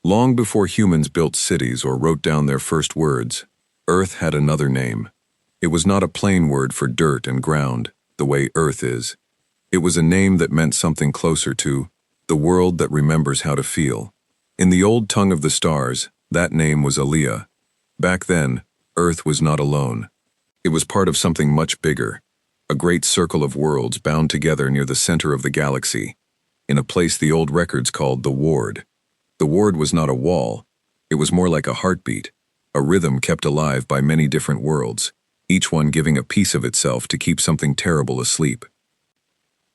Long before humans built cities or wrote down their first words, Earth had another name. It was not a plain word for dirt and ground, the way Earth is. It was a name that meant something closer to the world that remembers how to feel. In the old tongue of the stars, that name was Aliyah. Back then, Earth was not alone. It was part of something much bigger, a great circle of worlds bound together near the center of the galaxy, in a place the old records called the Ward. The Ward was not a wall. It was more like a heartbeat, a rhythm kept alive by many different worlds, each one giving a piece of itself to keep something terrible asleep.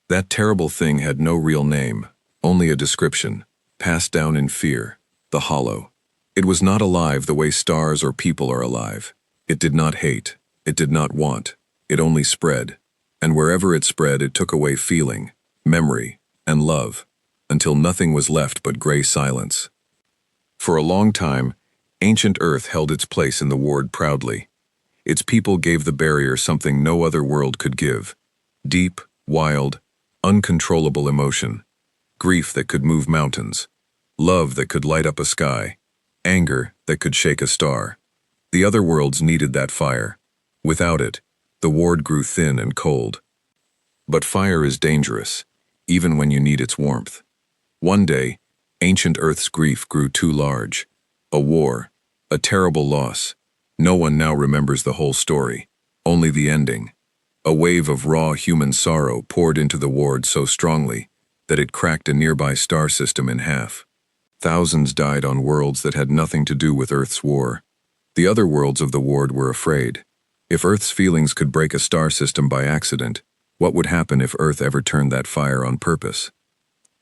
That terrible thing had no real name, only a description, passed down in fear, the Hollow. It was not alive the way stars or people are alive. It did not hate, it did not want, it only spread. And wherever it spread, it took away feeling, memory, and love, until nothing was left but gray silence. For a long time, ancient Earth held its place in the Ward proudly. Its people gave the barrier something no other world could give: deep, wild, uncontrollable emotion, grief that could move mountains, love that could light up a sky, anger that could shake a star. The other worlds needed that fire. Without it, the Ward grew thin and cold. But fire is dangerous, even when you need its warmth. One day, ancient Earth's grief grew too large. A war, a terrible loss. No one now remembers the whole story, only the ending. A wave of raw human sorrow poured into the Ward so strongly that it cracked a nearby star system in half. Thousands died on worlds that had nothing to do with Earth's war. The other worlds of the Ward were afraid. If Earth's feelings could break a star system by accident, what would happen if Earth ever turned that fire on purpose?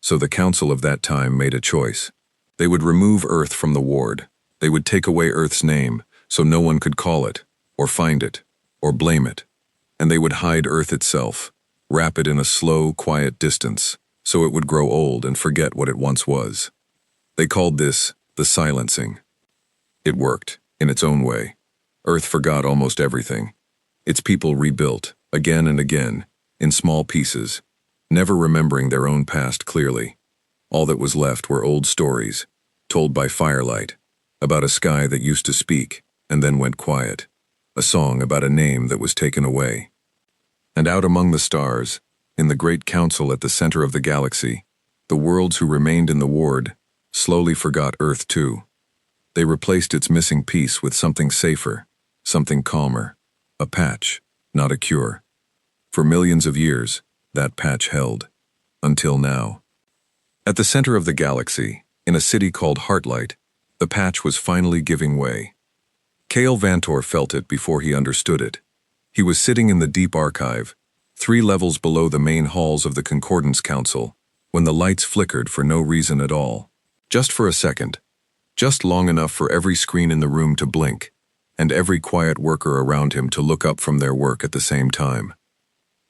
So the council of that time made a choice. They would remove Earth from the Ward. They would take away Earth's name, so no one could call it, or find it, or blame it. And they would hide Earth itself, wrap it in a slow, quiet distance, so it would grow old and forget what it once was. They called this the silencing. It worked, in its own way. Earth forgot almost everything. Its people rebuilt, again and again, in small pieces, never remembering their own past clearly. All that was left were old stories, told by firelight, about a sky that used to speak and then went quiet, a song about a name that was taken away. And out among the stars, in the great council at the center of the galaxy, the worlds who remained in the Ward slowly forgot Earth too. They replaced its missing piece with something safer, something calmer, a patch, not a cure. For millions of years, that patch held, until now. At the center of the galaxy, in a city called Heartlight, the patch was finally giving way. Cale Vantor felt it before he understood it. He was sitting in the deep archive, 3 levels below the main halls of the Concordance Council, when the lights flickered for no reason at all. Just for a second. Just long enough for every screen in the room to blink, and every quiet worker around him to look up from their work at the same time.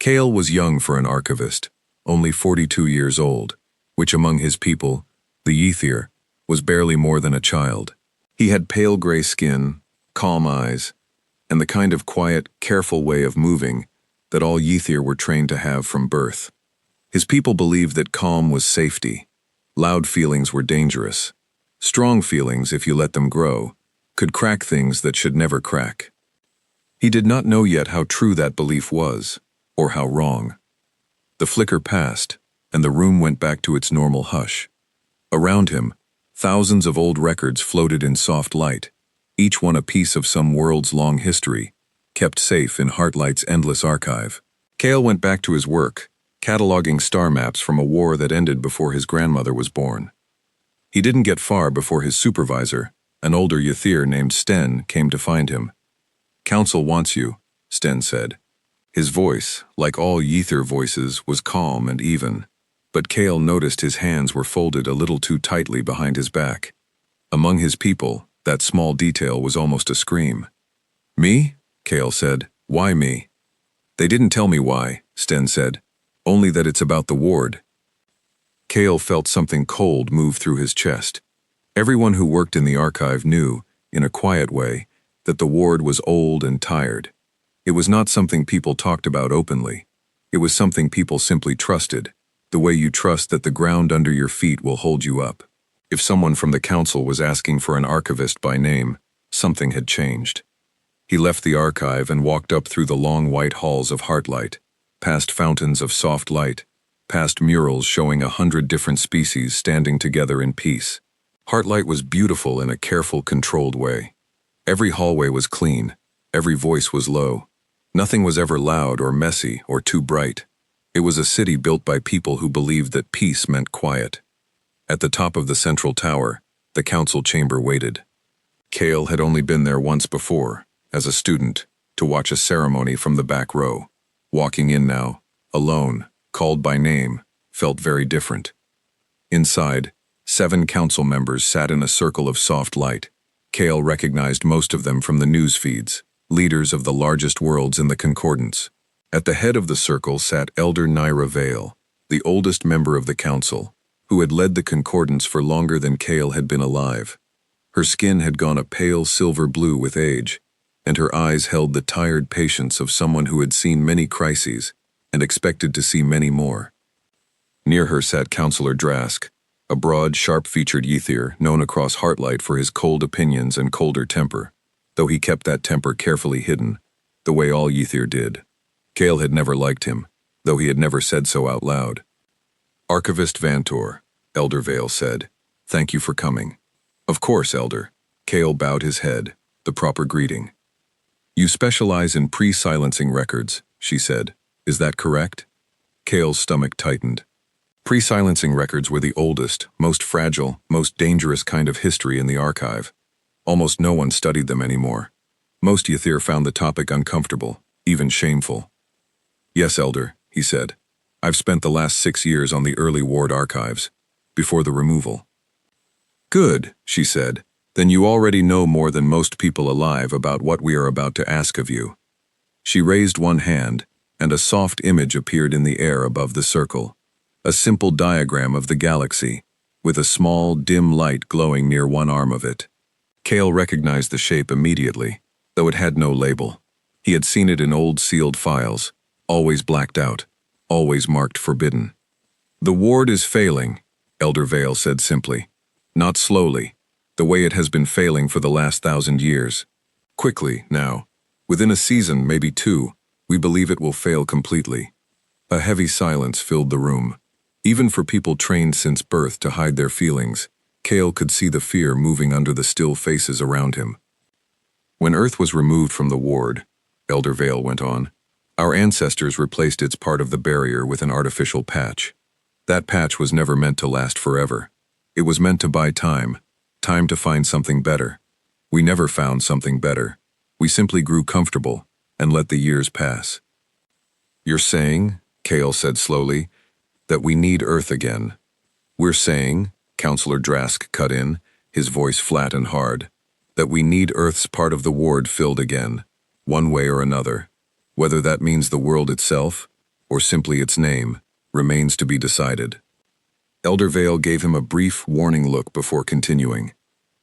Cale was young for an archivist, only 42 years old, which among his people, the Yethir, was barely more than a child. He had pale gray skin, calm eyes, and the kind of quiet, careful way of moving that all Yethir were trained to have from birth. His people believed that calm was safety. Loud feelings were dangerous. Strong feelings, if you let them grow, could crack things that should never crack. He did not know yet how true that belief was, or how wrong. The flicker passed, and the room went back to its normal hush. Around him, thousands of old records floated in soft light, each one a piece of some world's long history, kept safe in Heartlight's endless archive. Cale went back to his work, cataloging star maps from a war that ended before his grandmother was born. He didn't get far before his supervisor, an older Yethir named Sten, came to find him. "Council wants you," Sten said. His voice, like all Yethir voices, was calm and even, but Cale noticed his hands were folded a little too tightly behind his back. Among his people, that small detail was almost a scream. "Me?" Cale said. "Why me?" "They didn't tell me why," Sten said. "Only that it's about the Ward." Cale felt something cold move through his chest. Everyone who worked in the archive knew, in a quiet way, that the Ward was old and tired. It was not something people talked about openly. It was something people simply trusted, the way you trust that the ground under your feet will hold you up. If someone from the council was asking for an archivist by name, something had changed. He left the archive and walked up through the long white halls of Heartlight, past fountains of soft light, past murals showing 100 different species standing together in peace. Heartlight was beautiful in a careful, controlled way. Every hallway was clean, every voice was low. Nothing was ever loud or messy or too bright. It was a city built by people who believed that peace meant quiet. At the top of the central tower, the council chamber waited. Kale had only been there once before, as a student, to watch a ceremony from the back row. Walking in now, alone, called by name, felt very different. Inside, 7 council members sat in a circle of soft light. Kale recognized most of them from the news feeds, leaders of the largest worlds in the Concordance. At the head of the circle sat Elder Nyra Vale, the oldest member of the council, who had led the Concordance for longer than Kale had been alive. Her skin had gone a pale silver blue with age, and her eyes held the tired patience of someone who had seen many crises and expected to see many more. Near her sat Councillor Drask, a broad, sharp-featured Yethier known across Heartlight for his cold opinions and colder temper, though he kept that temper carefully hidden, the way all Yethier did. Kale had never liked him, though he had never said so out loud. "Archivist Vantor," Elder Vale said, "thank you for coming." "Of course, Elder." Kale bowed his head, the proper greeting. "You specialize in pre-silencing records," she said. "Is that correct?" Kale's stomach tightened. Pre-silencing records were the oldest, most fragile, most dangerous kind of history in the archive. Almost no one studied them anymore. Most Yethier found the topic uncomfortable, even shameful. "Yes, Elder," he said. "I've spent the last 6 years on the early ward archives, before the removal." "Good," she said. "Then you already know more than most people alive about what we are about to ask of you." She raised one hand, and a soft image appeared in the air above the circle. A simple diagram of the galaxy, with a small, dim light glowing near one arm of it. Kale recognized the shape immediately, though it had no label. He had seen it in old sealed files, always blacked out, always marked forbidden. "The ward is failing," Elder Vale said simply. "Not slowly, the way it has been failing for the last 1,000 years. Quickly, now, within a season, maybe 2, we believe it will fail completely." A heavy silence filled the room. Even for people trained since birth to hide their feelings, Kale could see the fear moving under the still faces around him. "When Earth was removed from the ward," Elder Vale went on, "our ancestors replaced its part of the barrier with an artificial patch. That patch was never meant to last forever. It was meant to buy time, time to find something better. We never found something better. We simply grew comfortable and let the years pass." "You're saying," Kale said slowly, "that we need Earth again." "We're saying," Councillor Drask cut in, his voice flat and hard, "that we need Earth's part of the ward filled again, one way or another. Whether that means the world itself, or simply its name, remains to be decided." Elder Vale gave him a brief, warning look before continuing.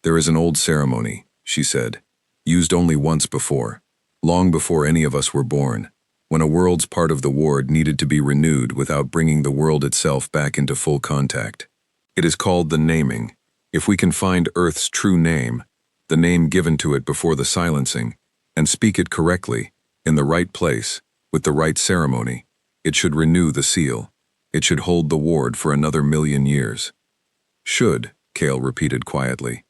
"There is an old ceremony," she said, "used only once before, long before any of us were born, when a world's part of the ward needed to be renewed without bringing the world itself back into full contact. It is called the naming. If we can find Earth's true name, the name given to it before the silencing, and speak it correctly, in the right place, with the right ceremony, it should renew the seal. It should hold the ward for another 1,000,000 years." "Should," Kale repeated quietly.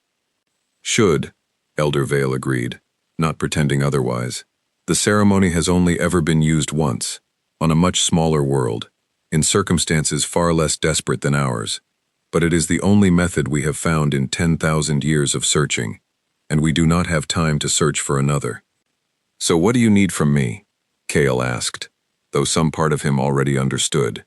"Should," Elder Vale agreed, not pretending otherwise. "The ceremony has only ever been used once, on a much smaller world, in circumstances far less desperate than ours, but it is the only method we have found in 10,000 years of searching, and we do not have time to search for another." "So what do you need from me?" Kale asked, though some part of him already understood.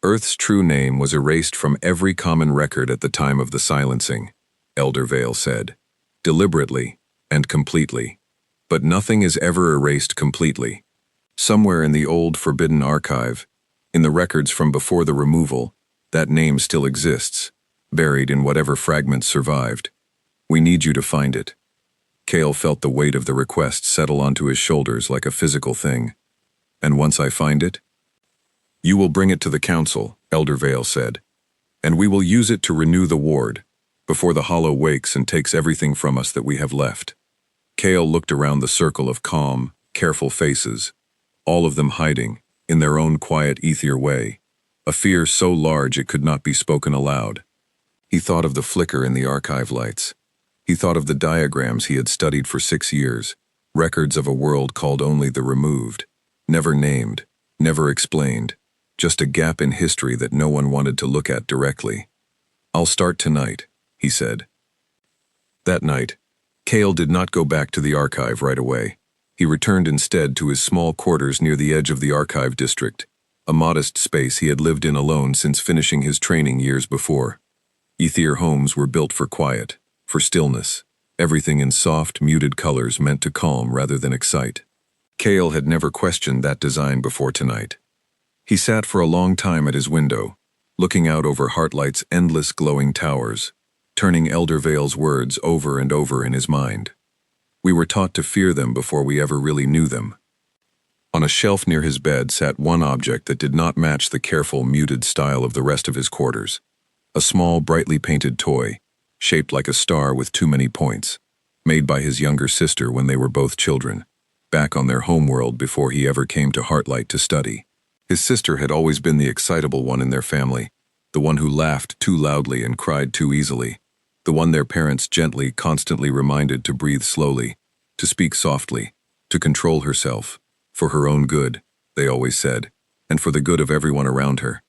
"Earth's true name was erased from every common record at the time of the silencing," Elder Vale said, "deliberately and completely. But nothing is ever erased completely. Somewhere in the old forbidden archive, in the records from before the removal, that name still exists, buried in whatever fragments survived. We need you to find it." Kale felt the weight of the request settle onto his shoulders like a physical thing. "And once I find it?" "You will bring it to the council," Elder Vale said, "and we will use it to renew the ward, before the hollow wakes and takes everything from us that we have left. Kale looked around the circle of calm, careful faces, all of them hiding, in their own quiet, ether way, a fear so large it could not be spoken aloud. He thought of the flicker in the archive lights. He thought of the diagrams he had studied for 6 years, records of a world called only the removed, never named, never explained, just a gap in history that no one wanted to look at directly. "I'll start tonight," he said. That night, Kale did not go back to the archive right away. He returned instead to his small quarters near the edge of the archive district, a modest space he had lived in alone since finishing his training years before. Ether homes were built for quiet, for stillness, everything in soft, muted colors meant to calm rather than excite. Kale had never questioned that design before tonight. He sat for a long time at his window, looking out over Heartlight's endless glowing towers, turning Elder Vale's words over and over in his mind. We were taught to fear them before we ever really knew them. On a shelf near his bed sat one object that did not match the careful, muted style of the rest of his quarters. A small, brightly painted toy, shaped like a star with too many points, made by his younger sister when they were both children, back on their homeworld before he ever came to Heartlight to study. His sister had always been the excitable one in their family, the one who laughed too loudly and cried too easily, the one their parents gently, constantly reminded to breathe slowly, to speak softly, to control herself, for her own good, they always said, and for the good of everyone around her.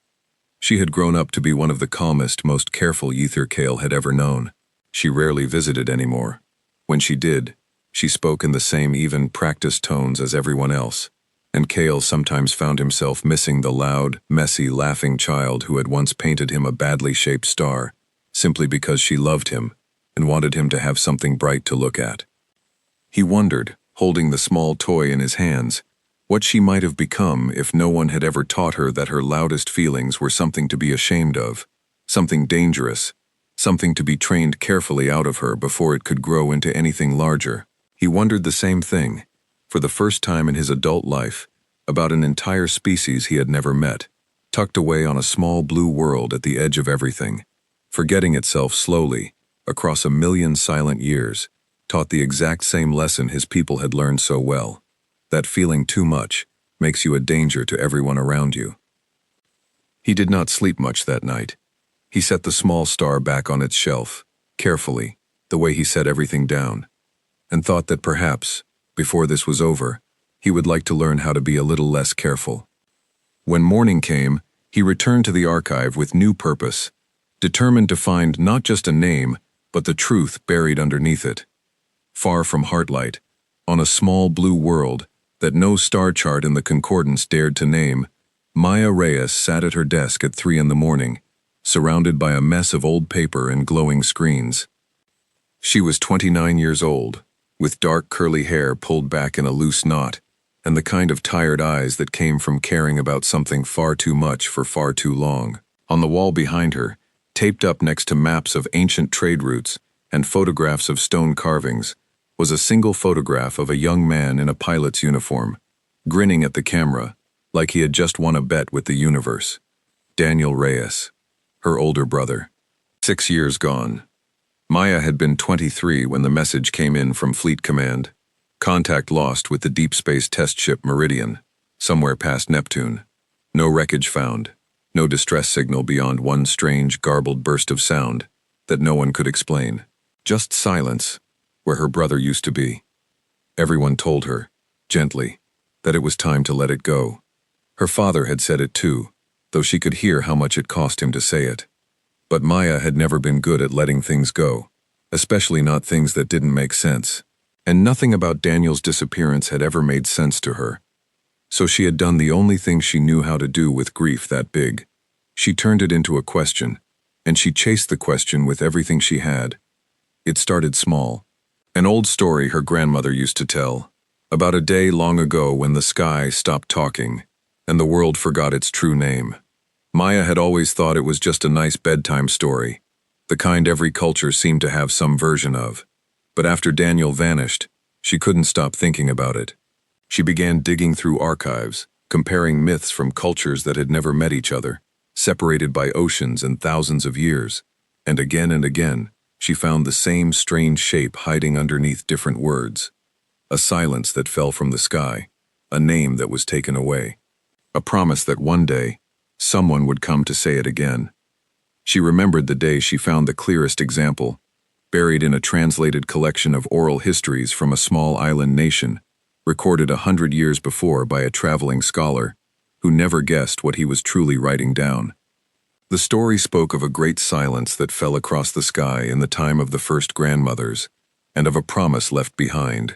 She had grown up to be one of the calmest, most careful Ether Kale had ever known. She rarely visited anymore. When she did, she spoke in the same even, practiced tones as everyone else, and Kale sometimes found himself missing the loud, messy, laughing child who had once painted him a badly shaped star, simply because she loved him and wanted him to have something bright to look at. He wondered, holding the small toy in his hands, what she might have become if no one had ever taught her that her loudest feelings were something to be ashamed of, something dangerous, something to be trained carefully out of her before it could grow into anything larger. He wondered the same thing, for the first time in his adult life, about an entire species he had never met, tucked away on a small blue world at the edge of everything, forgetting itself slowly, across a million silent years, taught the exact same lesson his people had learned so well. That feeling too much makes you a danger to everyone around you. He did not sleep much that night. He set the small star back on its shelf, carefully, the way he set everything down, and thought that perhaps, before this was over, he would like to learn how to be a little less careful. When morning came, he returned to the archive with new purpose, determined to find not just a name, but the truth buried underneath it. Far from Heartlight, on a small blue world that no star chart in the concordance dared to name, Maya Reyes sat at her desk at 3 a.m, surrounded by a mess of old paper and glowing screens. She was 29 years old, with dark curly hair pulled back in a loose knot, and the kind of tired eyes that came from caring about something far too much for far too long. On the wall behind her, taped up next to maps of ancient trade routes and photographs of stone carvings, was a single photograph of a young man in a pilot's uniform, grinning at the camera like he had just won a bet with the universe. Daniel Reyes, her older brother. 6 years gone. Maya had been 23 when the message came in from Fleet Command. Contact lost with the deep space test ship Meridian, somewhere past Neptune. No wreckage found, no distress signal beyond one strange, garbled burst of sound that no one could explain. Just silence, where her brother used to be. Everyone told her, gently, that it was time to let it go. Her father had said it too, though she could hear how much it cost him to say it. But Maya had never been good at letting things go, especially not things that didn't make sense. And nothing about Daniel's disappearance had ever made sense to her. So she had done the only thing she knew how to do with grief that big. She turned it into a question, and she chased the question with everything she had. It started small. An old story her grandmother used to tell, about a day long ago when the sky stopped talking, and the world forgot its true name. Maya had always thought it was just a nice bedtime story, the kind every culture seemed to have some version of. But after Daniel vanished, she couldn't stop thinking about it. She began digging through archives, comparing myths from cultures that had never met each other, separated by oceans and thousands of years, and again, she found the same strange shape hiding underneath different words. A silence that fell from the sky, a name that was taken away, a promise that one day, someone would come to say it again. She remembered the day she found the clearest example, buried in a translated collection of oral histories from a small island nation, recorded 100 years before by a traveling scholar, who never guessed what he was truly writing down. The story spoke of a great silence that fell across the sky in the time of the first grandmothers, and of a promise left behind,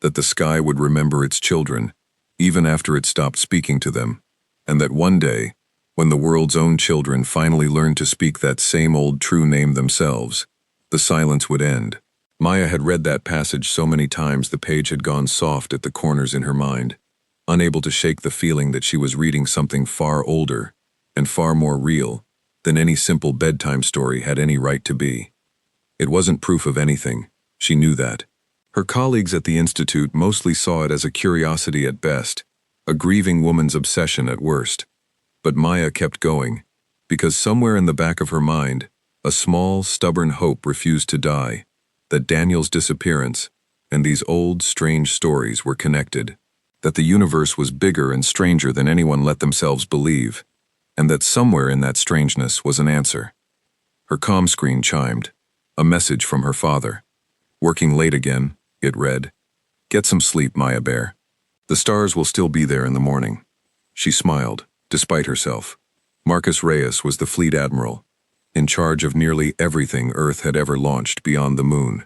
that the sky would remember its children, even after it stopped speaking to them, and that one day, when the world's own children finally learned to speak that same old true name themselves, the silence would end. Maya had read that passage so many times the page had gone soft at the corners in her mind, unable to shake the feeling that she was reading something far older and far more real than any simple bedtime story had any right to be. It wasn't proof of anything, she knew that. Her colleagues at the Institute mostly saw it as a curiosity at best, a grieving woman's obsession at worst. But Maya kept going, because somewhere in the back of her mind, a small, stubborn hope refused to die, that Daniel's disappearance and these old, strange stories were connected, that the universe was bigger and stranger than anyone let themselves believe, and that somewhere in that strangeness was an answer. Her comm screen chimed, a message from her father. "Working late again," it read. "Get some sleep, Maya Bear. The stars will still be there in the morning." She smiled, despite herself. Marcus Reyes was the fleet admiral, in charge of nearly everything Earth had ever launched beyond the moon.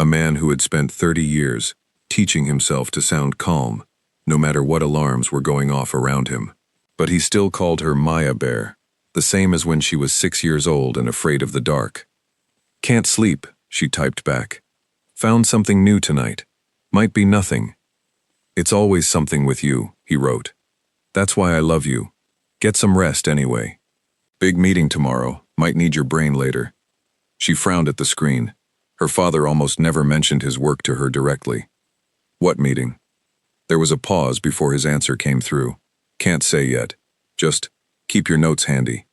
A man who had spent 30 years teaching himself to sound calm, no matter what alarms were going off around him. But he still called her Maya Bear, the same as when she was 6 years old and afraid of the dark. "Can't sleep," she typed back. "Found something new tonight. Might be nothing." "It's always something with you," he wrote. "That's why I love you. Get some rest anyway. Big meeting tomorrow, might need your brain later." She frowned at the screen. Her father almost never mentioned his work to her directly. "What meeting?" There was a pause before his answer came through. "Can't say yet. Just keep your notes handy.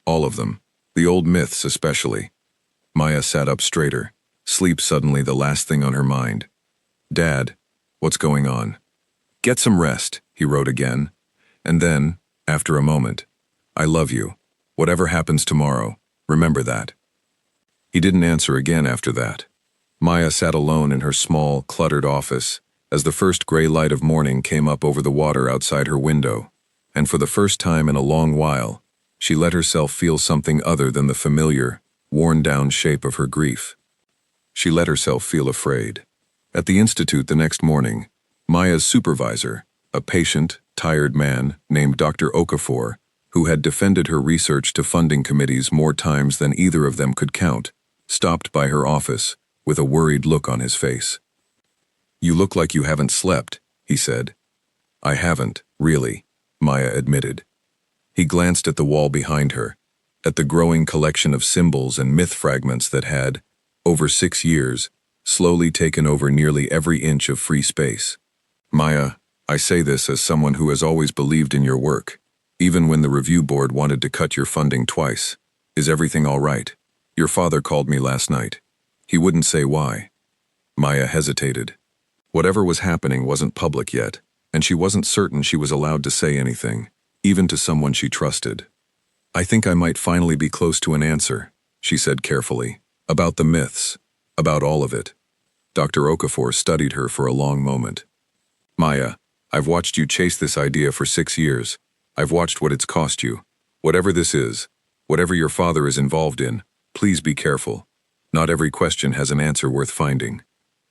All of them. The old myths especially." Maya sat up straighter, sleep suddenly the last thing on her mind. "Dad, what's going on?" "Get some rest," he wrote again. And then, after a moment, "I love you. Whatever happens tomorrow, remember that." He didn't answer again after that. Maya sat alone in her small, cluttered office as the first gray light of morning came up over the water outside her window, and for the first time in a long while, she let herself feel something other than the familiar, worn-down shape of her grief. She let herself feel afraid. At the Institute the next morning, Maya's supervisor, a patient, tired man named Dr. Okafor, who had defended her research to funding committees more times than either of them could count, stopped by her office with a worried look on his face. "You look like you haven't slept," he said. "I haven't, really," Maya admitted. He glanced at the wall behind her, at the growing collection of symbols and myth fragments that had, over 6 years, slowly taken over nearly every inch of free space. "Maya, I say this as someone who has always believed in your work, even when the review board wanted to cut your funding twice. Is everything all right? Your father called me last night. He wouldn't say why." Maya hesitated. Whatever was happening wasn't public yet, and she wasn't certain she was allowed to say anything, even to someone she trusted. "I think I might finally be close to an answer," she said carefully, "about the myths, about all of it." Dr. Okafor studied her for a long moment. "Maya, I've watched you chase this idea for 6 years. I've watched what it's cost you. Whatever this is, whatever your father is involved in, please be careful. Not every question has an answer worth finding."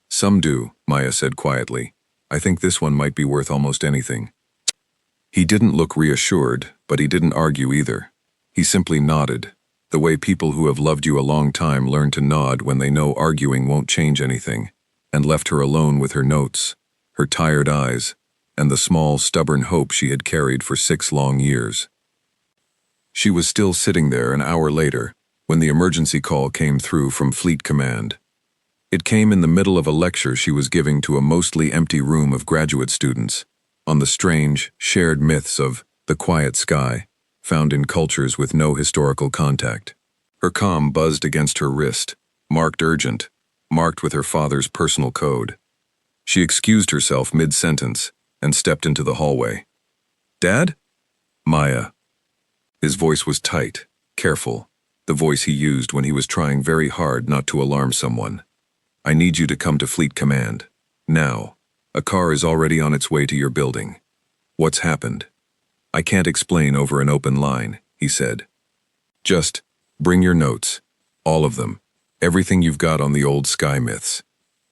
"Some do," Maya said quietly. "I think this one might be worth almost anything." He didn't look reassured, but he didn't argue either. He simply nodded, the way people who have loved you a long time learn to nod when they know arguing won't change anything, and left her alone with her notes, her tired eyes, and the small, stubborn hope she had carried for 6 long years. She was still sitting there an hour later, when the emergency call came through from Fleet Command. It came in the middle of a lecture she was giving to a mostly empty room of graduate students, on the strange, shared myths of the quiet sky, found in cultures with no historical contact. Her comm buzzed against her wrist, marked urgent, marked with her father's personal code. She excused herself mid-sentence and stepped into the hallway. "Dad?" "Maya." His voice was tight, careful, the voice he used when he was trying very hard not to alarm someone. "I need you to come to Fleet Command. Now. A car is already on its way to your building." "What's happened?" "I can't explain over an open line," he said. "Just bring your notes. All of them. Everything you've got on the old sky myths."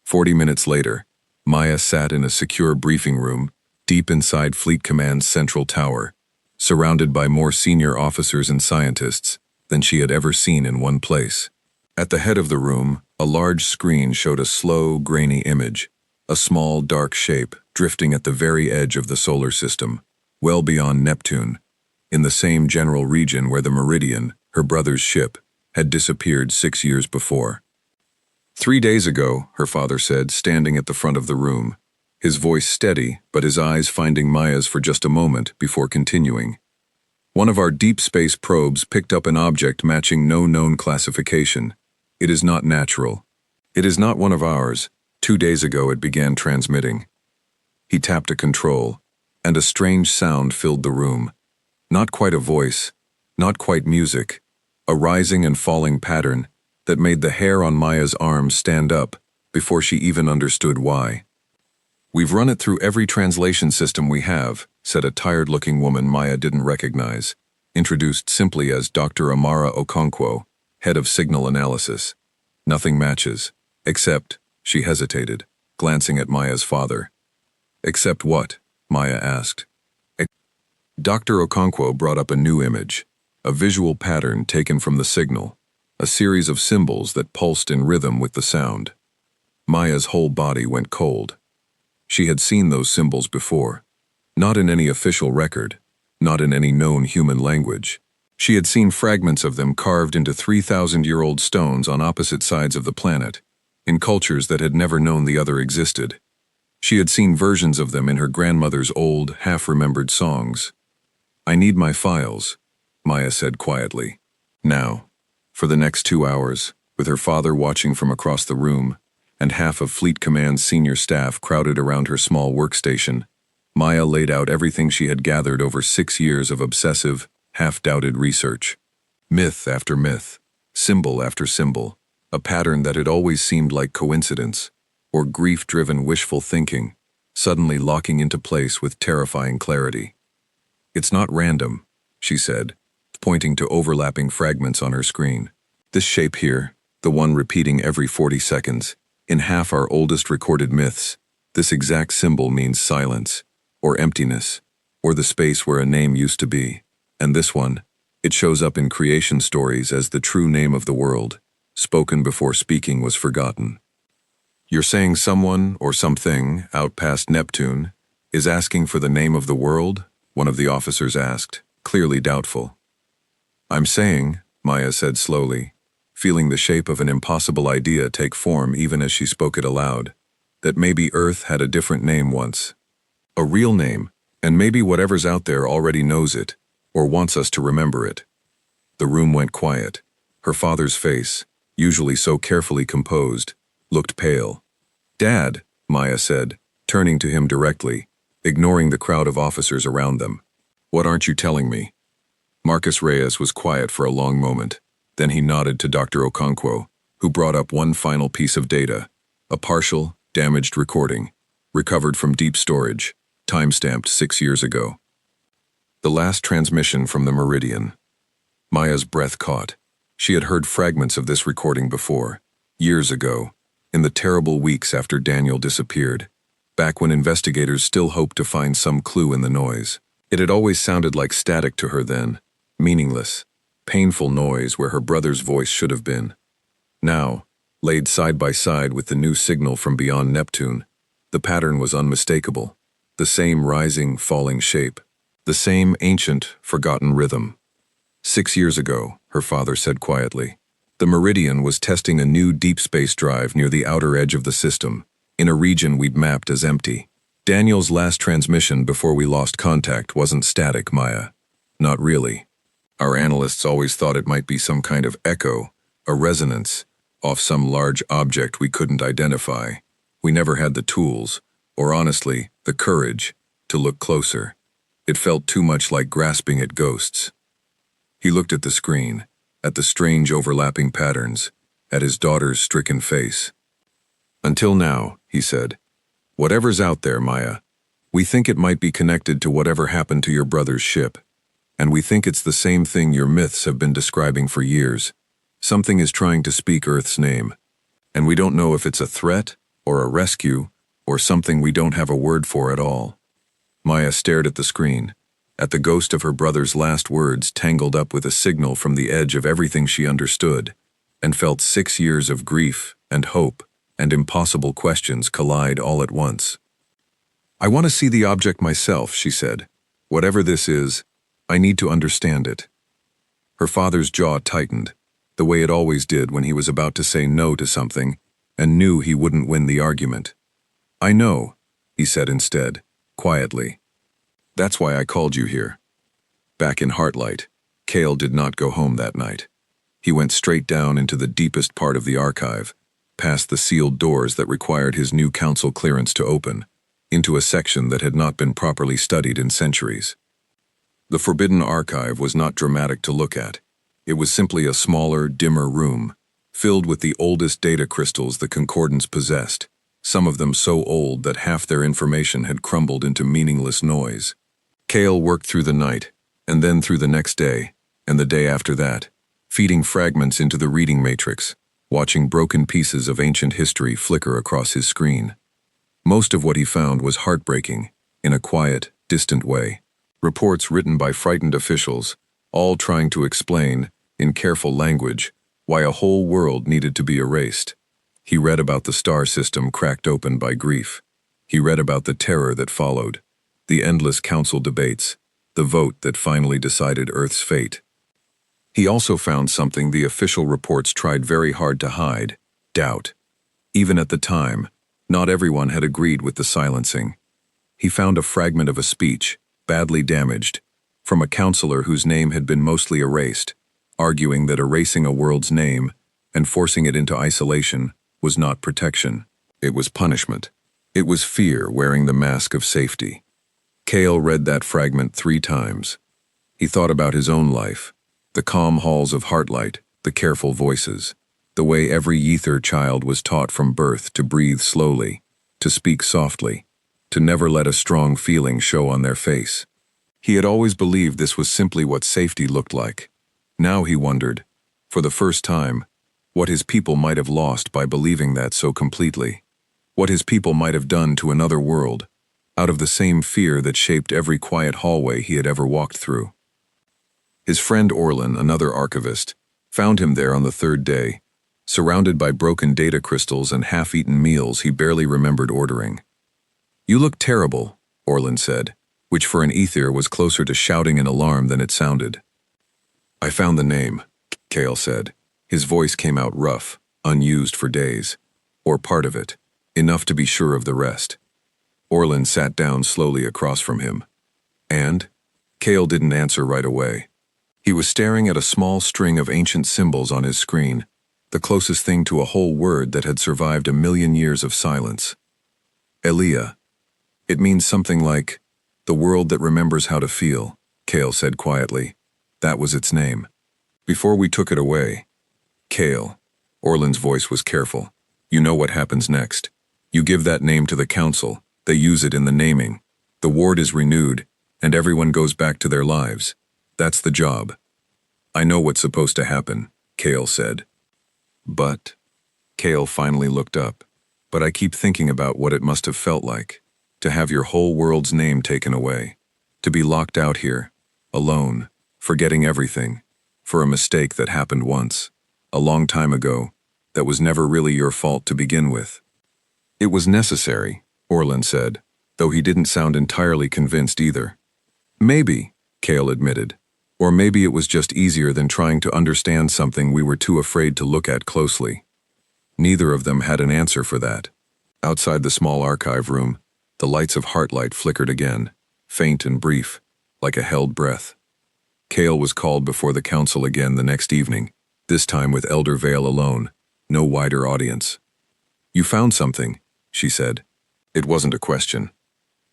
40 minutes later, Maya sat in a secure briefing room deep inside Fleet Command's central tower, surrounded by more senior officers and scientists than she had ever seen in one place. At the head of the room, a large screen showed a slow, grainy image, a small, dark shape drifting at the very edge of the solar system, well beyond Neptune, in the same general region where the Meridian, her brother's ship, had disappeared 6 years before. 3 days ago, her father said, standing at the front of the room, his voice steady, but his eyes finding Maya's for just a moment before continuing. "One of our deep space probes picked up an object matching no known classification. It is not natural. It is not one of ours. 2 days ago it began transmitting." He tapped a control, and a strange sound filled the room. Not quite a voice, not quite music, a rising and falling pattern that made the hair on Maya's arms stand up before she even understood why. "We've run it through every translation system we have," said a tired-looking woman Maya didn't recognize, introduced simply as Dr. Amara Okonkwo, head of signal analysis. "Nothing matches, except," she hesitated, glancing at Maya's father. "Except what?" Maya asked. Dr. Okonkwo brought up a new image, a visual pattern taken from the signal, a series of symbols that pulsed in rhythm with the sound. Maya's whole body went cold. She had seen those symbols before, not in any official record, not in any known human language. She had seen fragments of them carved into 3,000-year-old stones on opposite sides of the planet, in cultures that had never known the other existed. She had seen versions of them in her grandmother's old, half-remembered songs. "I need my files," Maya said quietly. Now, for the next 2 hours, with her father watching from across the room, and half of Fleet Command's senior staff crowded around her small workstation, Maya laid out everything she had gathered over 6 years of obsessive, half-doubted research. Myth after myth, symbol after symbol, a pattern that had always seemed like coincidence, or grief-driven wishful thinking, suddenly locking into place with terrifying clarity. "It's not random," she said, pointing to overlapping fragments on her screen. "This shape here, the one repeating every 40 seconds, in half our oldest recorded myths, this exact symbol means silence, or emptiness, or the space where a name used to be. And this one, it shows up in creation stories as the true name of the world, spoken before speaking was forgotten." "You're saying someone or something out past Neptune is asking for the name of the world?" one of the officers asked, clearly doubtful. "I'm saying," Maya said slowly, feeling the shape of an impossible idea take form even as she spoke it aloud, "that maybe Earth had a different name once. A real name, and maybe whatever's out there already knows it, or wants us to remember it." The room went quiet. Her father's face, usually so carefully composed, looked pale. "Dad," Maya said, turning to him directly, ignoring the crowd of officers around them. "What aren't you telling me?" Marcus Reyes was quiet for a long moment. Then he nodded to Dr. Okonkwo, who brought up one final piece of data, a partial, damaged recording, recovered from deep storage, time-stamped 6 years ago. The last transmission from the Meridian. Maya's breath caught. She had heard fragments of this recording before, years ago, in the terrible weeks after Daniel disappeared, back when investigators still hoped to find some clue in the noise. It had always sounded like static to her then, meaningless, painful noise where her brother's voice should have been. Now, laid side by side with the new signal from beyond Neptune, the pattern was unmistakable, the same rising, falling shape, the same ancient, forgotten rhythm. 6 years ago, her father said quietly, the Meridian was testing a new deep space drive near the outer edge of the system, in a region we'd mapped as empty. Daniel's last transmission before we lost contact wasn't static, Maya. Not really. Our analysts always thought it might be some kind of echo, a resonance, off some large object we couldn't identify. We never had the tools, or honestly, the courage, to look closer. It felt too much like grasping at ghosts. He looked at the screen, at the strange overlapping patterns, at his daughter's stricken face. "Until now," he said, "whatever's out there, Maya, we think it might be connected to whatever happened to your brother's ship. And we think it's the same thing your myths have been describing for years. Something is trying to speak Earth's name. And we don't know if it's a threat, or a rescue, or something we don't have a word for at all." Maya stared at the screen, at the ghost of her brother's last words tangled up with a signal from the edge of everything she understood, and felt 6 years of grief and hope and impossible questions collide all at once. "I want to see the object myself," she said. "Whatever this is, I need to understand it." Her father's jaw tightened, the way it always did when he was about to say no to something and knew he wouldn't win the argument. "I know," he said instead, quietly. "That's why I called you here." Back in Heartlight, Cale did not go home that night. He went straight down into the deepest part of the archive, past the sealed doors that required his new council clearance to open, into a section that had not been properly studied in centuries. The Forbidden Archive was not dramatic to look at. It was simply a smaller, dimmer room, filled with the oldest data crystals the Concordance possessed, some of them so old that half their information had crumbled into meaningless noise. Cale worked through the night, and then through the next day, and the day after that, feeding fragments into the reading matrix, watching broken pieces of ancient history flicker across his screen. Most of what he found was heartbreaking, in a quiet, distant way. Reports written by frightened officials, all trying to explain, in careful language, why a whole world needed to be erased. He read about the star system cracked open by grief. He read about the terror that followed, the endless council debates, the vote that finally decided Earth's fate. He also found something the official reports tried very hard to hide: doubt. Even at the time, not everyone had agreed with the silencing. He found a fragment of a speech, badly damaged, from a counselor whose name had been mostly erased, arguing that erasing a world's name and forcing it into isolation was not protection. It was punishment. It was fear wearing the mask of safety. Cale read that fragment 3 times. He thought about his own life, the calm halls of Heartlight, the careful voices, the way every Ether child was taught from birth to breathe slowly, to speak softly, to never let a strong feeling show on their face. He had always believed this was simply what safety looked like. Now he wondered, for the first time, what his people might have lost by believing that so completely. What his people might have done to another world, out of the same fear that shaped every quiet hallway he had ever walked through. His friend Orlin, another archivist, found him there on the 3rd day, surrounded by broken data crystals and half-eaten meals he barely remembered ordering. "You look terrible," Orlin said, which for an ether was closer to shouting in alarm than it sounded. "I found the name," Cale said. His voice came out rough, unused for days. Or part of it, enough to be sure of the rest. Orlin sat down slowly across from him. "And?" Cale didn't answer right away. He was staring at a small string of ancient symbols on his screen, the closest thing to a whole word that had survived 1,000,000 years of silence. "Elia. It means something like, the world that remembers how to feel," Cale said quietly. That was its name. "Before we took it away, Cale," Orlin's voice was careful, "you know what happens next. You give that name to the council, they use it in the naming. The ward is renewed, and everyone goes back to their lives. That's the job." "I know what's supposed to happen," Cale said. "But," Cale finally looked up, "but I keep thinking about what it must have felt like, to have your whole world's name taken away, to be locked out here, alone, forgetting everything, for a mistake that happened once, a long time ago, that was never really your fault to begin with." "It was necessary," Orlin said, though he didn't sound entirely convinced either. "Maybe," Cale admitted, "or maybe it was just easier than trying to understand something we were too afraid to look at closely." Neither of them had an answer for that. Outside the small archive room, the lights of Heartlight flickered again, faint and brief, like a held breath. Cale was called before the council again the next evening, this time with Elder Vale alone, no wider audience. "You found something," she said. It wasn't a question.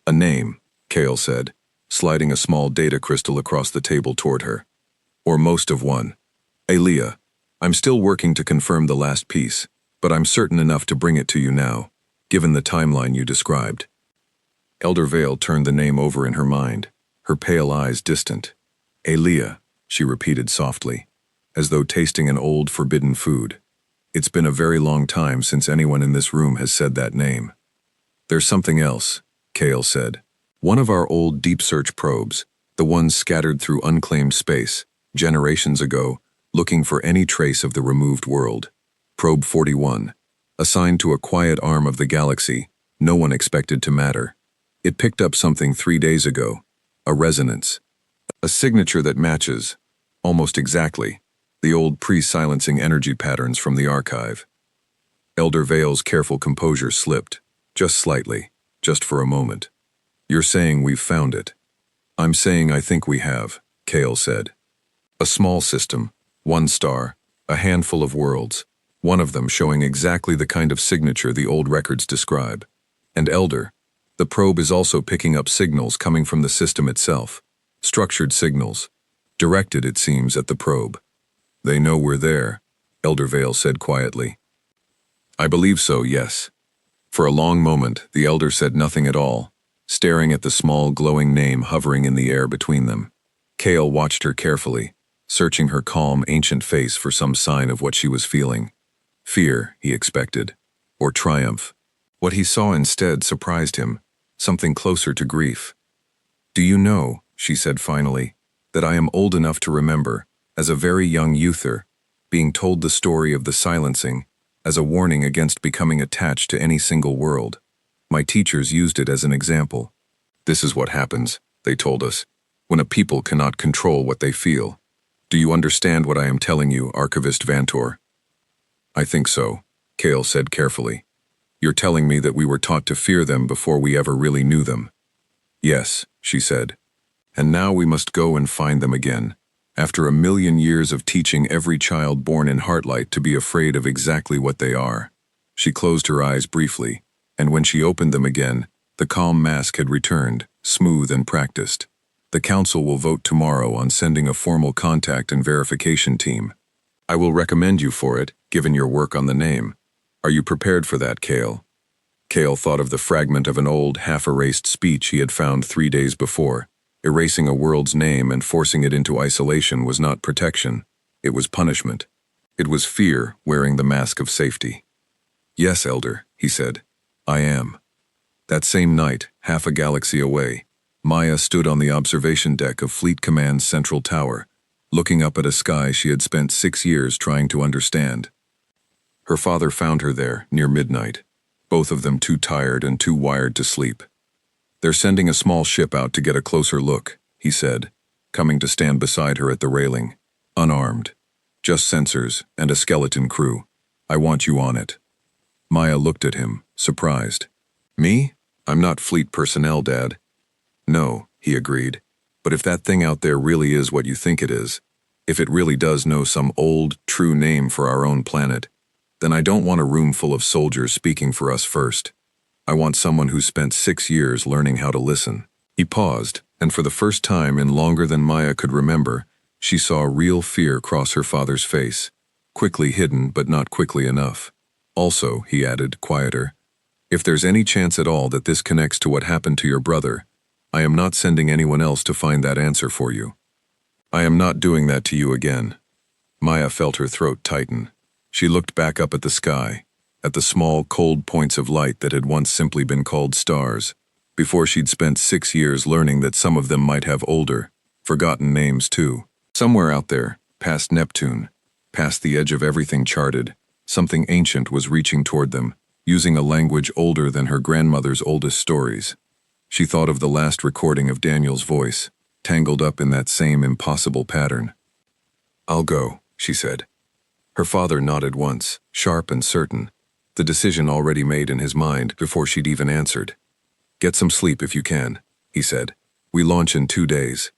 "A name," Kale said, sliding a small data crystal across the table toward her. "Or most of one. Aaliyah, I'm still working to confirm the last piece, but I'm certain enough to bring it to you now, given the timeline you described." Elder Vale turned the name over in her mind, her pale eyes distant. "Aaliyah," she repeated softly, as though tasting an old, forbidden food. "It's been a very long time since anyone in this room has said that name." "There's something else," Kale said. "One of our old deep search probes, the ones scattered through unclaimed space, generations ago, looking for any trace of the removed world. Probe 41, assigned to a quiet arm of the galaxy no one expected to matter. It picked up something 3 days ago, a resonance, a signature that matches, almost exactly, the old pre-silencing energy patterns from the archive." Elder Vale's careful composure slipped, just slightly, just for a moment. "You're saying we've found it." "I'm saying I think we have," Kale said. "A small system, 1 star, a handful of worlds, one of them showing exactly the kind of signature the old records describe. And Elder, the probe is also picking up signals coming from the system itself, structured signals, directed, it seems, at the probe." "They know we're there," Elder Vale said quietly. "I believe so, yes." For a long moment, the Elder said nothing at all, staring at the small, glowing name hovering in the air between them. Kale watched her carefully, searching her calm, ancient face for some sign of what she was feeling. Fear, he expected, or triumph. What he saw instead surprised him, something closer to grief. "Do you know," she said finally, "that I am old enough to remember, as a very young youther, being told the story of the silencing, as a warning against becoming attached to any single world. My teachers used it as an example. This is what happens, they told us, when a people cannot control what they feel. Do you understand what I am telling you, Archivist Vantor?" "I think so," Kale said carefully. "You're telling me that we were taught to fear them before we ever really knew them." "Yes," she said. "And now we must go and find them again, after a million years of teaching every child born in Heartlight to be afraid of exactly what they are." She closed her eyes briefly, and when she opened them again, the calm mask had returned, smooth and practiced. "The Council will vote tomorrow on sending a formal contact and verification team. I will recommend you for it, given your work on the name. Are you prepared for that, Kale?" Kale thought of the fragment of an old, half-erased speech he had found 3 days before. Erasing a world's name and forcing it into isolation was not protection. It was punishment. It was fear wearing the mask of safety. "Yes, Elder," he said. "I am." That same night, half a galaxy away, Maya stood on the observation deck of Fleet Command's central tower, looking up at a sky she had spent 6 years trying to understand. Her father found her there, near midnight, both of them too tired and too wired to sleep. "They're sending a small ship out to get a closer look," he said, coming to stand beside her at the railing. "Unarmed. Just sensors and a skeleton crew. I want you on it." Maya looked at him, surprised. "Me? I'm not fleet personnel, Dad." "No," he agreed. "But if that thing out there really is what you think it is, if it really does know some old, true name for our own planet, then I don't want a room full of soldiers speaking for us first. I want someone who spent 6 years learning how to listen." He paused, and for the first time in longer than Maya could remember, she saw real fear cross her father's face, quickly hidden but not quickly enough. "Also," he added, quieter, "if there's any chance at all that this connects to what happened to your brother, I am not sending anyone else to find that answer for you. I am not doing that to you again." Maya felt her throat tighten. She looked back up at the sky, at the small, cold points of light that had once simply been called stars, before she'd spent 6 years learning that some of them might have older, forgotten names too. Somewhere out there, past Neptune, past the edge of everything charted, something ancient was reaching toward them, using a language older than her grandmother's oldest stories. She thought of the last recording of Daniel's voice, tangled up in that same impossible pattern. "I'll go," she said. Her father nodded once, sharp and certain, the decision already made in his mind before she'd even answered. "Get some sleep if you can," he said. "We launch in 2 days."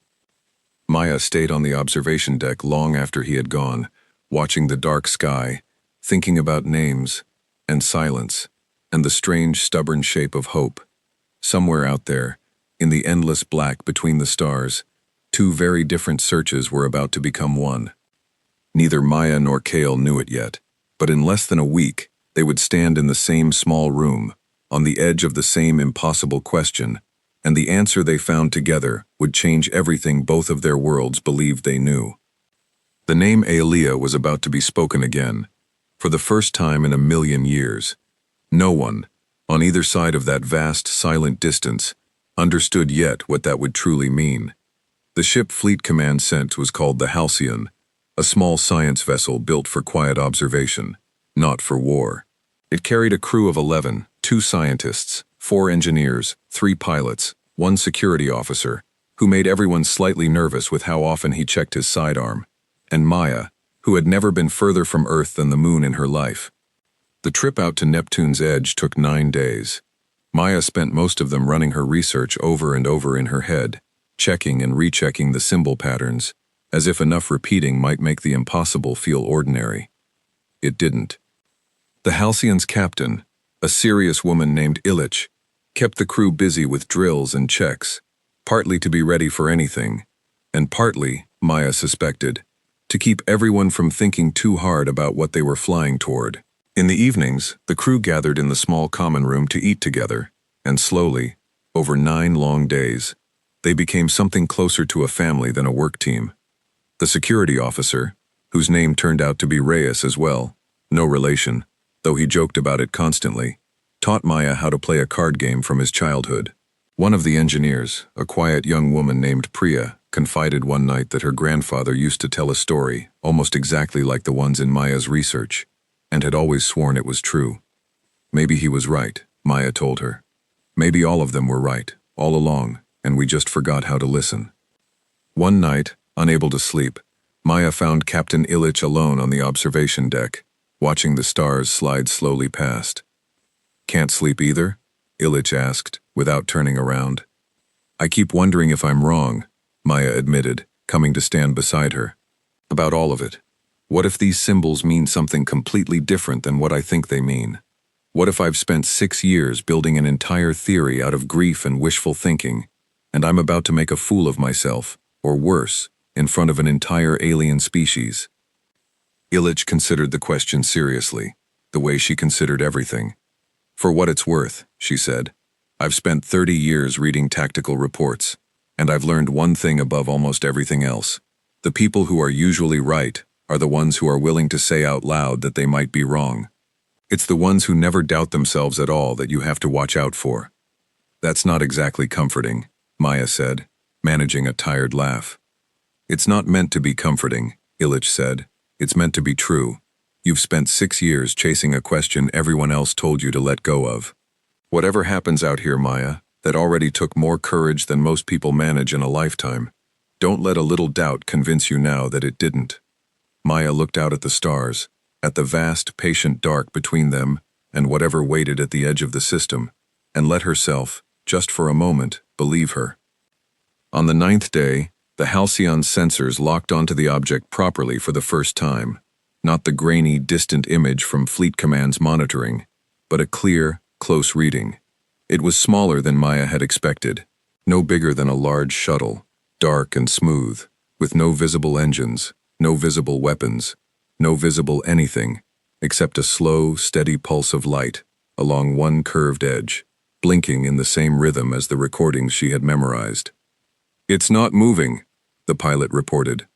Maya stayed on the observation deck long after he had gone, watching the dark sky, thinking about names, and silence, and the strange, stubborn shape of hope. Somewhere out there, in the endless black between the stars, two very different searches were about to become one. Neither Maya nor Kale knew it yet, but in less than a week, they would stand in the same small room, on the edge of the same impossible question, and the answer they found together would change everything both of their worlds believed they knew. The name Aelia was about to be spoken again, for the first time in a million years. No one, on either side of that vast, silent distance, understood yet what that would truly mean. The ship Fleet Command sent was called the Halcyon, a small science vessel built for quiet observation, not for war. It carried a crew of 11, 2 scientists, 4 engineers, 3 pilots, 1 security officer, who made everyone slightly nervous with how often he checked his sidearm, and Maya, who had never been further from Earth than the moon in her life. The trip out to Neptune's edge took 9 days. Maya spent most of them running her research over and over in her head, checking and rechecking the symbol patterns, as if enough repeating might make the impossible feel ordinary. It didn't. The Halcyon's captain, a serious woman named Illich, kept the crew busy with drills and checks, partly to be ready for anything, and partly, Maya suspected, to keep everyone from thinking too hard about what they were flying toward. In the evenings, the crew gathered in the small common room to eat together, and slowly, over 9 long days, they became something closer to a family than a work team. The security officer, whose name turned out to be Reyes as well, no relation, though he joked about it constantly, taught Maya how to play a card game from his childhood. One of the engineers, a quiet young woman named Priya, confided one night that her grandfather used to tell a story almost exactly like the ones in Maya's research, and had always sworn it was true. Maybe he was right, Maya told her. Maybe all of them were right, all along, and we just forgot how to listen. One night, unable to sleep, Maya found Captain Illich alone on the observation deck, watching the stars slide slowly past. "Can't sleep either?" Illich asked, without turning around. "I keep wondering if I'm wrong," Maya admitted, coming to stand beside her. "About all of it. What if these symbols mean something completely different than what I think they mean? What if I've spent 6 years building an entire theory out of grief and wishful thinking, and I'm about to make a fool of myself, or worse, in front of an entire alien species?" Illich considered the question seriously, the way she considered everything. "For what it's worth," she said, "I've spent 30 years reading tactical reports, and I've learned one thing above almost everything else. The people who are usually right are the ones who are willing to say out loud that they might be wrong. It's the ones who never doubt themselves at all that you have to watch out for." "That's not exactly comforting," Maya said, managing a tired laugh. "It's not meant to be comforting," Illich said. "It's meant to be true. You've spent 6 years chasing a question everyone else told you to let go of. Whatever happens out here, Maya, that already took more courage than most people manage in a lifetime. Don't let a little doubt convince you now that it didn't." Maya looked out at the stars, at the vast, patient dark between them and whatever waited at the edge of the system, and let herself, just for a moment, believe her. On the 9th day, the Halcyon's sensors locked onto the object properly for the first time, not the grainy, distant image from Fleet Command's monitoring, but a clear, close reading. It was smaller than Maya had expected, no bigger than a large shuttle, dark and smooth, with no visible engines, no visible weapons, no visible anything, except a slow, steady pulse of light along one curved edge, blinking in the same rhythm as the recordings she had memorized. "It's not moving," the pilot reported.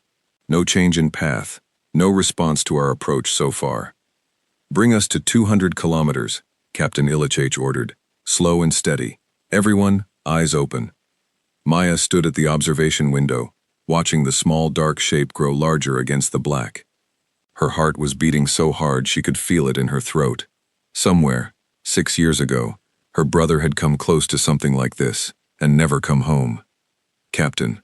"No change in path, no response to our approach so far." "Bring us to 200 kilometers, Captain Illich ordered, slow and steady. Everyone, eyes open." Maya stood at the observation window, watching the small dark shape grow larger against the black. Her heart was beating so hard she could feel it in her throat. Somewhere, 6 years ago, her brother had come close to something like this, and never come home. "Captain,"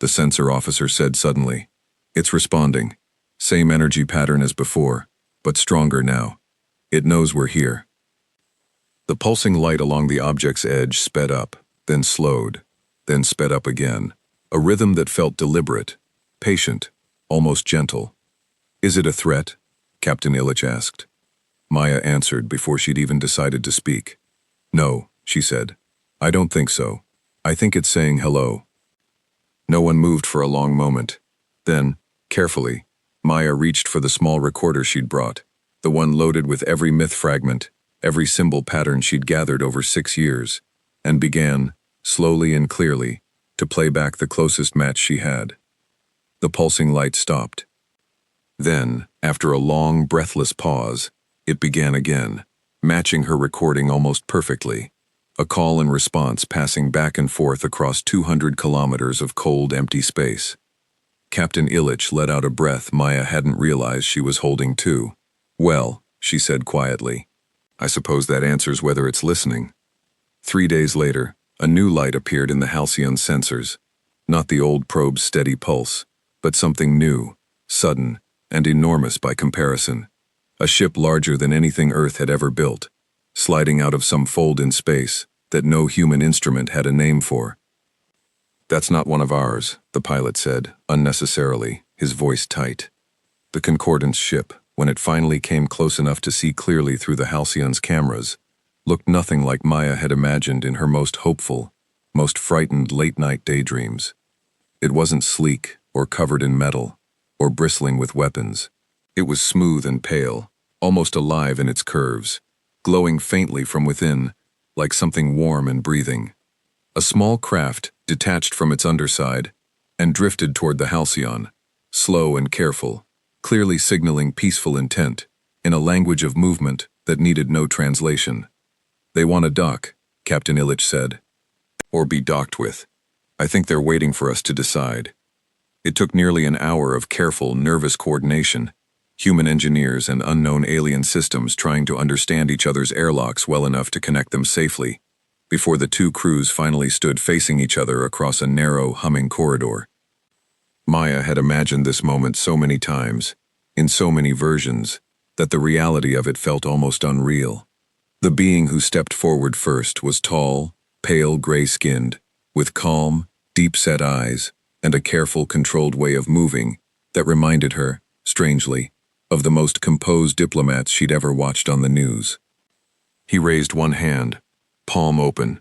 the sensor officer said suddenly. "It's responding. Same energy pattern as before, but stronger now. It knows we're here." The pulsing light along the object's edge sped up, then slowed, then sped up again, a rhythm that felt deliberate, patient, almost gentle. "Is it a threat?" Captain Illich asked. Maya answered before she'd even decided to speak. No, she said. I don't think so. I think it's saying hello. No one moved for a long moment. Then, carefully, Maya reached for the small recorder she'd brought, the one loaded with every myth fragment, every symbol pattern she'd gathered over 6 years, and began, slowly and clearly, to play back the closest match she had. The pulsing light stopped. Then, after a long, breathless pause, it began again, matching her recording almost perfectly, a call and response passing back and forth across 200 kilometers of cold, empty space. Captain Illich let out a breath Maya hadn't realized she was holding too. Well, she said quietly, I suppose that answers whether it's listening. 3 days later, a new light appeared in the Halcyon sensors, not the old probe's steady pulse, but something new, sudden, and enormous by comparison. A ship larger than anything Earth had ever built, sliding out of some fold in space that no human instrument had a name for. That's not one of ours, the pilot said, unnecessarily, his voice tight. The Concordance ship, when it finally came close enough to see clearly through the Halcyon's cameras, looked nothing like Maya had imagined in her most hopeful, most frightened late-night daydreams. It wasn't sleek or covered in metal or bristling with weapons. It was smooth and pale, almost alive in its curves, glowing faintly from within, like something warm and breathing. A small craft detached from its underside and drifted toward the Halcyon, slow and careful, clearly signaling peaceful intent, in a language of movement that needed no translation. They want to dock, Captain Illich said. Or be docked with. I think they're waiting for us to decide. It took nearly an hour of careful, nervous coordination, human engineers and unknown alien systems trying to understand each other's airlocks well enough to connect them safely, before the two crews finally stood facing each other across a narrow, humming corridor. Maya had imagined this moment so many times, in so many versions, that the reality of it felt almost unreal. The being who stepped forward first was tall, pale gray-skinned, with calm, deep-set eyes, and a careful, controlled way of moving that reminded her, strangely, of the most composed diplomats she'd ever watched on the news. He raised one hand, palm open,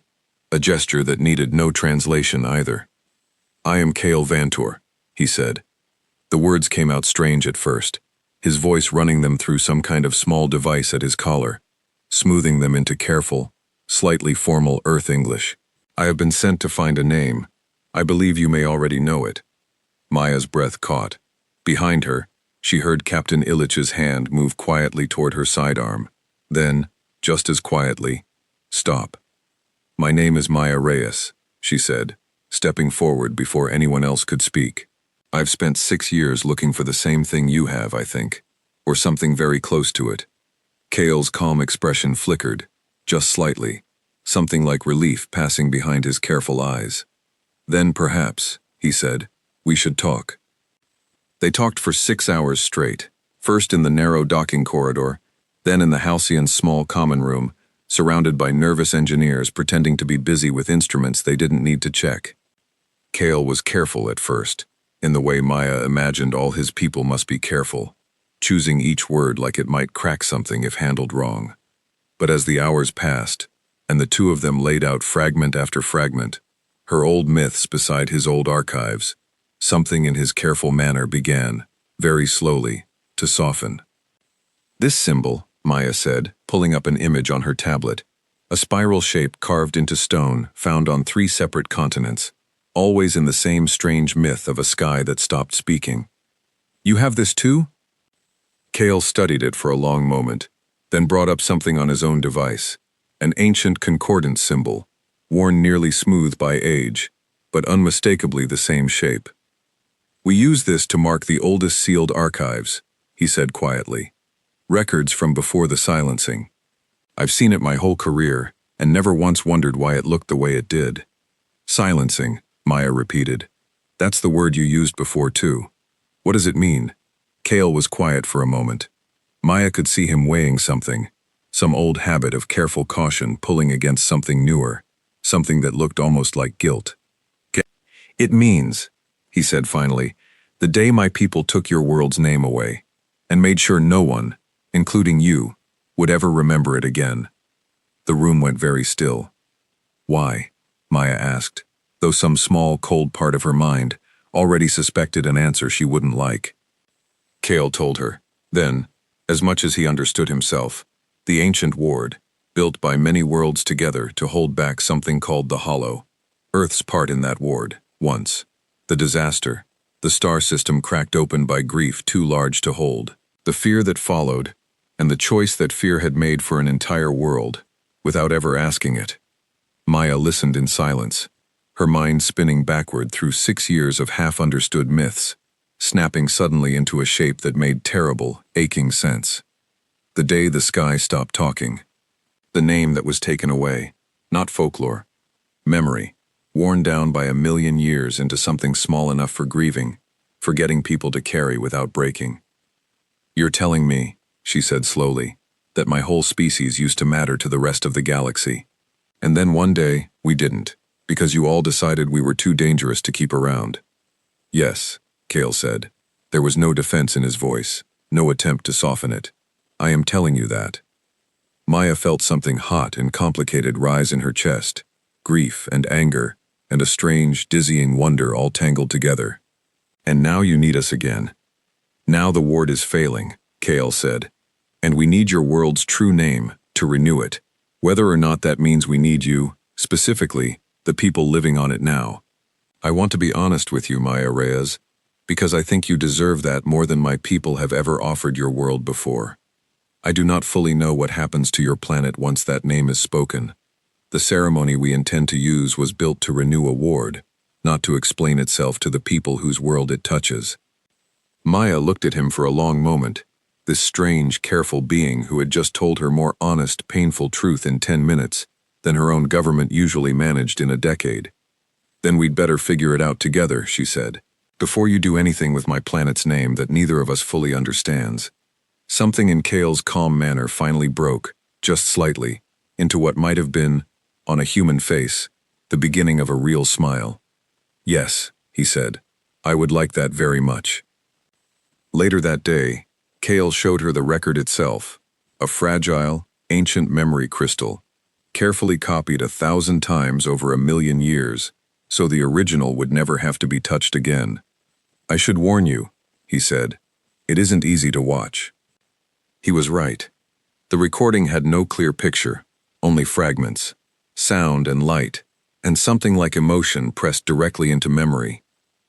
a gesture that needed no translation either. I am Cale Vantor, he said. The words came out strange at first, his voice running them through some kind of small device at his collar, smoothing them into careful, slightly formal Earth English. I have been sent to find a name. I believe you may already know it. Maya's breath caught. Behind her, she heard Captain Illich's hand move quietly toward her sidearm. Then, just as quietly, stop. My name is Maya Reyes, she said, stepping forward before anyone else could speak. I've spent 6 years looking for the same thing you have, I think, or something very close to it. Cale's calm expression flickered, just slightly, something like relief passing behind his careful eyes. Then perhaps, he said, we should talk. They talked for 6 hours straight, first in the narrow docking corridor, then in the Halcyon's small common room, surrounded by nervous engineers pretending to be busy with instruments they didn't need to check. Cale was careful at first, in the way Maya imagined all his people must be careful, choosing each word like it might crack something if handled wrong. But as the hours passed, and the two of them laid out fragment after fragment, her old myths beside his old archives, something in his careful manner began, very slowly, to soften. This symbol, Maya said, pulling up an image on her tablet, a spiral shape carved into stone found on 3 separate continents, always in the same strange myth of a sky that stopped speaking. You have this too? Cale studied it for a long moment, then brought up something on his own device, an ancient concordance symbol, worn nearly smooth by age, but unmistakably the same shape. We use this to mark the oldest sealed archives, he said quietly. Records from before the silencing. I've seen it my whole career, and never once wondered why it looked the way it did. Silencing, Maya repeated. That's the word you used before too. What does it mean? Cale was quiet for a moment. Maya could see him weighing something, some old habit of careful caution pulling against something newer, something that looked almost like guilt. It means, he said finally, the day my people took your world's name away. and made sure no one, including you, would ever remember it again. The room went very still. Why? Maya asked, though some small, cold part of her mind already suspected an answer she wouldn't like. Kale told her. Then, as much as he understood himself, the ancient ward, built by many worlds together to hold back something called the Hollow, Earth's part in that ward, once. The disaster, the star system cracked open by grief too large to hold, the fear that followed, and the choice that fear had made for an entire world, without ever asking it. Maya listened in silence, her mind spinning backward through 6 years of half-understood myths, snapping suddenly into a shape that made terrible, aching sense. The day the sky stopped talking. The name that was taken away, not folklore. Memory, worn down by 1,000,000 years into something small enough for grieving, for getting people to carry without breaking. You're telling me, she said slowly, that my whole species used to matter to the rest of the galaxy. And then one day, we didn't, because you all decided we were too dangerous to keep around. Yes, Kale said. There was no defense in his voice, no attempt to soften it. I am telling you that. Maya felt something hot and complicated rise in her chest, grief and anger, and a strange, dizzying wonder all tangled together. And now you need us again. Now the ward is failing, Kale said, and we need your world's true name to renew it, whether or not that means we need you, specifically, the people living on it now. I want to be honest with you, Maya Reyes, because I think you deserve that more than my people have ever offered your world before. I do not fully know what happens to your planet once that name is spoken. The ceremony we intend to use was built to renew a ward, not to explain itself to the people whose world it touches. Maya looked at him for a long moment, this strange, careful being who had just told her more honest, painful truth in 10 minutes than her own government usually managed in a decade. Then we'd better figure it out together, she said, before you do anything with my planet's name that neither of us fully understands. Something in Kale's calm manner finally broke, just slightly, into what might have been, on a human face, the beginning of a real smile. Yes, he said, I would like that very much. Later that day, Kale showed her the record itself, a fragile, ancient memory crystal, carefully copied 1,000 times over 1,000,000 years, so the original would never have to be touched again. I should warn you, he said, it isn't easy to watch. He was right. The recording had no clear picture, only fragments, sound and light, and something like emotion pressed directly into memory,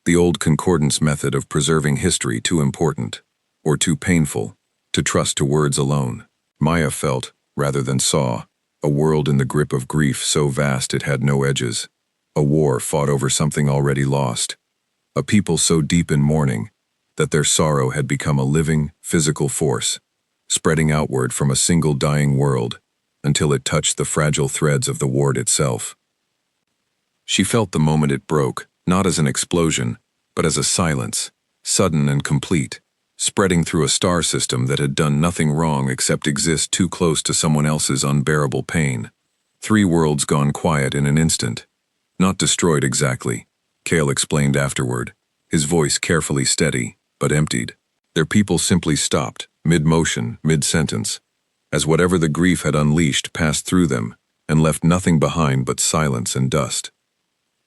the old concordance method of preserving history too important, or too painful, to trust to words alone. Maya felt, rather than saw, a world in the grip of grief so vast it had no edges, a war fought over something already lost, a people so deep in mourning that their sorrow had become a living, physical force, spreading outward from a single dying world until it touched the fragile threads of the ward itself. She felt the moment it broke, not as an explosion, but as a silence, sudden and complete, spreading through a star system that had done nothing wrong except exist too close to someone else's unbearable pain. 3 worlds gone quiet in an instant. Not destroyed exactly, Kale explained afterward, his voice carefully steady, but emptied. Their people simply stopped, mid-motion, mid-sentence, as whatever the grief had unleashed passed through them and left nothing behind but silence and dust.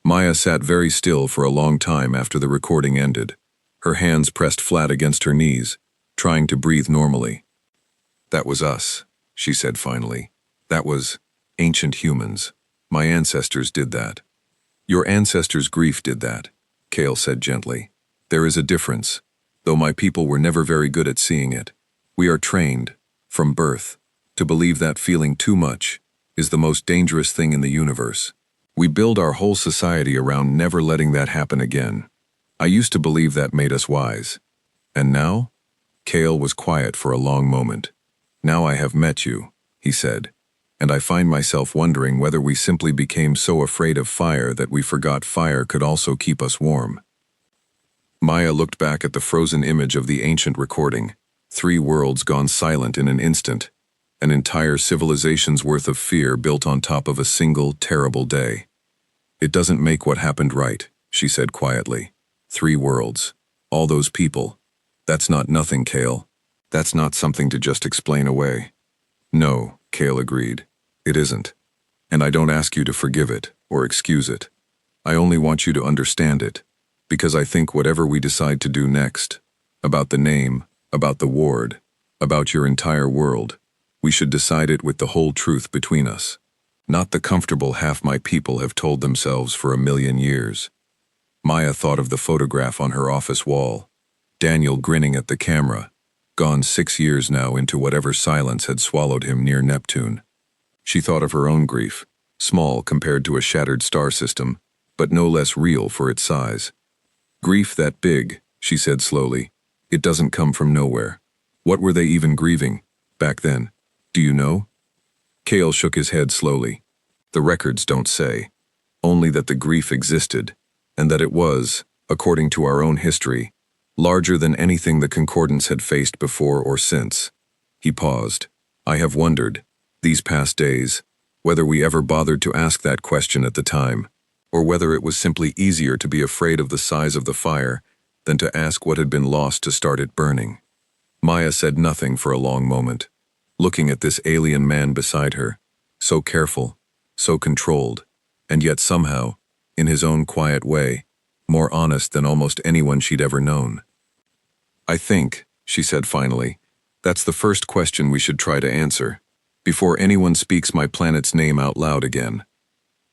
Maya sat very still for a long time after the recording ended, her hands pressed flat against her knees, trying to breathe normally. That was us, she said finally. That was ancient humans. My ancestors did that. Your ancestors' grief did that, Kale said gently. There is a difference, though my people were never very good at seeing it. We are trained, from birth, to believe that feeling too much is the most dangerous thing in the universe. We build our whole society around never letting that happen again. I used to believe that made us wise. And now? Kale was quiet for a long moment. Now I have met you, he said, and I find myself wondering whether we simply became so afraid of fire that we forgot fire could also keep us warm. Maya looked back at the frozen image of the ancient recording, 3 worlds gone silent in an instant, an entire civilization's worth of fear built on top of a single, terrible day. It doesn't make what happened right, she said quietly. 3 worlds. All those people. That's not nothing, Kale. That's not something to just explain away. No, Cale agreed. It isn't. And I don't ask you to forgive it or excuse it. I only want you to understand it, because I think whatever we decide to do next, about the name, about the ward, about your entire world, we should decide it with the whole truth between us, not the comfortable half my people have told themselves for 1,000,000 years. Maya thought of the photograph on her office wall, Daniel grinning at the camera, gone 6 years now into whatever silence had swallowed him near Neptune. She thought of her own grief, small compared to a shattered star system, but no less real for its size. Grief that big, she said slowly, it doesn't come from nowhere. What were they even grieving, back then? Do you know? Cale shook his head slowly. The records don't say. Only that the grief existed, and that it was, according to our own history, larger than anything the Concordance had faced before or since. He paused. I have wondered, these past days, whether we ever bothered to ask that question at the time, or whether it was simply easier to be afraid of the size of the fire than to ask what had been lost to start it burning. Maya said nothing for a long moment, looking at this alien man beside her, so careful, so controlled, and yet somehow, in his own quiet way, more honest than almost anyone she'd ever known. I think, she said finally, that's the first question we should try to answer, before anyone speaks my planet's name out loud again.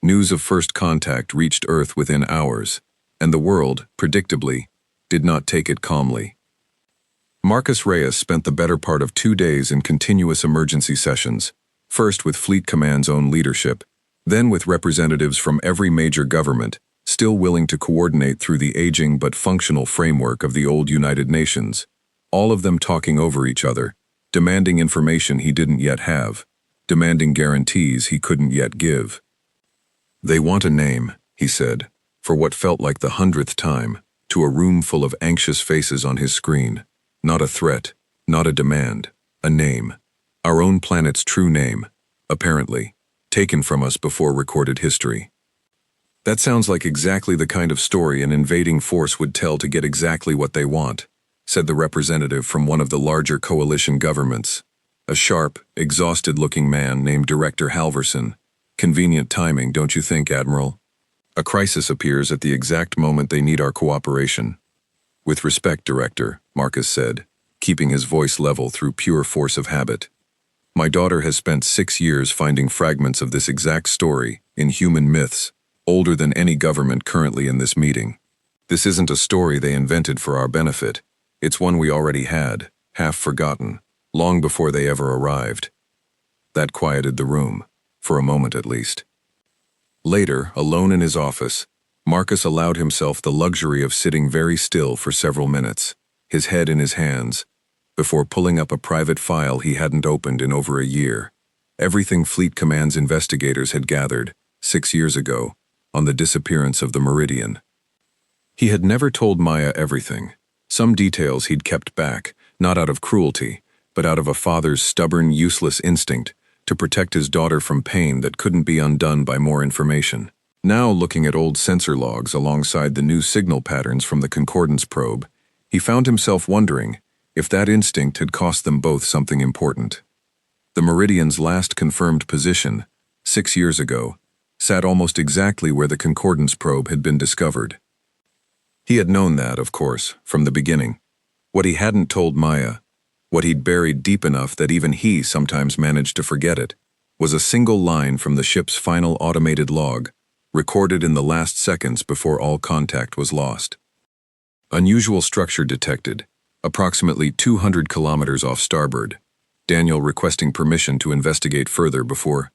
News of first contact reached Earth within hours, and the world, predictably, did not take it calmly. Marcus Reyes spent the better part of 2 days in continuous emergency sessions, first with Fleet Command's own leadership, then with representatives from every major government, still willing to coordinate through the aging but functional framework of the old United Nations, all of them talking over each other, demanding information he didn't yet have, demanding guarantees he couldn't yet give. They want a name, he said, for what felt like the 100th time, to a room full of anxious faces on his screen. Not a threat, not a demand, a name. Our own planet's true name, apparently, taken from us before recorded history. That sounds like exactly the kind of story an invading force would tell to get exactly what they want, said the representative from one of the larger coalition governments. A sharp, exhausted-looking man named Director Halverson. Convenient timing, don't you think, Admiral? A crisis appears at the exact moment they need our cooperation. With respect, Director, Marcus said, keeping his voice level through pure force of habit. My daughter has spent 6 years finding fragments of this exact story in human myths, older than any government currently in this meeting. This isn't a story they invented for our benefit. It's one we already had, half forgotten, long before they ever arrived. That quieted the room, for a moment at least. Later, alone in his office, Marcus allowed himself the luxury of sitting very still for several minutes, his head in his hands, before pulling up a private file he hadn't opened in over a year. Everything Fleet Command's investigators had gathered, 6 years ago, on the disappearance of the Meridian. He had never told Maya everything. Some details he'd kept back, not out of cruelty, but out of a father's stubborn, useless instinct to protect his daughter from pain that couldn't be undone by more information. Now, looking at old sensor logs alongside the new signal patterns from the Concordance probe, he found himself wondering if that instinct had cost them both something important. The Meridian's last confirmed position, 6 years ago, sat almost exactly where the Concordance probe had been discovered. He had known that, of course, from the beginning. What he hadn't told Maya, what he'd buried deep enough that even he sometimes managed to forget it, was a single line from the ship's final automated log, recorded in the last seconds before all contact was lost. Unusual structure detected, approximately 200 kilometers off starboard, Daniel requesting permission to investigate further before.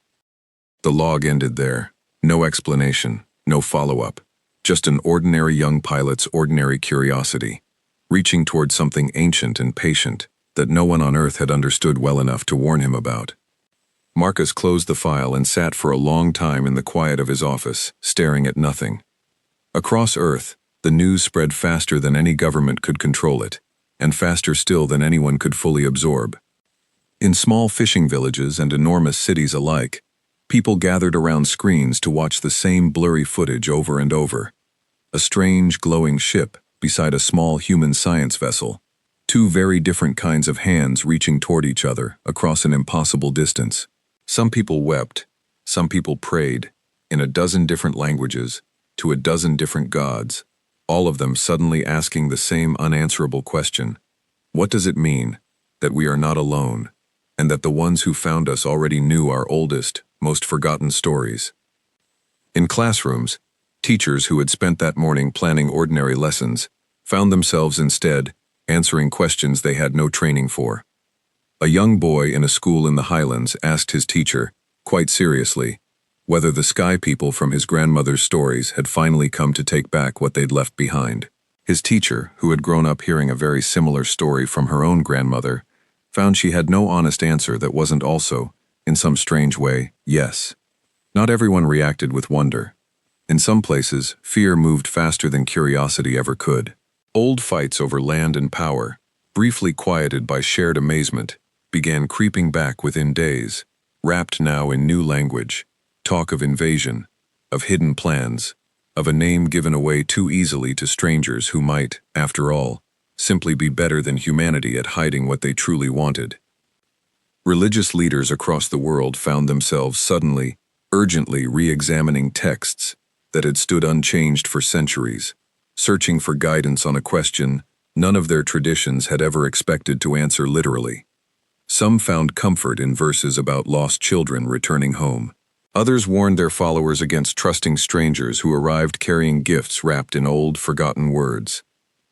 The log ended there. No explanation, no follow-up, just an ordinary young pilot's ordinary curiosity, reaching toward something ancient and patient that no one on Earth had understood well enough to warn him about. Marcus closed the file and sat for a long time in the quiet of his office, staring at nothing. Across Earth, the news spread faster than any government could control it, and faster still than anyone could fully absorb. In small fishing villages and enormous cities alike, people gathered around screens to watch the same blurry footage over and over. A strange, glowing ship beside a small human science vessel. Two very different kinds of hands reaching toward each other across an impossible distance. Some people wept, some people prayed, in a dozen different languages, to a dozen different gods, all of them suddenly asking the same unanswerable question. What does it mean that we are not alone, and that the ones who found us already knew our oldest, most forgotten stories? In classrooms, teachers who had spent that morning planning ordinary lessons found themselves instead answering questions they had no training for. A young boy in a school in the Highlands asked his teacher, quite seriously, whether the sky people from his grandmother's stories had finally come to take back what they'd left behind. His teacher, who had grown up hearing a very similar story from her own grandmother, found she had no honest answer that wasn't also, in some strange way, yes. Not everyone reacted with wonder. In some places, fear moved faster than curiosity ever could. Old fights over land and power, briefly quieted by shared amazement, began creeping back within days, wrapped now in new language, talk of invasion, of hidden plans, of a name given away too easily to strangers who might, after all, simply be better than humanity at hiding what they truly wanted. Religious leaders across the world found themselves suddenly, urgently re-examining texts that had stood unchanged for centuries, searching for guidance on a question none of their traditions had ever expected to answer literally. Some found comfort in verses about lost children returning home. Others warned their followers against trusting strangers who arrived carrying gifts wrapped in old, forgotten words.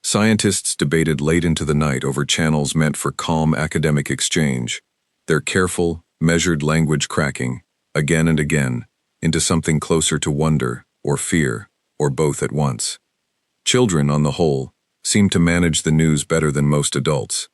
Scientists debated late into the night over channels meant for calm academic exchange, their careful, measured language cracking, again and again, into something closer to wonder or fear, or both at once. Children, on the whole, seemed to manage the news better than most adults.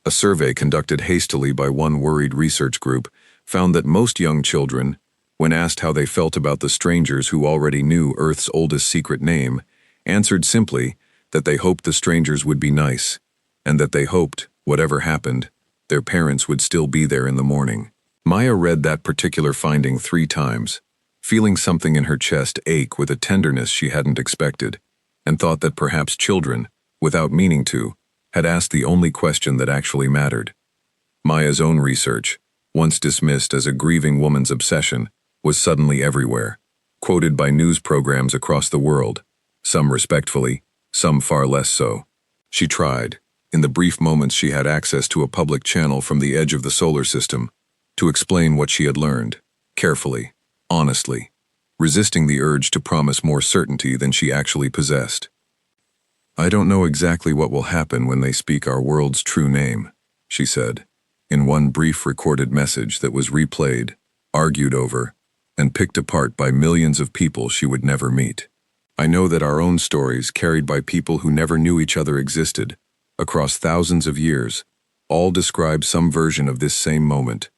A survey conducted hastily by one worried research group found that most young children, when asked how they felt about the strangers who already knew Earth's oldest secret name, answered simply that they hoped the strangers would be nice, and that they hoped, whatever happened, their parents would still be there in the morning. Maya read that particular finding 3 times, feeling something in her chest ache with a tenderness she hadn't expected, and thought that perhaps children, without meaning to, had asked the only question that actually mattered. Maya's own research, once dismissed as a grieving woman's obsession, was suddenly everywhere, quoted by news programs across the world, some respectfully, some far less so. She tried, in the brief moments she had access to a public channel from the edge of the solar system, to explain what she had learned, carefully, honestly, resisting the urge to promise more certainty than she actually possessed. "I don't know exactly what will happen when they speak our world's true name," she said, in one brief recorded message that was replayed, argued over, and picked apart by millions of people she would never meet. "I know that our own stories, carried by people who never knew each other existed, across thousands of years, all describe some version of this same moment.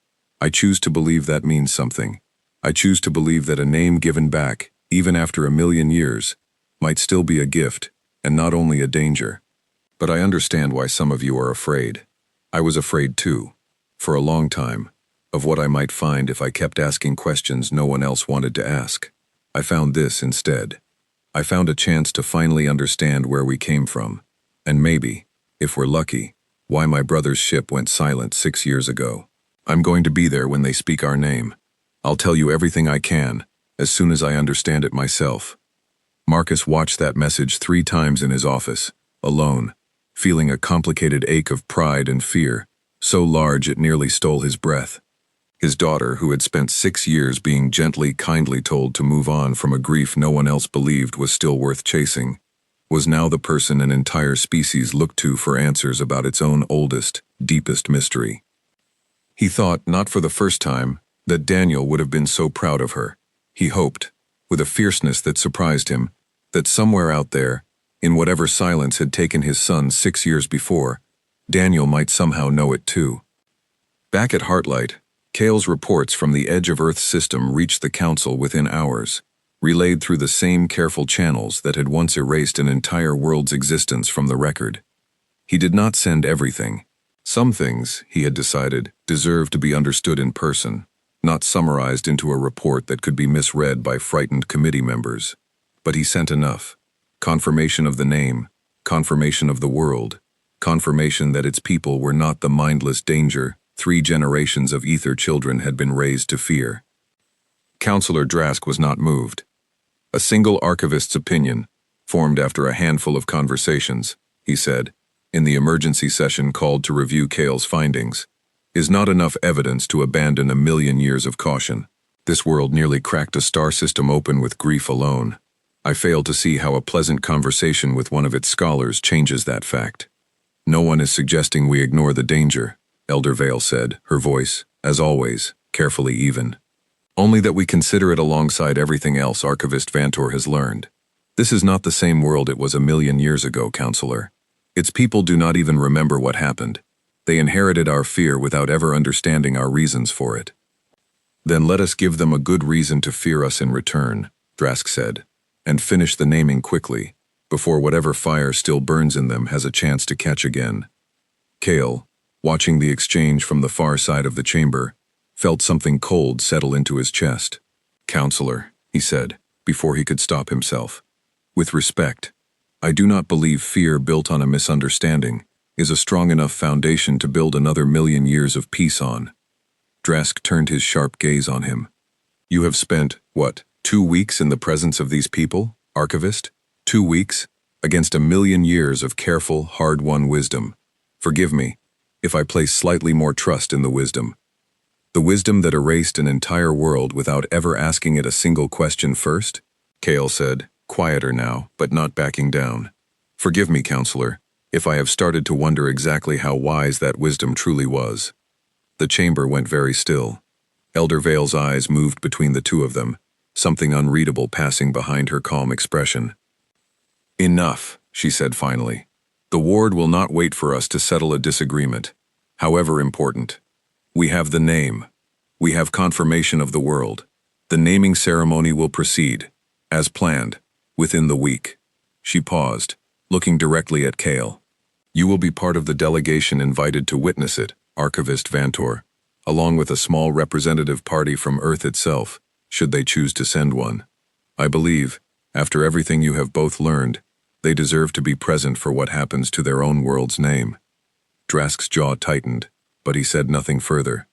I choose to believe that means something. I choose to believe that a name given back, even after 1,000,000 years, might still be a gift, and not only a danger. But I understand why some of you are afraid. I was afraid too, for a long time, of what I might find if I kept asking questions no one else wanted to ask. I found this instead. I found a chance to finally understand where we came from, and maybe, if we're lucky, why my brother's ship went silent 6 years ago. I'm going to be there when they speak our name. I'll tell you everything I can, as soon as I understand it myself." Marcus watched that message 3 times in his office, alone, feeling a complicated ache of pride and fear, so large it nearly stole his breath. His daughter, who had spent 6 years being gently, kindly told to move on from a grief no one else believed was still worth chasing, was now the person an entire species looked to for answers about its own oldest, deepest mystery. He thought, not for the first time, that Daniel would have been so proud of her. He hoped, with a fierceness that surprised him, that somewhere out there, in whatever silence had taken his son 6 years before, Daniel might somehow know it too. Back at Heartlight, Kale's reports from the edge of Earth's system reached the Council within hours, relayed through the same careful channels that had once erased an entire world's existence from the record. He did not send everything. Some things, he had decided, deserved to be understood in person, not summarized into a report that could be misread by frightened committee members. But he sent enough. Confirmation of the name, confirmation of the world, confirmation that its people were not the mindless danger 3 generations of ether children had been raised to fear. Counselor Drask was not moved. A single archivist's opinion, formed after a handful of conversations, he said, in the emergency session called to review Kale's findings, is not enough evidence to abandon a million years of caution. This world nearly cracked a star system open with grief alone. I fail to see how a pleasant conversation with one of its scholars changes that fact. No one is suggesting we ignore the danger, Elder Vale said, her voice, as always, carefully even. Only that we consider it alongside everything else Archivist Vantor has learned. This is not the same world it was a million years ago, Counselor. Its people do not even remember what happened. They inherited our fear without ever understanding our reasons for it. Then let us give them a good reason to fear us in return, Drask said, and finish the naming quickly, before whatever fire still burns in them has a chance to catch again. Kale, watching the exchange from the far side of the chamber, felt something cold settle into his chest. Counselor, he said, before he could stop himself. With respect, I do not believe fear built on a misunderstanding is a strong enough foundation to build another million years of peace on. Drask turned his sharp gaze on him. You have spent, what, 2 weeks in the presence of these people, Archivist? 2 weeks, against a million years of careful, hard-won wisdom. Forgive me, if I place slightly more trust in the wisdom. The wisdom that erased an entire world without ever asking it a single question first? Kale said, quieter now, but not backing down. Forgive me, Counselor, if I have started to wonder exactly how wise that wisdom truly was. The chamber went very still. Elder Vale's eyes moved between the two of them, something unreadable passing behind her calm expression. Enough, she said finally. The ward will not wait for us to settle a disagreement, however important. We have the name. We have confirmation of the world. The naming ceremony will proceed, as planned, within the week. She paused, looking directly at Kale. You will be part of the delegation invited to witness it, Archivist Vantor, along with a small representative party from Earth itself, should they choose to send one. I believe, after everything you have both learned, they deserve to be present for what happens to their own world's name. Drask's jaw tightened, but he said nothing further.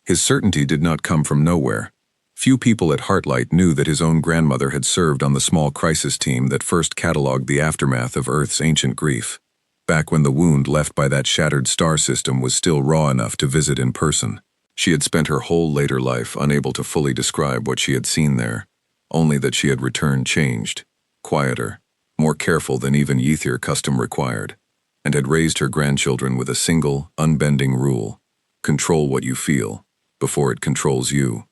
His certainty did not come from nowhere. Few people at Heartlight knew that his own grandmother had served on the small crisis team that first catalogued the aftermath of Earth's ancient grief, back when the wound left by that shattered star system was still raw enough to visit in person. She had spent her whole later life unable to fully describe what she had seen there, only that she had returned changed, quieter, more careful than even Yethir custom required, and had raised her grandchildren with a single, unbending rule: control what you feel, before it controls you.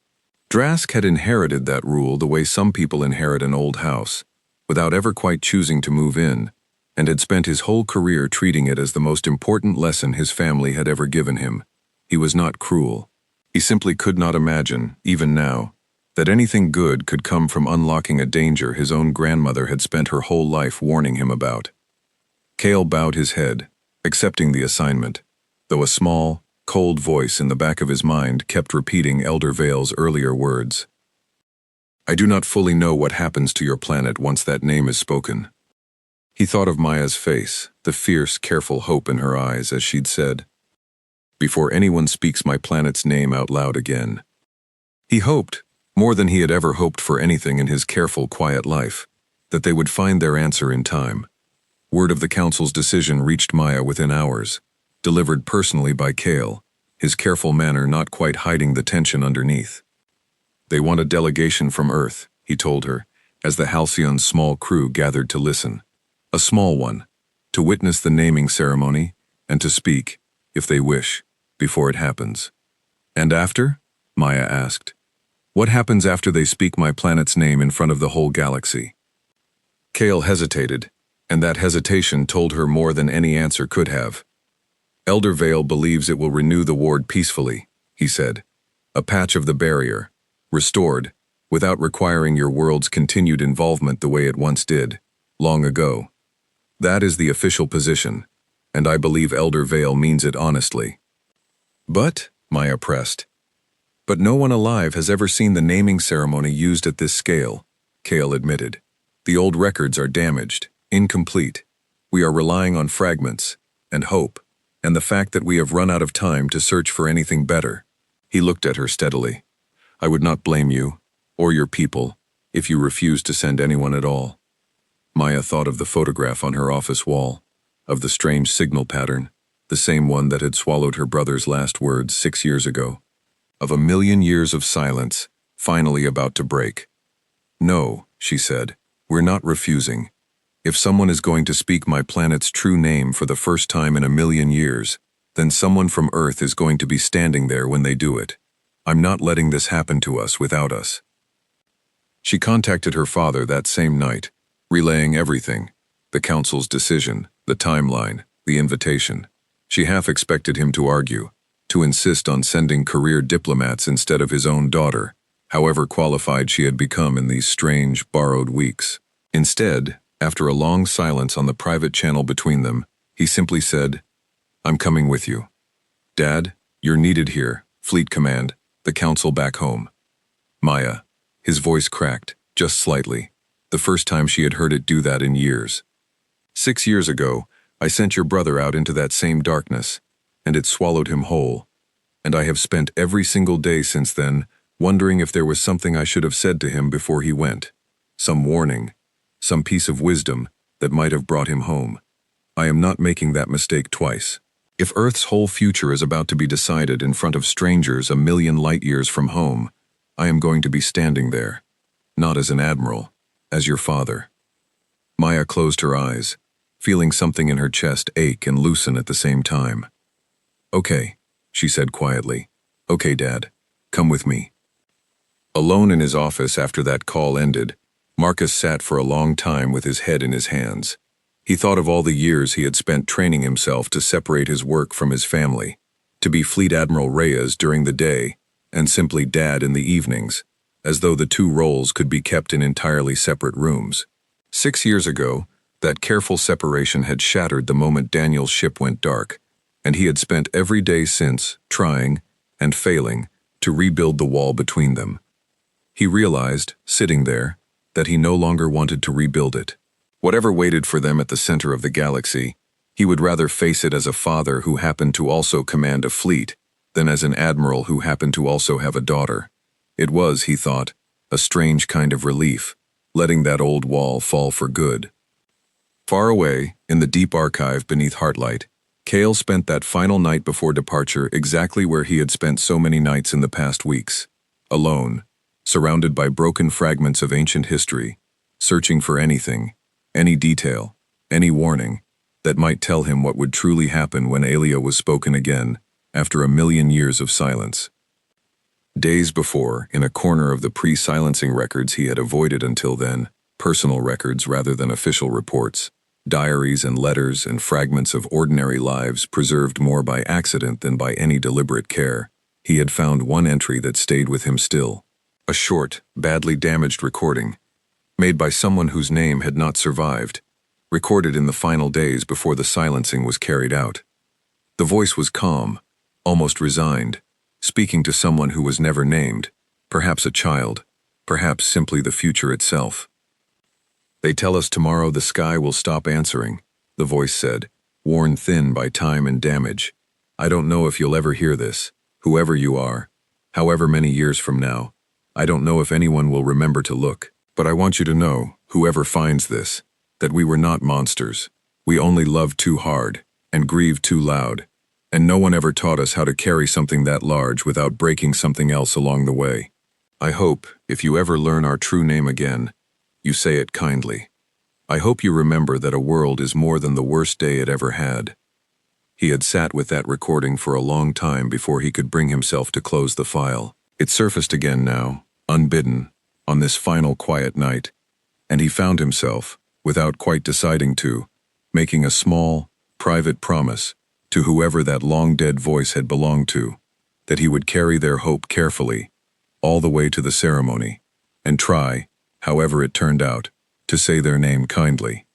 Drask had inherited that rule the way some people inherit an old house, without ever quite choosing to move in, and had spent his whole career treating it as the most important lesson his family had ever given him. He was not cruel. He simply could not imagine, even now, that anything good could come from unlocking a danger his own grandmother had spent her whole life warning him about. Kale bowed his head, accepting the assignment, though a small, cold voice in the back of his mind kept repeating Elder Vale's earlier words. I do not fully know what happens to your planet once that name is spoken. He thought of Maya's face, the fierce, careful hope in her eyes as she'd said, before anyone speaks my planet's name out loud again. He hoped, more than he had ever hoped for anything in his careful, quiet life, that they would find their answer in time. Word of the Council's decision reached Maya within hours, delivered personally by Kale, his careful manner not quite hiding the tension underneath. They want a delegation from Earth, he told her, as the Halcyon's small crew gathered to listen. A small one, to witness the naming ceremony, and to speak, if they wish, before it happens. And after? Maya asked. What happens after they speak my planet's name in front of the whole galaxy? Kale hesitated, and that hesitation told her more than any answer could have. Elder Vale believes it will renew the ward peacefully, he said. A patch of the barrier, restored, without requiring your world's continued involvement the way it once did, long ago. That is the official position, and I believe Elder Vale means it honestly. But, Maya pressed, but no one alive has ever seen the naming ceremony used at this scale, Kale admitted. The old records are damaged, incomplete. We are relying on fragments, and hope, and the fact that we have run out of time to search for anything better. He looked at her steadily. I would not blame you, or your people, if you refused to send anyone at all. Maya thought of the photograph on her office wall, of the strange signal pattern, the same one that had swallowed her brother's last words 6 years ago, of a million years of silence, finally about to break. No, she said, we're not refusing. If someone is going to speak my planet's true name for the first time in a million years, then someone from Earth is going to be standing there when they do it. I'm not letting this happen to us without us. She contacted her father that same night, relaying everything, the council's decision, the timeline, the invitation. She half expected him to argue, to insist on sending career diplomats instead of his own daughter, however qualified she had become in these strange, borrowed weeks. Instead, after a long silence on the private channel between them, he simply said, I'm coming with you. Dad, you're needed here, Fleet Command, the council back home. Maya. His voice cracked, just slightly, the first time she had heard it do that in years. 6 years ago, I sent your brother out into that same darkness, and it swallowed him whole. And I have spent every single day since then wondering if there was something I should have said to him before he went. Some warning, some piece of wisdom that might have brought him home. I am not making that mistake twice. If Earth's whole future is about to be decided in front of strangers a million light years from home, I am going to be standing there, not as an admiral, as your father. Maya closed her eyes, feeling something in her chest ache and loosen at the same time. Okay, she said quietly. Okay, Dad, come with me. Alone in his office after that call ended, Marcus sat for a long time with his head in his hands. He thought of all the years he had spent training himself to separate his work from his family, to be Fleet Admiral Reyes during the day, and simply Dad in the evenings, as though the two roles could be kept in entirely separate rooms. 6 years ago, that careful separation had shattered the moment Daniel's ship went dark, and he had spent every day since trying, and failing, to rebuild the wall between them. He realized, sitting there, that he no longer wanted to rebuild it. Whatever waited for them at the center of the galaxy, he would rather face it as a father who happened to also command a fleet than as an admiral who happened to also have a daughter. It was, he thought, a strange kind of relief, letting that old wall fall for good. Far away, in the deep archive beneath Heartlight, Cale spent that final night before departure exactly where he had spent so many nights in the past weeks, alone, surrounded by broken fragments of ancient history, searching for anything, any detail, any warning, that might tell him what would truly happen when Aelia was spoken again, after a million years of silence. Days before, in a corner of the pre-silencing records he had avoided until then, personal records rather than official reports, diaries and letters and fragments of ordinary lives preserved more by accident than by any deliberate care, he had found one entry that stayed with him still. A short, badly damaged recording, made by someone whose name had not survived, recorded in the final days before the silencing was carried out. The voice was calm, almost resigned, speaking to someone who was never named, perhaps a child, perhaps simply the future itself. They tell us tomorrow the sky will stop answering, the voice said, worn thin by time and damage. I don't know if you'll ever hear this, whoever you are, however many years from now. I don't know if anyone will remember to look, but I want you to know, whoever finds this, that we were not monsters. We only loved too hard, and grieved too loud, and no one ever taught us how to carry something that large without breaking something else along the way. I hope, if you ever learn our true name again, you say it kindly. I hope you remember that a world is more than the worst day it ever had. He had sat with that recording for a long time before he could bring himself to close the file. It surfaced again now, unbidden, on this final quiet night, and he found himself, without quite deciding to, making a small, private promise to whoever that long-dead voice had belonged to, that he would carry their hope carefully, all the way to the ceremony, and try, however it turned out, to say their name kindly.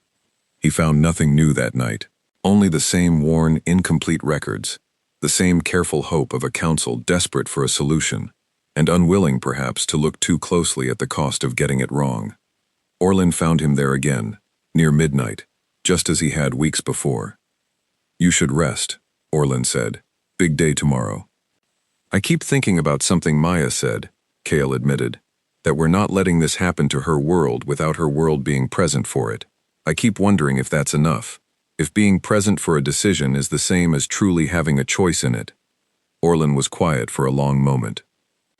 He found nothing new that night, only the same worn, incomplete records, the same careful hope of a council desperate for a solution, and unwilling perhaps to look too closely at the cost of getting it wrong. Orlin found him there again, near midnight, just as he had weeks before. You should rest, Orlin said. Big day tomorrow. I keep thinking about something Maya said, Kale admitted, that we're not letting this happen to her world without her world being present for it. I keep wondering if that's enough. If being present for a decision is the same as truly having a choice in it. Orlin was quiet for a long moment.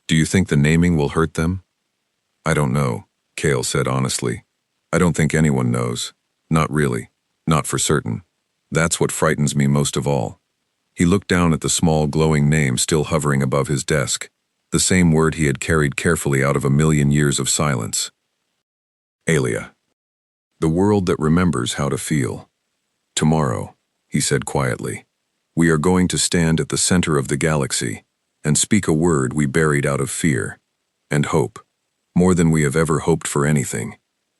Do you think the naming will hurt them? I don't know, Kale said honestly. I don't think anyone knows. Not really. Not for certain. That's what frightens me most of all. He looked down at the small glowing name still hovering above his desk, the same word he had carried carefully out of a million years of silence. Alia. The world that remembers how to feel. Tomorrow, he said quietly, we are going to stand at the center of the galaxy and speak a word we buried out of fear and hope, more than we have ever hoped for anything,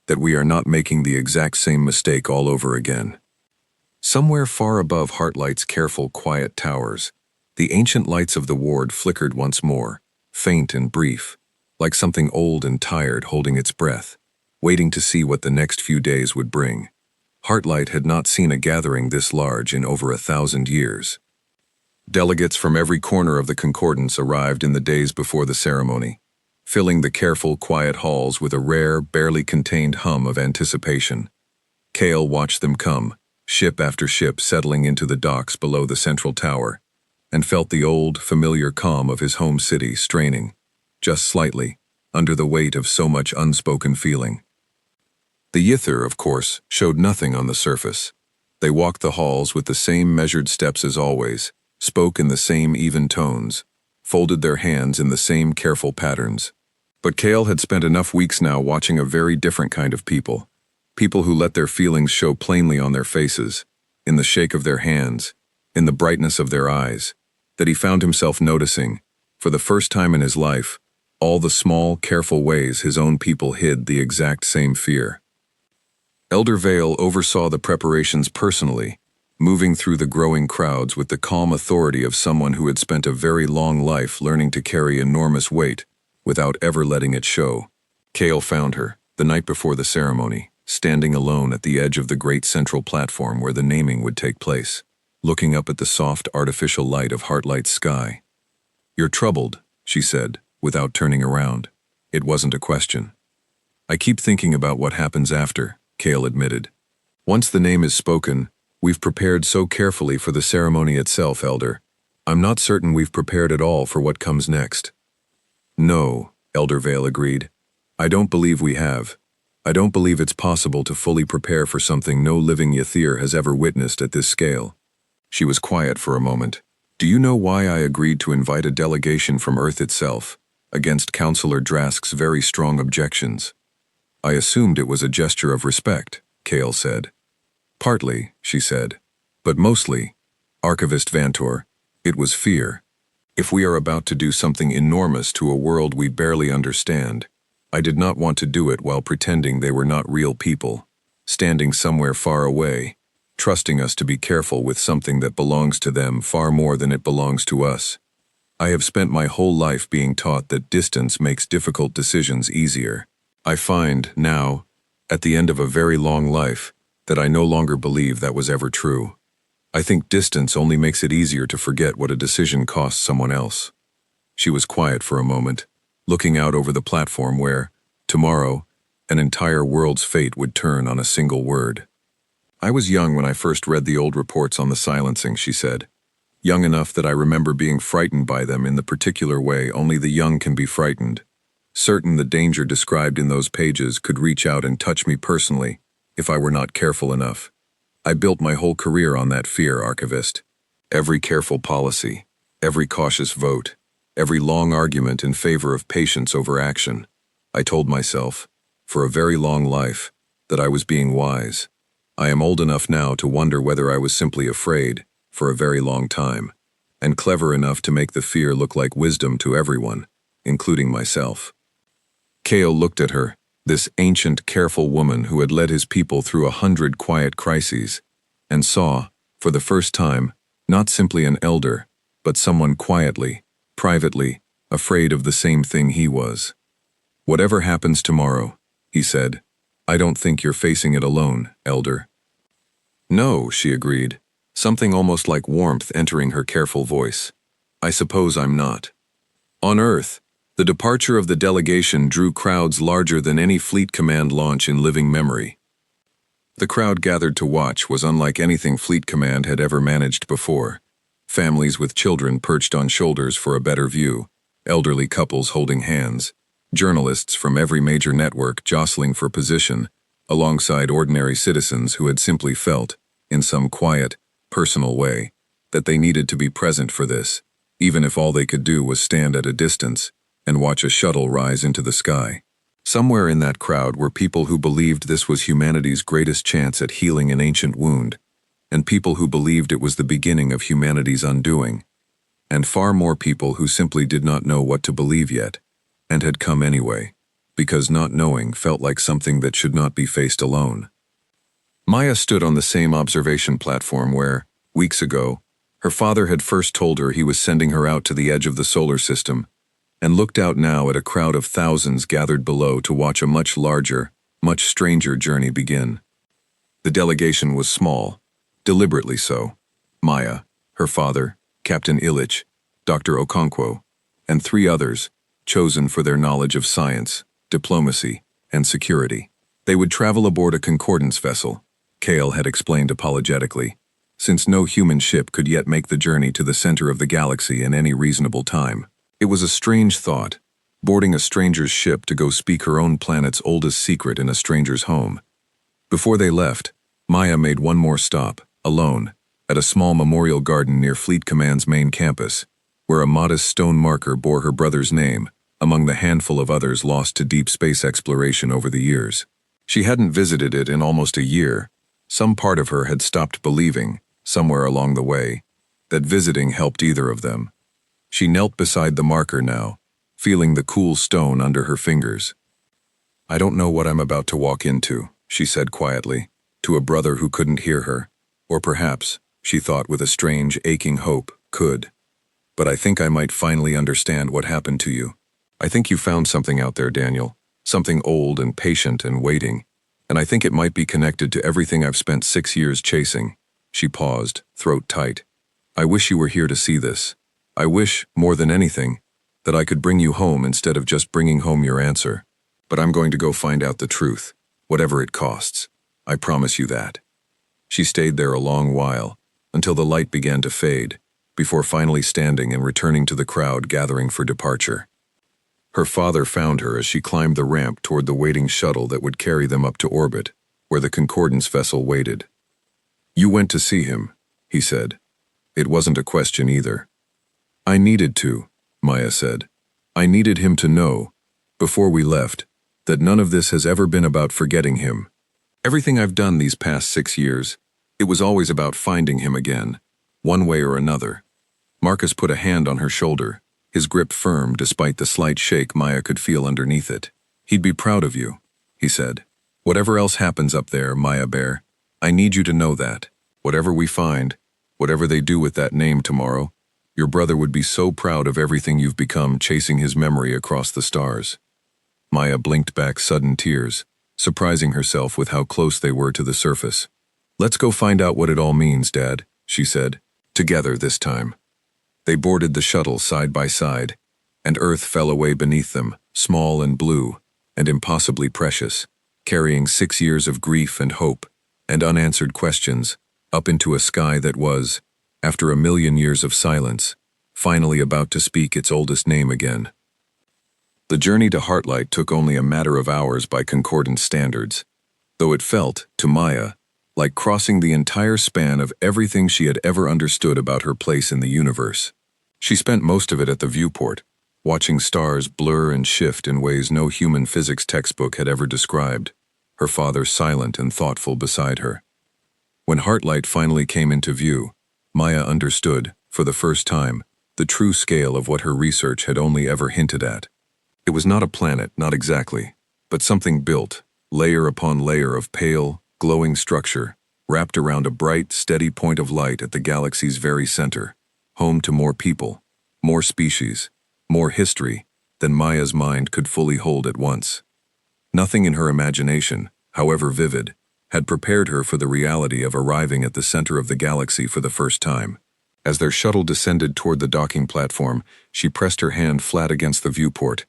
that we are not making the exact same mistake all over again. Somewhere far above Heartlight's careful, quiet towers, the ancient lights of the ward flickered once more, faint and brief, like something old and tired holding its breath, waiting to see what the next few days would bring. Heartlight had not seen a gathering this large in over 1,000 years. Delegates from every corner of the concordance arrived in the days before the ceremony, filling the careful, quiet halls with a rare, barely contained hum of anticipation. Kale watched them come, ship after ship settling into the docks below the central tower, and felt the old, familiar calm of his home city straining, just slightly, under the weight of so much unspoken feeling. The Yither, of course, showed nothing on the surface. They walked the halls with the same measured steps as always, spoke in the same even tones, folded their hands in the same careful patterns. But Kale had spent enough weeks now watching a very different kind of people. People who let their feelings show plainly on their faces, in the shake of their hands, in the brightness of their eyes, that he found himself noticing, for the first time in his life, all the small, careful ways his own people hid the exact same fear. Elder Vale oversaw the preparations personally, moving through the growing crowds with the calm authority of someone who had spent a very long life learning to carry enormous weight without ever letting it show. Kale found her, the night before the ceremony, standing alone at the edge of the great central platform where the naming would take place, looking up at the soft artificial light of Heartlight's sky. You're troubled, she said, without turning around. It wasn't a question. I keep thinking about what happens after, Kale admitted. Once the name is spoken, we've prepared so carefully for the ceremony itself, Elder. I'm not certain we've prepared at all for what comes next. No, Elder Vale agreed. I don't believe we have. I don't believe it's possible to fully prepare for something no living Ythir has ever witnessed at this scale. She was quiet for a moment. Do you know why I agreed to invite a delegation from Earth itself, against Counselor Drask's very strong objections? I assumed it was a gesture of respect, Kale said. Partly, she said, but mostly, Archivist Vantor, it was fear. If we are about to do something enormous to a world we barely understand, I did not want to do it while pretending they were not real people, standing somewhere far away, trusting us to be careful with something that belongs to them far more than it belongs to us. I have spent my whole life being taught that distance makes difficult decisions easier. I find, now, at the end of a very long life, that I no longer believe that was ever true. I think distance only makes it easier to forget what a decision costs someone else. She was quiet for a moment, looking out over the platform where, tomorrow, an entire world's fate would turn on a single word. I was young when I first read the old reports on the silencing, she said. Young enough that I remember being frightened by them in the particular way only the young can be frightened. Certain the danger described in those pages could reach out and touch me personally, if I were not careful enough. I built my whole career on that fear, Archivist. Every careful policy, every cautious vote, every long argument in favor of patience over action. I told myself, for a very long life, that I was being wise. I am old enough now to wonder whether I was simply afraid, for a very long time, and clever enough to make the fear look like wisdom to everyone, including myself. Kale looked at her, this ancient, careful woman who had led his people through 100 quiet crises, and saw, for the first time, not simply an elder, but someone quietly, privately, afraid of the same thing he was. Whatever happens tomorrow, he said, I don't think you're facing it alone, Elder. No, she agreed. something almost like warmth entering her careful voice. "I suppose I'm not." On Earth, the departure of the delegation drew crowds larger than any Fleet Command launch in living memory. The crowd gathered to watch was unlike anything Fleet Command had ever managed before. Families with children perched on shoulders for a better view, elderly couples holding hands, journalists from every major network jostling for position, alongside ordinary citizens who had simply felt, in some quiet, personal way, that they needed to be present for this, even if all they could do was stand at a distance and watch a shuttle rise into the sky. Somewhere in that crowd were people who believed this was humanity's greatest chance at healing an ancient wound, and people who believed it was the beginning of humanity's undoing, and far more people who simply did not know what to believe yet, and had come anyway, because not knowing felt like something that should not be faced alone. Maya stood on the same observation platform where, weeks ago, her father had first told her he was sending her out to the edge of the solar system, and looked out now at a crowd of thousands gathered below to watch a much larger, much stranger journey begin. The delegation was small, deliberately so. Maya, her father, Captain Illich, Dr. Okonkwo, and 3 others, chosen for their knowledge of science, diplomacy, and security. They would travel aboard a concordance vessel, Kale had explained apologetically, since no human ship could yet make the journey to the center of the galaxy in any reasonable time. It was a strange thought, boarding a stranger's ship to go speak her own planet's oldest secret in a stranger's home. Before they left, Maya made one more stop, alone, at a small memorial garden near Fleet Command's main campus, where a modest stone marker bore her brother's name, among the handful of others lost to deep space exploration over the years. She hadn't visited it in almost a year. Some part of her had stopped believing, somewhere along the way, that visiting helped either of them. She knelt beside the marker now, feeling the cool stone under her fingers. "I don't know what I'm about to walk into," she said quietly, to a brother who couldn't hear her, or perhaps, she thought with a strange, aching hope, could. "But I think I might finally understand what happened to you. I think you found something out there, Daniel, something old and patient and waiting, and I think it might be connected to everything I've spent 6 years chasing." She paused, throat tight. "I wish you were here to see this. I wish, more than anything, that I could bring you home instead of just bringing home your answer. But I'm going to go find out the truth, whatever it costs. I promise you that." She stayed there a long while, until the light began to fade, before finally standing and returning to the crowd gathering for departure. Her father found her as she climbed the ramp toward the waiting shuttle that would carry them up to orbit, where the concordance vessel waited. "You went to see him," he said. It wasn't a question either. "I needed to," Maya said. "I needed him to know, before we left, that none of this has ever been about forgetting him. Everything I've done these past 6 years, it was always about finding him again, one way or another." Marcus put a hand on her shoulder, his grip firm despite the slight shake Maya could feel underneath it. "He'd be proud of you," he said. "Whatever else happens up there, Maya Bear, I need you to know that. Whatever we find, whatever they do with that name tomorrow, your brother would be so proud of everything you've become chasing his memory across the stars." Maya blinked back sudden tears, surprising herself with how close they were to the surface. "Let's go find out what it all means, Dad," she said. Together this time. They boarded the shuttle side by side, and Earth fell away beneath them, small and blue, and impossibly precious, carrying 6 years of grief and hope, and unanswered questions, up into a sky that was, after a million years of silence, finally about to speak its oldest name again. The journey to Heartlight took only a matter of hours by concordant standards, though it felt, to Maya, like crossing the entire span of everything she had ever understood about her place in the universe. She spent most of it at the viewport, watching stars blur and shift in ways no human physics textbook had ever described, her father silent and thoughtful beside her. When Heartlight finally came into view, Maya understood, for the first time, the true scale of what her research had only ever hinted at. It was not a planet, not exactly, but something built, layer upon layer of pale, glowing structure, wrapped around a bright, steady point of light at the galaxy's very center, home to more people, more species, more history than Maya's mind could fully hold at once. Nothing in her imagination, however vivid, had prepared her for the reality of arriving at the center of the galaxy for the first time. As their shuttle descended toward the docking platform, she pressed her hand flat against the viewport,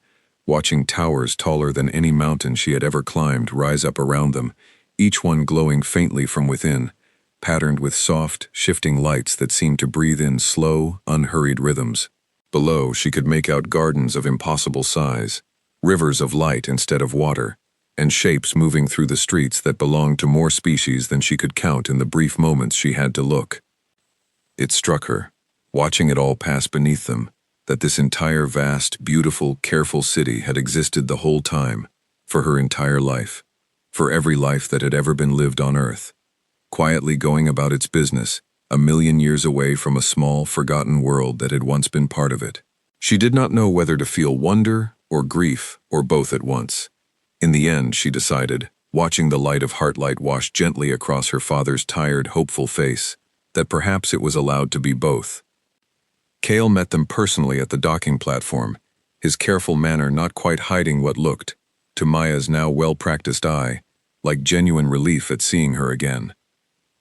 watching towers taller than any mountain she had ever climbed rise up around them, each one glowing faintly from within, patterned with soft, shifting lights that seemed to breathe in slow, unhurried rhythms. Below, she could make out gardens of impossible size, rivers of light instead of water, and shapes moving through the streets that belonged to more species than she could count in the brief moments she had to look. It struck her, watching it all pass beneath them, that this entire vast, beautiful, careful city had existed the whole time, for her entire life, for every life that had ever been lived on Earth, quietly going about its business, a million years away from a small, forgotten world that had once been part of it. She did not know whether to feel wonder or grief or both at once. In the end, she decided, watching the light of Heartlight wash gently across her father's tired, hopeful face, that perhaps it was allowed to be both. Kale met them personally at the docking platform, his careful manner not quite hiding what looked, to Maya's now well-practiced eye, like genuine relief at seeing her again.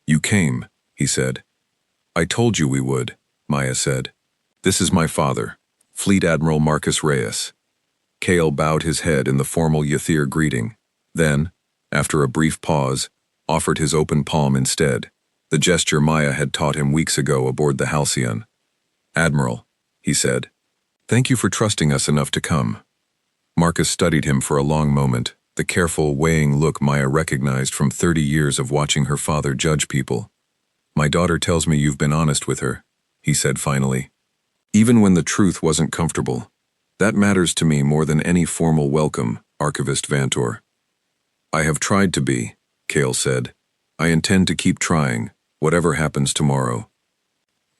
"You came," he said. "I told you we would," Maya said. "This is my father, Fleet Admiral Marcus Reyes." Kale bowed his head in the formal Yathir greeting, then, after a brief pause, offered his open palm instead, the gesture Maya had taught him weeks ago aboard the Halcyon. "Admiral," he said, "thank you for trusting us enough to come." Marcus studied him for a long moment, the careful, weighing look Maya recognized from 30 years of watching her father judge people. "My daughter tells me you've been honest with her," he said finally. "Even when the truth wasn't comfortable. That matters to me more than any formal welcome, Archivist Vantor." "I have tried to be," Kale said. "I intend to keep trying, whatever happens tomorrow."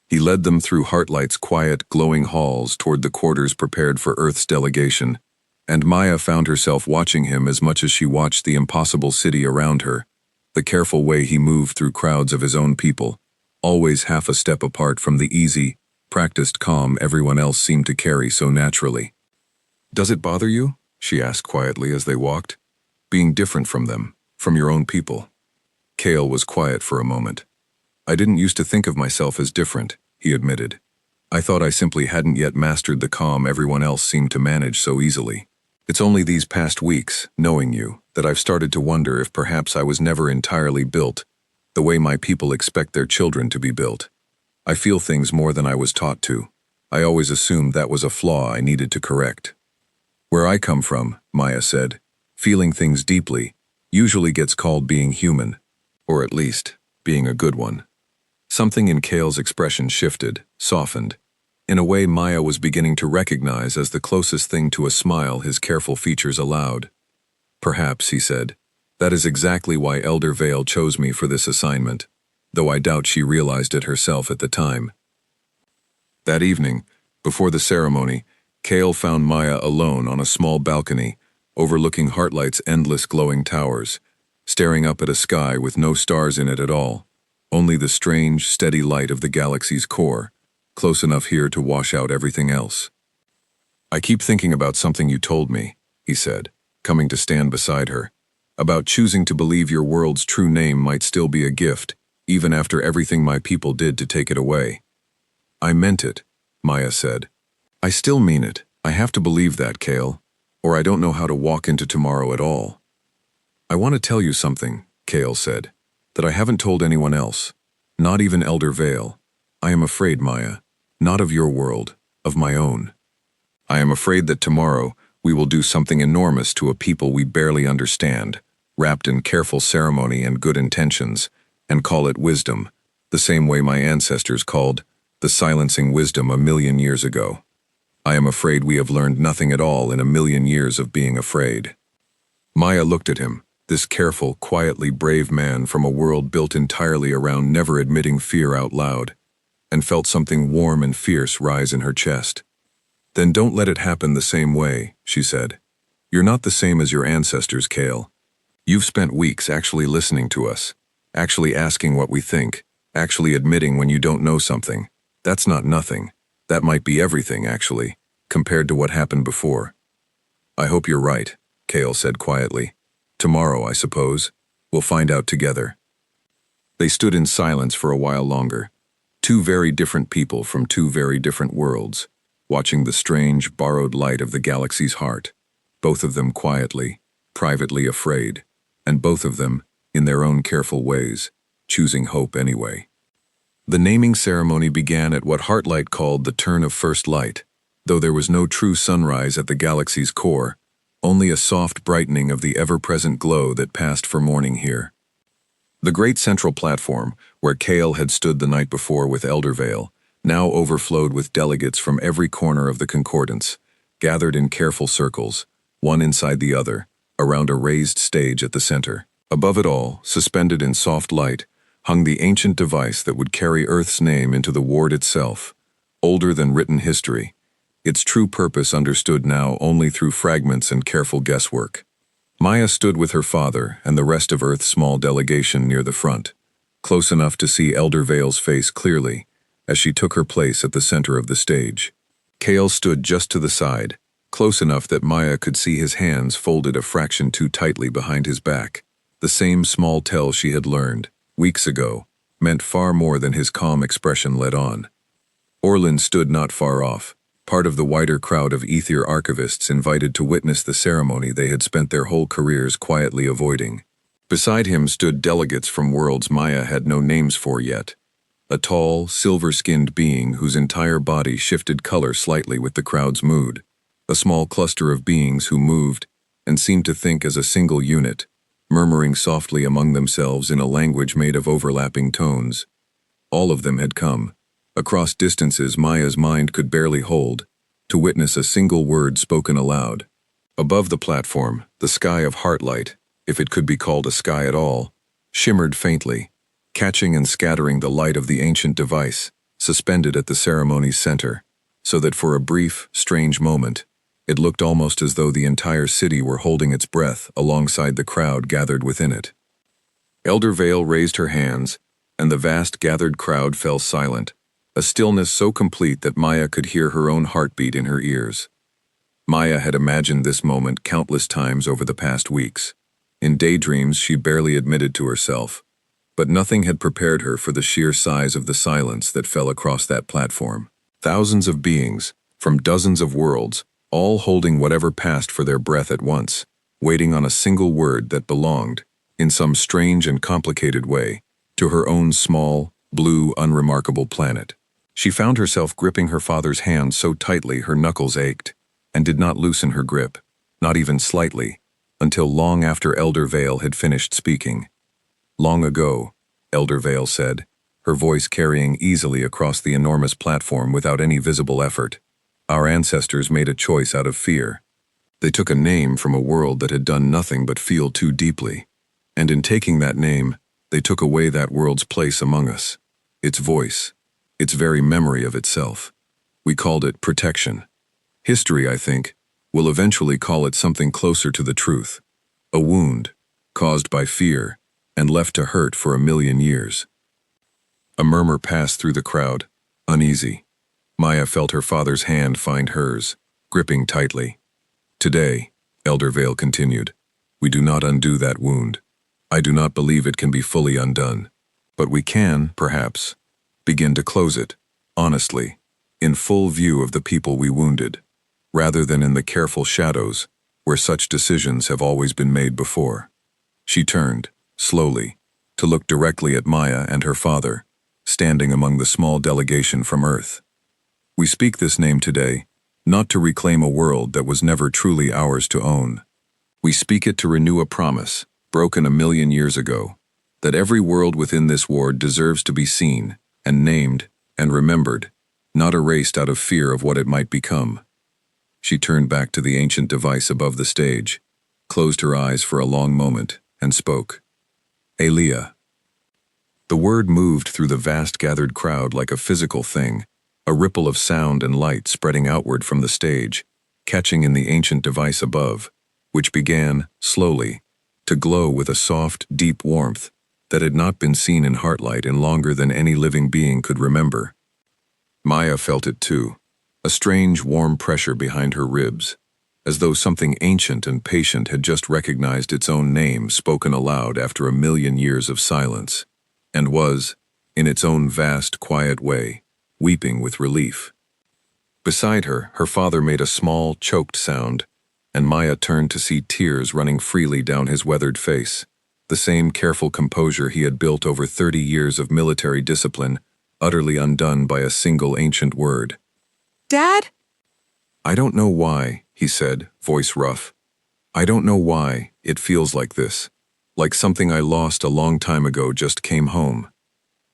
He led them through Heartlight's quiet, glowing halls toward the quarters prepared for Earth's delegation, and Maya found herself watching him as much as she watched the impossible city around her, the careful way he moved through crowds of his own people, always half a step apart from the easy, practiced calm everyone else seemed to carry so naturally. "Does it bother you?" she asked quietly as they walked. "Being different from them, from your own people?" Kale was quiet for a moment. "I didn't used to think of myself as different," he admitted. "I thought I simply hadn't yet mastered the calm everyone else seemed to manage so easily. It's only these past weeks, knowing you, that I've started to wonder if perhaps I was never entirely built, the way my people expect their children to be built. I feel things more than I was taught to. I always assumed that was a flaw I needed to correct." "Where I come from," Maya said, "feeling things deeply usually gets called being human, or at least, being a good one." Something in Kale's expression shifted, softened, in a way Maya was beginning to recognize as the closest thing to a smile his careful features allowed. "Perhaps," he said, "that is exactly why Elder Vale chose me for this assignment, though I doubt she realized it herself at the time." That evening, before the ceremony, Kale found Maya alone on a small balcony, overlooking Heartlight's endless glowing towers, staring up at a sky with no stars in it at all, only the strange, steady light of the galaxy's core, close enough here to wash out everything else. "I keep thinking about something you told me," he said, coming to stand beside her, "about choosing to believe your world's true name might still be a gift, even after everything my people did to take it away." "I meant it," Maya said. "I still mean it. I have to believe that, Kale, or I don't know how to walk into tomorrow at all." "I want to tell you something," Kale said, "that I haven't told anyone else, not even Elder Vale. I am afraid, Maya, not of your world, of my own. I am afraid that tomorrow we will do something enormous to a people we barely understand, wrapped in careful ceremony and good intentions, and call it wisdom, the same way my ancestors called the silencing wisdom a million years ago. I am afraid we have learned nothing at all in a million years of being afraid." Maya looked at him, this careful, quietly brave man from a world built entirely around never admitting fear out loud, and felt something warm and fierce rise in her chest. "Then don't let it happen the same way," she said. "You're not the same as your ancestors, Kale. You've spent weeks actually listening to us, actually asking what we think, actually admitting when you don't know something. That's not nothing. That might be everything, actually, compared to what happened before." "I hope you're right," Kale said quietly. "Tomorrow, I suppose. We'll find out together." They stood in silence for a while longer, two very different people from two very different worlds, watching the strange, borrowed light of the galaxy's heart, both of them quietly, privately afraid, and both of them, in their own careful ways, choosing hope anyway. The naming ceremony began at what Heartlight called the turn of first light, though there was no true sunrise at the galaxy's core, only a soft brightening of the ever-present glow that passed for morning here. The great central platform, where Kale had stood the night before with Eldervale, now overflowed with delegates from every corner of the concordance, gathered in careful circles, one inside the other, around a raised stage at the center. Above it all, suspended in soft light, hung the ancient device that would carry Earth's name into the ward itself, older than written history, its true purpose understood now only through fragments and careful guesswork. Maya stood with her father and the rest of Earth's small delegation near the front, close enough to see Eldervale's face clearly, as she took her place at the center of the stage. Kale stood just to the side, close enough that Maya could see his hands folded a fraction too tightly behind his back. The same small tell she had learned, weeks ago, meant far more than his calm expression let on. Orlin stood not far off, part of the wider crowd of Ether archivists invited to witness the ceremony they had spent their whole careers quietly avoiding. Beside him stood delegates from worlds Maya had no names for yet, a tall, silver-skinned being whose entire body shifted color slightly with the crowd's mood, a small cluster of beings who moved and seemed to think as a single unit, murmuring softly among themselves in a language made of overlapping tones. All of them had come, across distances Maya's mind could barely hold, to witness a single word spoken aloud. Above the platform, the sky of Heartlight, if it could be called a sky at all, shimmered faintly, catching and scattering the light of the ancient device, suspended at the ceremony's center, so that for a brief, strange moment, it looked almost as though the entire city were holding its breath alongside the crowd gathered within it. Eldervale raised her hands, and the vast gathered crowd fell silent, a stillness so complete that Maya could hear her own heartbeat in her ears. Maya had imagined this moment countless times over the past weeks. In daydreams she barely admitted to herself, but nothing had prepared her for the sheer size of the silence that fell across that platform. Thousands of beings, from dozens of worlds, all holding whatever passed for their breath at once, waiting on a single word that belonged, in some strange and complicated way, to her own small, blue, unremarkable planet. She found herself gripping her father's hand so tightly her knuckles ached, and did not loosen her grip, not even slightly, until long after Eldervale had finished speaking. "Long ago," Eldervale said, her voice carrying easily across the enormous platform without any visible effort, "our ancestors made a choice out of fear. They took a name from a world that had done nothing but feel too deeply, and in taking that name, they took away that world's place among us, its voice, its very memory of itself. We called it protection. History, I think, will eventually call it something closer to the truth. A wound, caused by fear, and left to hurt for 1,000,000 years." A murmur passed through the crowd, uneasy. Maya felt her father's hand find hers, gripping tightly. "Today," Eldervale continued, "we do not undo that wound. I do not believe it can be fully undone. But we can, perhaps, begin to close it, honestly, in full view of the people we wounded, rather than in the careful shadows where such decisions have always been made before." She turned, slowly, to look directly at Maya and her father, standing among the small delegation from Earth. "We speak this name today, not to reclaim a world that was never truly ours to own. We speak it to renew a promise, broken 1,000,000 years ago, that every world within this ward deserves to be seen, and named, and remembered, not erased out of fear of what it might become." She turned back to the ancient device above the stage, closed her eyes for a long moment, and spoke. "Elia." The word moved through the vast gathered crowd like a physical thing, a ripple of sound and light spreading outward from the stage, catching in the ancient device above, which began, slowly, to glow with a soft, deep warmth that had not been seen in Heartlight in longer than any living being could remember. Maya felt it too, a strange warm pressure behind her ribs. as though something ancient and patient had just recognized its own name spoken aloud after 1,000,000 years of silence, and was, in its own vast, quiet way, weeping with relief. Beside her, her father made a small, choked sound, and Maya turned to see tears running freely down his weathered face, the same careful composure he had built over 30 years of military discipline, utterly undone by a single ancient word. Dad? "I don't know why," he said, voice rough. "I don't know why it feels like this, like something I lost a long time ago just came home."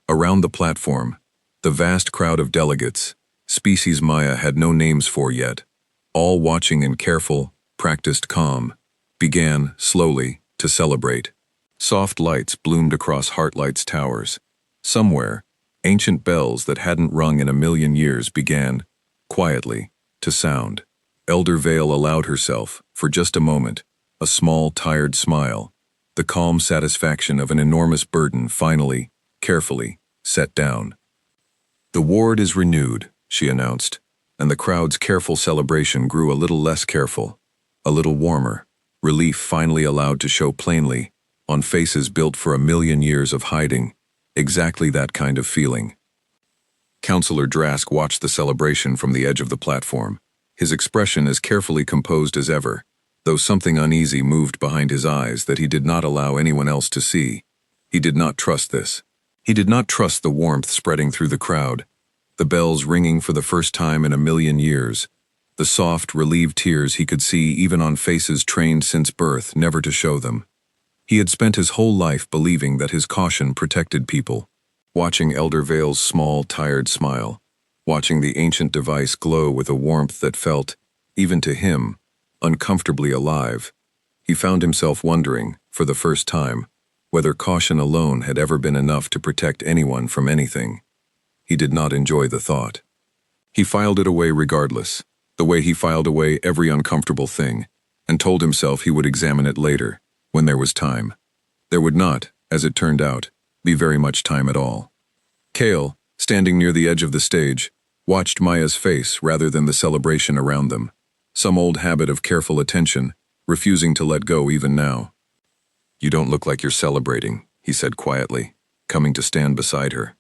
Around the platform, the vast crowd of delegates, species Maya had no names for yet, all watching in careful, practiced calm, began, slowly, to celebrate. Soft lights bloomed across Heartlight's towers. Somewhere, ancient bells that hadn't rung in 1,000,000 years began, quietly, to sound. Elder Vale allowed herself, for just a moment, a small, tired smile, the calm satisfaction of an enormous burden finally, carefully, set down. "The ward is renewed," she announced, and the crowd's careful celebration grew a little less careful, a little warmer, relief finally allowed to show plainly, on faces built for 1,000,000 years of hiding, exactly that kind of feeling. Counselor Drask watched the celebration from the edge of the platform, his expression as carefully composed as ever, though something uneasy moved behind his eyes that he did not allow anyone else to see. He did not trust this. He did not trust the warmth spreading through the crowd, the bells ringing for the first time in 1,000,000 years, the soft, relieved tears he could see even on faces trained since birth never to show them. He had spent his whole life believing that his caution protected people, watching Elder Vale's small, tired smile, watching the ancient device glow with a warmth that felt, even to him, uncomfortably alive. He found himself wondering, for the first time, whether caution alone had ever been enough to protect anyone from anything. He did not enjoy the thought. He filed it away regardless, the way he filed away every uncomfortable thing, and told himself he would examine it later, when there was time. There would not, as it turned out, be very much time at all. Kale, standing near the edge of the stage, watched Maya's face rather than the celebration around them, some old habit of careful attention, refusing to let go even now. "You don't look like you're celebrating," he said quietly, coming to stand beside her.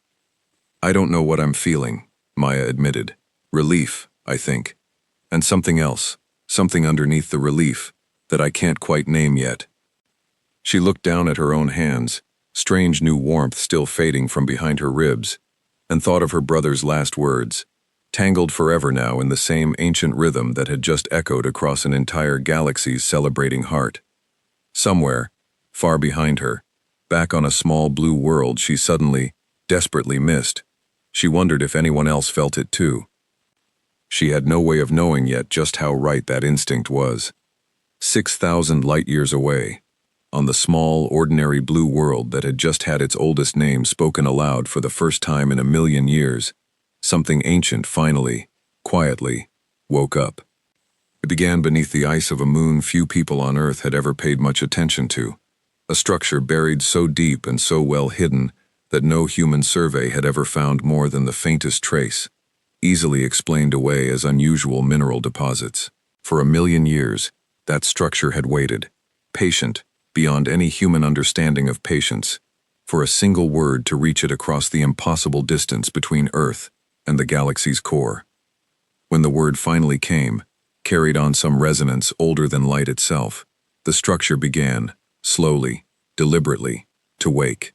"I don't know what I'm feeling," Maya admitted. "Relief, I think. And something else, something underneath the relief, that I can't quite name yet." She looked down at her own hands, strange new warmth still fading from behind her ribs, and thought of her brother's last words, tangled forever now in the same ancient rhythm that had just echoed across an entire galaxy's celebrating heart. Somewhere, far behind her, back on a small blue world she suddenly, desperately missed, she wondered if anyone else felt it too. She had no way of knowing yet just how right that instinct was. 6,000 light-years away, on the small, ordinary blue world that had just had its oldest name spoken aloud for the first time in 1,000,000 years, something ancient finally, quietly, woke up. It began beneath the ice of a moon few people on Earth had ever paid much attention to, a structure buried so deep and so well hidden that no human survey had ever found more than the faintest trace, easily explained away as unusual mineral deposits. For 1,000,000 years, that structure had waited, patient, beyond any human understanding of patience, for a single word to reach it across the impossible distance between Earth and the galaxy's core. When the word finally came, carried on some resonance older than light itself, the structure began, slowly, deliberately, to wake.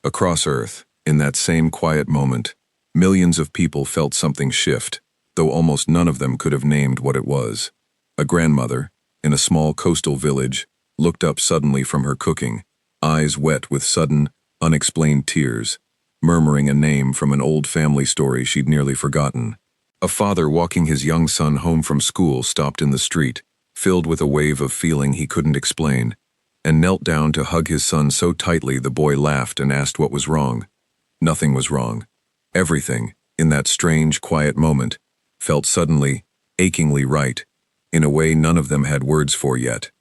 Across Earth, in that same quiet moment, millions of people felt something shift, though almost none of them could have named what it was. A grandmother, in a small coastal village, looked up suddenly from her cooking, eyes wet with sudden, unexplained tears, murmuring a name from an old family story she'd nearly forgotten. A father walking his young son home from school stopped in the street, filled with a wave of feeling he couldn't explain, and knelt down to hug his son so tightly the boy laughed and asked what was wrong. Nothing was wrong. Everything, in that strange, quiet moment, felt suddenly, achingly right, in a way none of them had words for yet.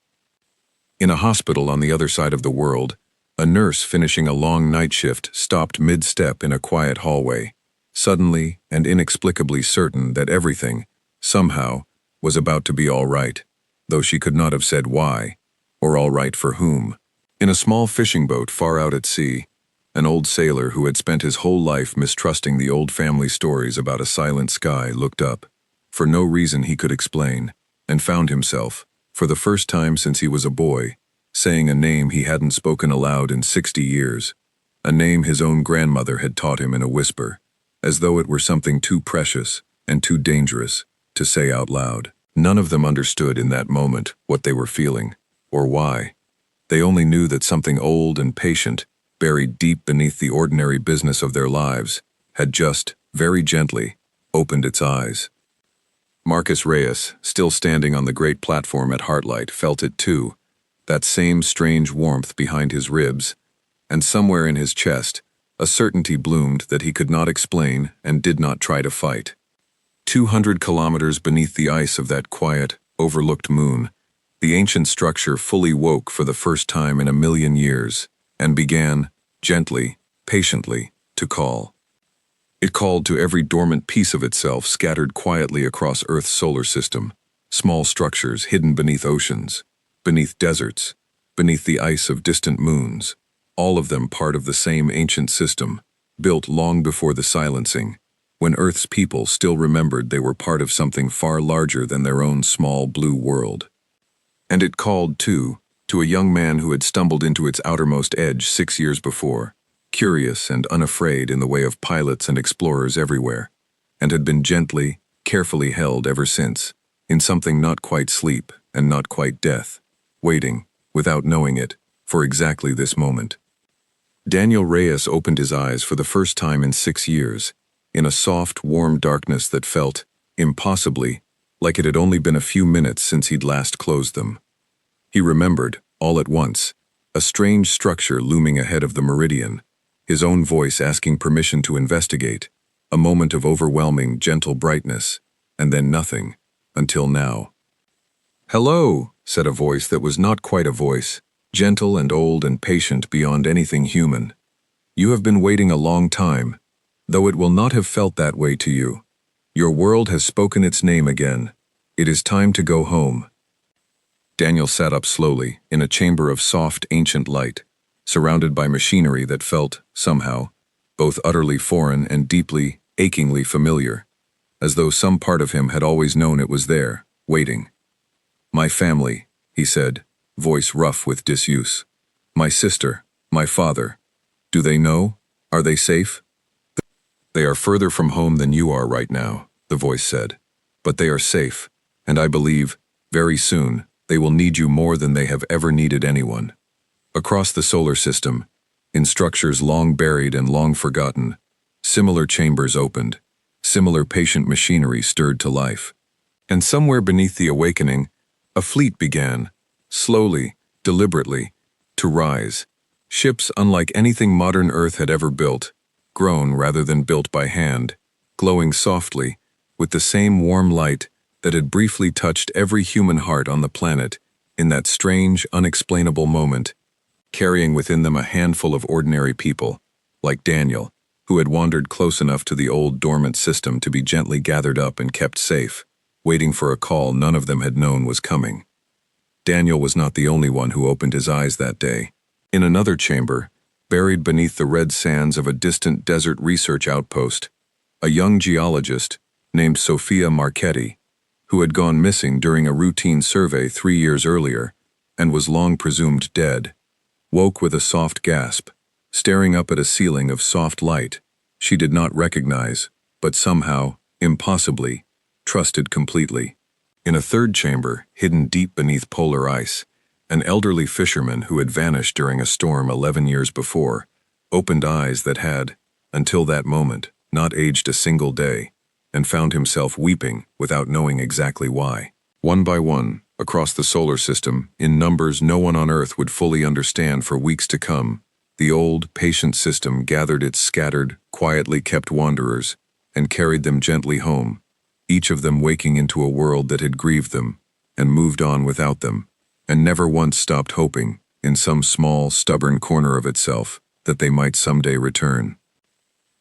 In a hospital on the other side of the world, a nurse finishing a long night shift stopped mid-step in a quiet hallway, suddenly and inexplicably certain that everything, somehow, was about to be all right, though she could not have said why, or all right for whom. In a small fishing boat far out at sea, an old sailor who had spent his whole life mistrusting the old family stories about a silent sky looked up, for no reason he could explain, and found himself, for the first time since he was a boy, saying a name he hadn't spoken aloud in 60 years, a name his own grandmother had taught him in a whisper, as though it were something too precious and too dangerous to say out loud. None of them understood in that moment what they were feeling, or why. They only knew that something old and patient, buried deep beneath the ordinary business of their lives, had just, very gently, opened its eyes. Marcus Reyes, still standing on the great platform at Heartlight, felt it too, that same strange warmth behind his ribs, and somewhere in his chest, a certainty bloomed that he could not explain and did not try to fight. 200 kilometers beneath the ice of that quiet, overlooked moon, the ancient structure fully woke for the first time in a million years, and began, gently, patiently, to call. It called to every dormant piece of itself scattered quietly across Earth's solar system, small structures hidden beneath oceans, beneath deserts, beneath the ice of distant moons, all of them part of the same ancient system, built long before the silencing, when Earth's people still remembered they were part of something far larger than their own small blue world. And it called, too, to a young man who had stumbled into its outermost edge 6 years before, curious and unafraid in the way of pilots and explorers everywhere, and had been gently, carefully held ever since, in something not quite sleep and not quite death, waiting, without knowing it, for exactly this moment. Daniel Reyes opened his eyes for the first time in 6 years, in a soft, warm darkness that felt, impossibly, like it had only been a few minutes since he'd last closed them. He remembered, all at once, a strange structure looming ahead of the meridian, his own voice asking permission to investigate, a moment of overwhelming, gentle brightness, and then nothing, until now. "Hello," said a voice that was not quite a voice, gentle and old and patient beyond anything human. "You have been waiting a long time, though it will not have felt that way to you. Your world has spoken its name again. It is time to go home." Daniel sat up slowly, in a chamber of soft, ancient light, surrounded by machinery that felt, somehow, both utterly foreign and deeply, achingly familiar, as though some part of him had always known it was there, waiting. "My family," he said, voice rough with disuse. "My sister, my father. Do they know? Are they safe?" "They are further from home than you are right now," the voice said. "But they are safe, and I believe, very soon, they will need you more than they have ever needed anyone." Across the solar system, in structures long buried and long forgotten, similar chambers opened, similar patient machinery stirred to life. And somewhere beneath the awakening, a fleet began, slowly, deliberately, to rise. Ships unlike anything modern Earth had ever built, grown rather than built by hand, glowing softly, with the same warm light that had briefly touched every human heart on the planet in that strange, unexplainable moment, carrying within them a handful of ordinary people, like Daniel, who had wandered close enough to the old dormant system to be gently gathered up and kept safe, waiting for a call none of them had known was coming. Daniel was not the only one who opened his eyes that day. In another chamber, buried beneath the red sands of a distant desert research outpost, a young geologist named Sophia Marchetti, who had gone missing during a routine survey 3 years earlier and was long presumed dead, woke with a soft gasp, staring up at a ceiling of soft light she did not recognize, but somehow, impossibly, trusted completely. In a third chamber, hidden deep beneath polar ice, an elderly fisherman who had vanished during a storm 11 years before, opened eyes that had, until that moment, not aged a single day, and found himself weeping without knowing exactly why. One by one, across the solar system, in numbers no one on Earth would fully understand for weeks to come, the old, patient system gathered its scattered, quietly kept wanderers and carried them gently home, each of them waking into a world that had grieved them and moved on without them, and never once stopped hoping, in some small, stubborn corner of itself, that they might someday return.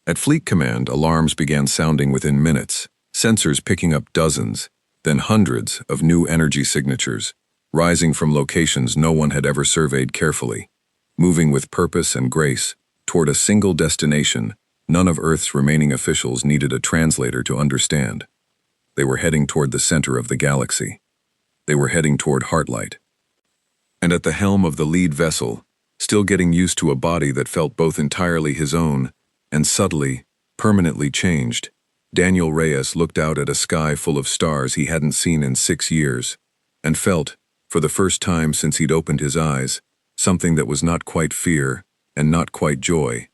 At Fleet Command, alarms began sounding within minutes, sensors picking up dozens, then hundreds of new energy signatures, rising from locations no one had ever surveyed carefully, moving with purpose and grace toward a single destination none of Earth's remaining officials needed a translator to understand. They were heading toward the center of the galaxy. They were heading toward Heartlight. And at the helm of the lead vessel, still getting used to a body that felt both entirely his own and subtly, permanently changed, Daniel Reyes looked out at a sky full of stars he hadn't seen in 6 years, and felt, for the first time since he'd opened his eyes, something that was not quite fear and not quite joy,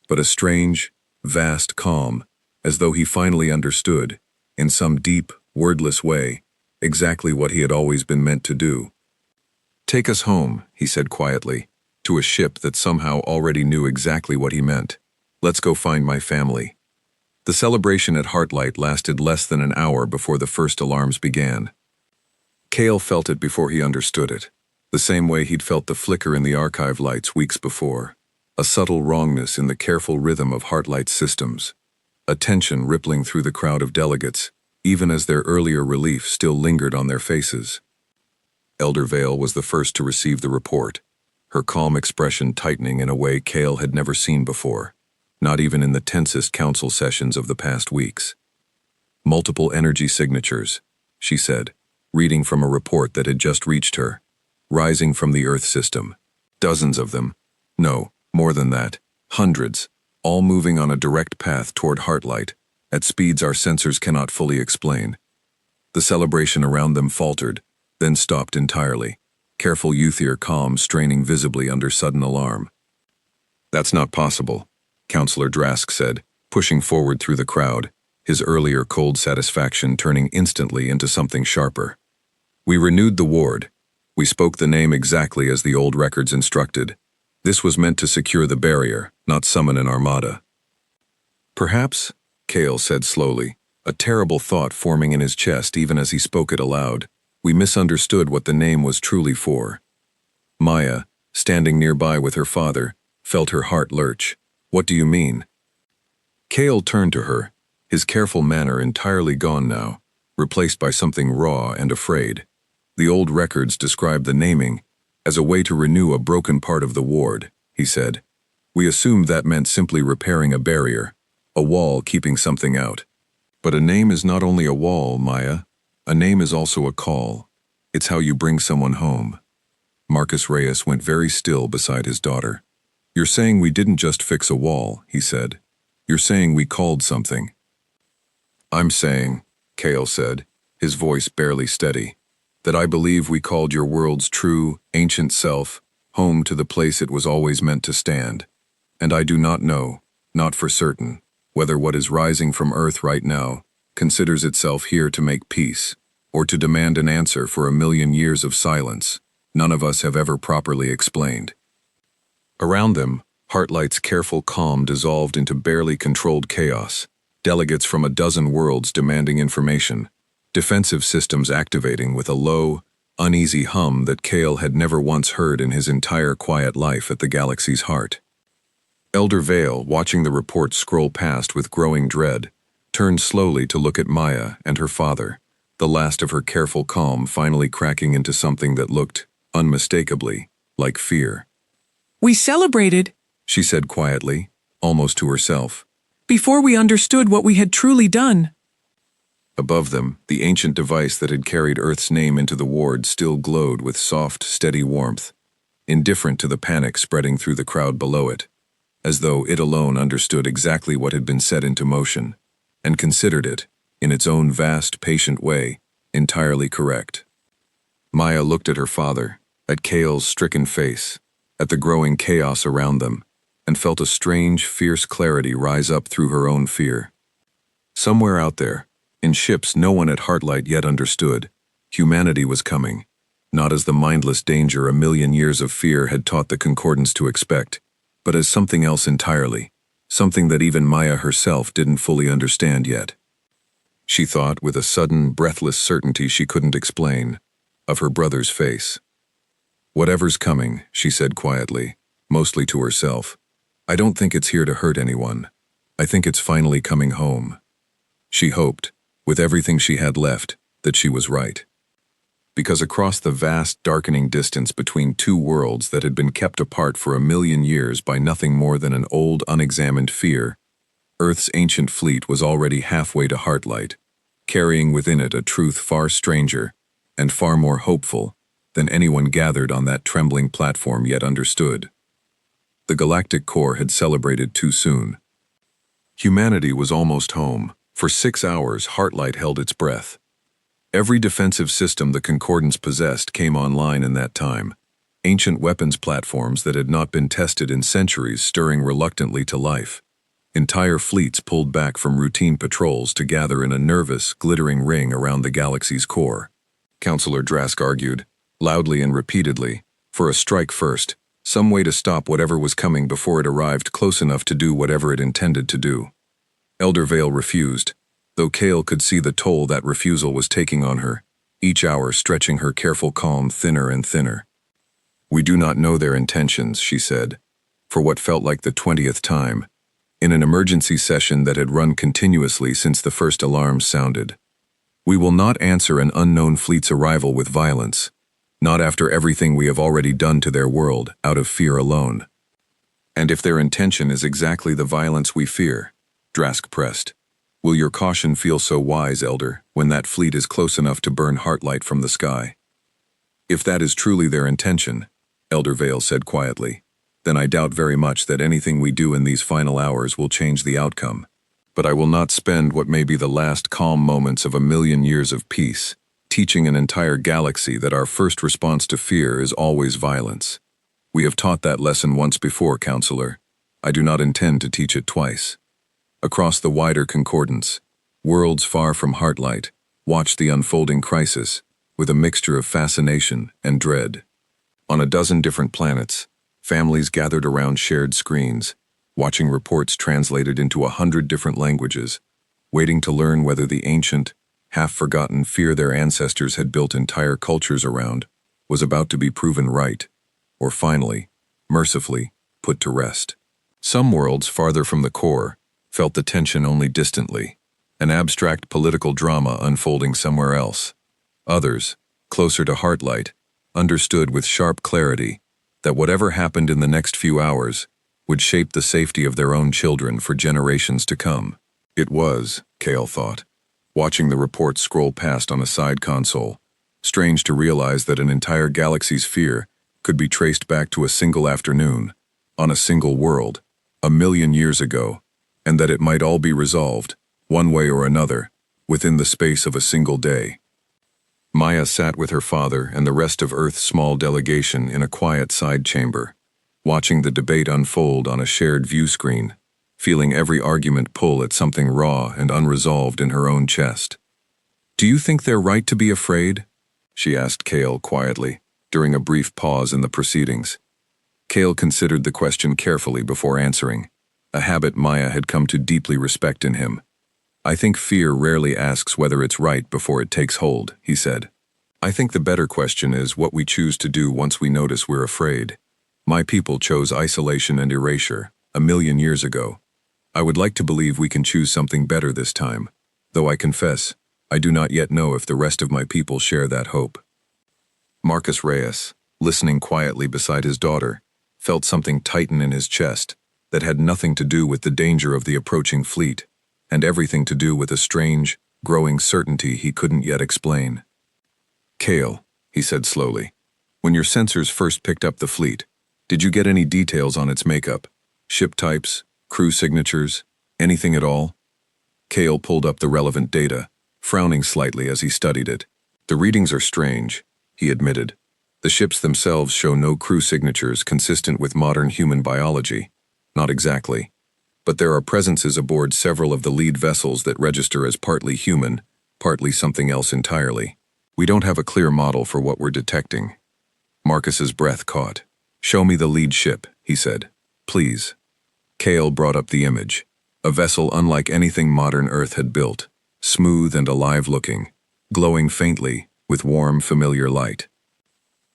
but a strange, vast calm, as though he finally understood, in some deep, wordless way, exactly what he had always been meant to do. "Take us home," he said quietly, to a ship that somehow already knew exactly what he meant. "Let's go find my family." The celebration at Heartlight lasted less than an hour before the first alarms began. Cale felt it before he understood it, the same way he'd felt the flicker in the archive lights weeks before, a subtle wrongness in the careful rhythm of Heartlight's systems, a tension rippling through the crowd of delegates, even as their earlier relief still lingered on their faces. Elder Vale was the first to receive the report, her calm expression tightening in a way Cale had never seen before, not even in the tensest council sessions of the past weeks. "Multiple energy signatures," she said, reading from a report that had just reached her, "rising from the Earth system. Dozens of them. No, more than that. Hundreds, all moving on a direct path toward Heartlight, at speeds our sensors cannot fully explain." The celebration around them faltered, then stopped entirely, careful Youthier calm straining visibly under sudden alarm. "That's not possible," Counselor Drask said, pushing forward through the crowd, his earlier cold satisfaction turning instantly into something sharper. "We renewed the ward. We spoke the name exactly as the old records instructed. This was meant to secure the barrier, not summon an armada." "Perhaps," Cale said slowly, a terrible thought forming in his chest even as he spoke it aloud, "we misunderstood what the name was truly for." Maya, standing nearby with her father, felt her heart lurch. "What do you mean?" Cale turned to her, his careful manner entirely gone now, replaced by something raw and afraid. "The old records described the naming as a way to renew a broken part of the ward," he said. "We assumed that meant simply repairing a barrier, a wall keeping something out. But a name is not only a wall, Maya. A name is also a call. It's how you bring someone home." Marcus Reyes went very still beside his daughter. "You're saying we didn't just fix a wall," he said. "You're saying we called something." "I'm saying," Cale said, his voice barely steady, "that I believe we called your world's true, ancient self home to the place it was always meant to stand. And I do not know, not for certain, whether what is rising from Earth right now considers itself here to make peace, or to demand an answer for 1,000,000 years of silence none of us have ever properly explained." Around them, Heartlight's careful calm dissolved into barely controlled chaos, delegates from a dozen worlds demanding information, defensive systems activating with a low, uneasy hum that Cale had never once heard in his entire quiet life at the galaxy's heart. Elder Vale, watching the report scroll past with growing dread, turned slowly to look at Maya and her father, the last of her careful calm finally cracking into something that looked, unmistakably, like fear. "We celebrated," she said quietly, almost to herself, "before we understood what we had truly done." Above them, the ancient device that had carried Earth's name into the ward still glowed with soft, steady warmth, indifferent to the panic spreading through the crowd below it, as though it alone understood exactly what had been set into motion, and considered it, in its own vast, patient way, entirely correct. Maya looked at her father, at Cale's stricken face, at the growing chaos around them, and felt a strange, fierce clarity rise up through her own fear. Somewhere out there, in ships no one at Heartlight yet understood, humanity was coming, not as the mindless danger 1,000,000 years of fear had taught the Concordance to expect, but as something else entirely, something that even Maya herself didn't fully understand yet. She thought, with a sudden, breathless certainty she couldn't explain, of her brother's face. "Whatever's coming," she said quietly, mostly to herself, "I don't think it's here to hurt anyone. I think it's finally coming home." She hoped, with everything she had left, that she was right. Because across the vast, darkening distance between two worlds that had been kept apart for 1,000,000 years by nothing more than an old, unexamined fear, Earth's ancient fleet was already halfway to Heartlight, carrying within it a truth far stranger and far more hopeful than anyone gathered on that trembling platform yet understood. The galactic core had celebrated too soon. Humanity was almost home. For 6 hours, Heartlight held its breath. Every defensive system the Concordance possessed came online in that time, ancient weapons platforms that had not been tested in centuries stirring reluctantly to life. Entire fleets pulled back from routine patrols to gather in a nervous, glittering ring around the galaxy's core. Counselor Drask argued, loudly and repeatedly, for a strike first, some way to stop whatever was coming before it arrived close enough to do whatever it intended to do. Elder Vale refused, though Kale could see the toll that refusal was taking on her, each hour stretching her careful calm thinner and thinner. "We do not know their intentions," she said, for what felt like the 20th time, in an emergency session that had run continuously since the first alarms sounded. "We will not answer an unknown fleet's arrival with violence, not after everything we have already done to their world, out of fear alone." "And if their intention is exactly the violence we fear," Drask pressed, "will your caution feel so wise, Elder, when that fleet is close enough to burn Heartlight from the sky?" "If that is truly their intention," Elder Vale said quietly, "then I doubt very much that anything we do in these final hours will change the outcome. But I will not spend what may be the last calm moments of 1,000,000 years of peace, teaching an entire galaxy that our first response to fear is always violence. We have taught that lesson once before, Counselor. I do not intend to teach it twice." Across the wider Concordance, worlds far from Heartlight watched the unfolding crisis with a mixture of fascination and dread. On a dozen different planets, families gathered around shared screens, watching reports translated into 100 different languages, waiting to learn whether the ancient, half-forgotten fear their ancestors had built entire cultures around was about to be proven right, or finally, mercifully, put to rest. Some worlds farther from the core felt the tension only distantly, an abstract political drama unfolding somewhere else. Others, closer to Heartlight, understood with sharp clarity that whatever happened in the next few hours would shape the safety of their own children for generations to come. It was, Kale thought, watching the reports scroll past on a side console, strange to realize that an entire galaxy's fear could be traced back to a single afternoon, on a single world, 1,000,000 years ago, and that it might all be resolved, one way or another, within the space of a single day. Maya sat with her father and the rest of Earth's small delegation in a quiet side chamber, watching the debate unfold on a shared view screen, feeling every argument pull at something raw and unresolved in her own chest. "Do you think they're right to be afraid?" she asked Kale quietly, during a brief pause in the proceedings. Kale considered the question carefully before answering, a habit Maya had come to deeply respect in him. "I think fear rarely asks whether it's right before it takes hold," he said. "I think the better question is what we choose to do once we notice we're afraid. My people chose isolation and erasure 1,000,000 years ago. I would like to believe we can choose something better this time, though I confess, I do not yet know if the rest of my people share that hope." Marcus Reyes, listening quietly beside his daughter, felt something tighten in his chest that had nothing to do with the danger of the approaching fleet, and everything to do with a strange, growing certainty he couldn't yet explain. "Kale," he said slowly, "when your sensors first picked up the fleet, did you get any details on its makeup? Ship types, crew signatures, anything at all?" Kale pulled up the relevant data, frowning slightly as he studied it. "The readings are strange," he admitted. "The ships themselves show no crew signatures consistent with modern human biology. Not exactly. But there are presences aboard several of the lead vessels that register as partly human, partly something else entirely. We don't have a clear model for what we're detecting." Marcus's breath caught. "Show me the lead ship," he said. "Please." Kale brought up the image, a vessel unlike anything modern Earth had built, smooth and alive-looking, glowing faintly with warm, familiar light.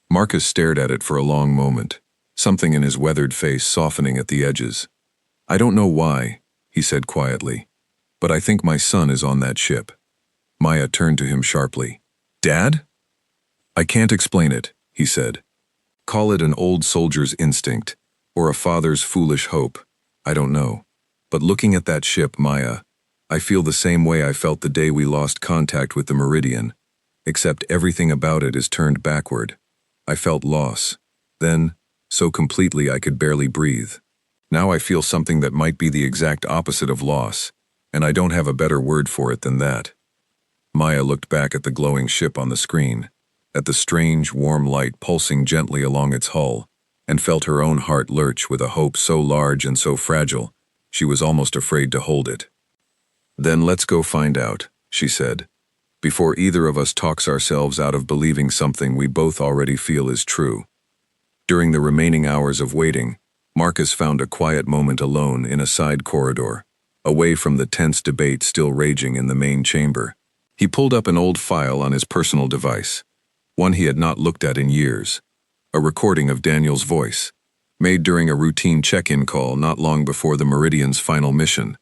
Marcus stared at it for a long moment, something in his weathered face softening at the edges. "I don't know why," he said quietly, "but I think my son is on that ship." Maya turned to him sharply. Dad? I can't explain it, he said. Call it an old soldier's instinct, or a father's foolish hope. I don't know. But looking at that ship, Maya, I feel the same way I felt the day we lost contact with the Meridian, except everything about it is turned backward. I felt loss. Then, so completely I could barely breathe. Now I feel something that might be the exact opposite of loss, and I don't have a better word for it than that. Maya looked back at the glowing ship on the screen, at the strange, warm light pulsing gently along its hull, and felt her own heart lurch with a hope so large and so fragile, she was almost afraid to hold it. Then let's go find out, she said, before either of us talks ourselves out of believing something we both already feel is true. During the remaining hours of waiting, Marcus found a quiet moment alone in a side corridor, away from the tense debate still raging in the main chamber. He pulled up an old file on his personal device, one he had not looked at in years, a recording of Daniel's voice, made during a routine check-in call not long before the Meridian's final mission,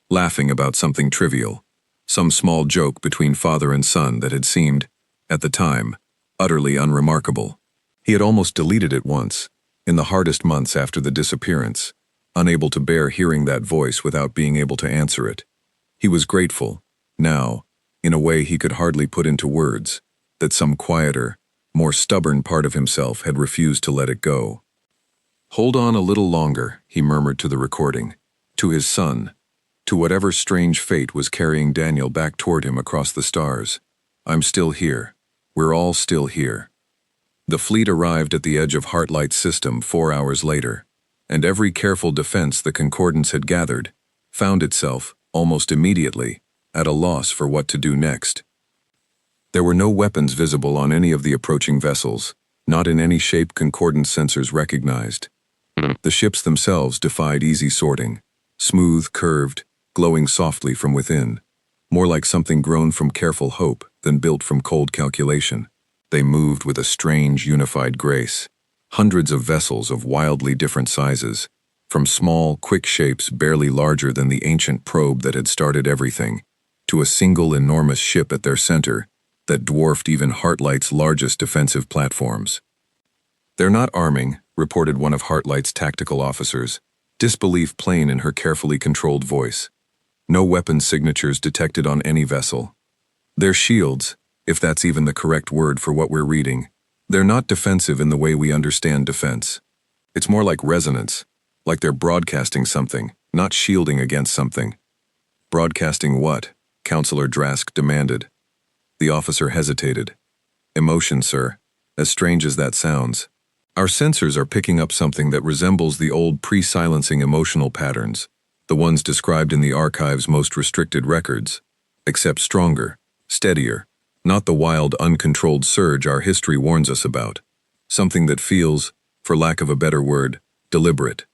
laughing about something trivial, some small joke between father and son that had seemed, at the time, utterly unremarkable. He had almost deleted it once, in the hardest months after the disappearance, unable to bear hearing that voice without being able to answer it. He was grateful, now, in a way he could hardly put into words, that some quieter, more stubborn part of himself had refused to let it go. Hold on a little longer, he murmured to the recording, to his son, to whatever strange fate was carrying Daniel back toward him across the stars. I'm still here. We're all still here. The fleet arrived at the edge of Heartlight's system 4 hours later, and every careful defense the Concordance had gathered found itself, almost immediately, at a loss for what to do next. There were no weapons visible on any of the approaching vessels, not in any shape Concordance sensors recognized. The ships themselves defied easy sorting, smooth, curved, glowing softly from within, more like something grown from careful hope than built from cold calculation. They moved with a strange, unified grace. Hundreds of vessels of wildly different sizes, from small, quick shapes barely larger than the ancient probe that had started everything, to a single enormous ship at their center that dwarfed even Heartlight's largest defensive platforms. They're not arming, reported one of Heartlight's tactical officers, disbelief plain in her carefully controlled voice. No weapon signatures detected on any vessel. They're shields, if that's even the correct word for what we're reading. They're not defensive in the way we understand defense. It's more like resonance, like they're broadcasting something, not shielding against something. Broadcasting what? Counselor Drask demanded. The officer hesitated. Emotion, sir. As strange as that sounds. Our sensors are picking up something that resembles the old pre-silencing emotional patterns, the ones described in the archive's most restricted records, except stronger, steadier, not the wild, uncontrolled surge our history warns us about. Something that feels, for lack of a better word, deliberate.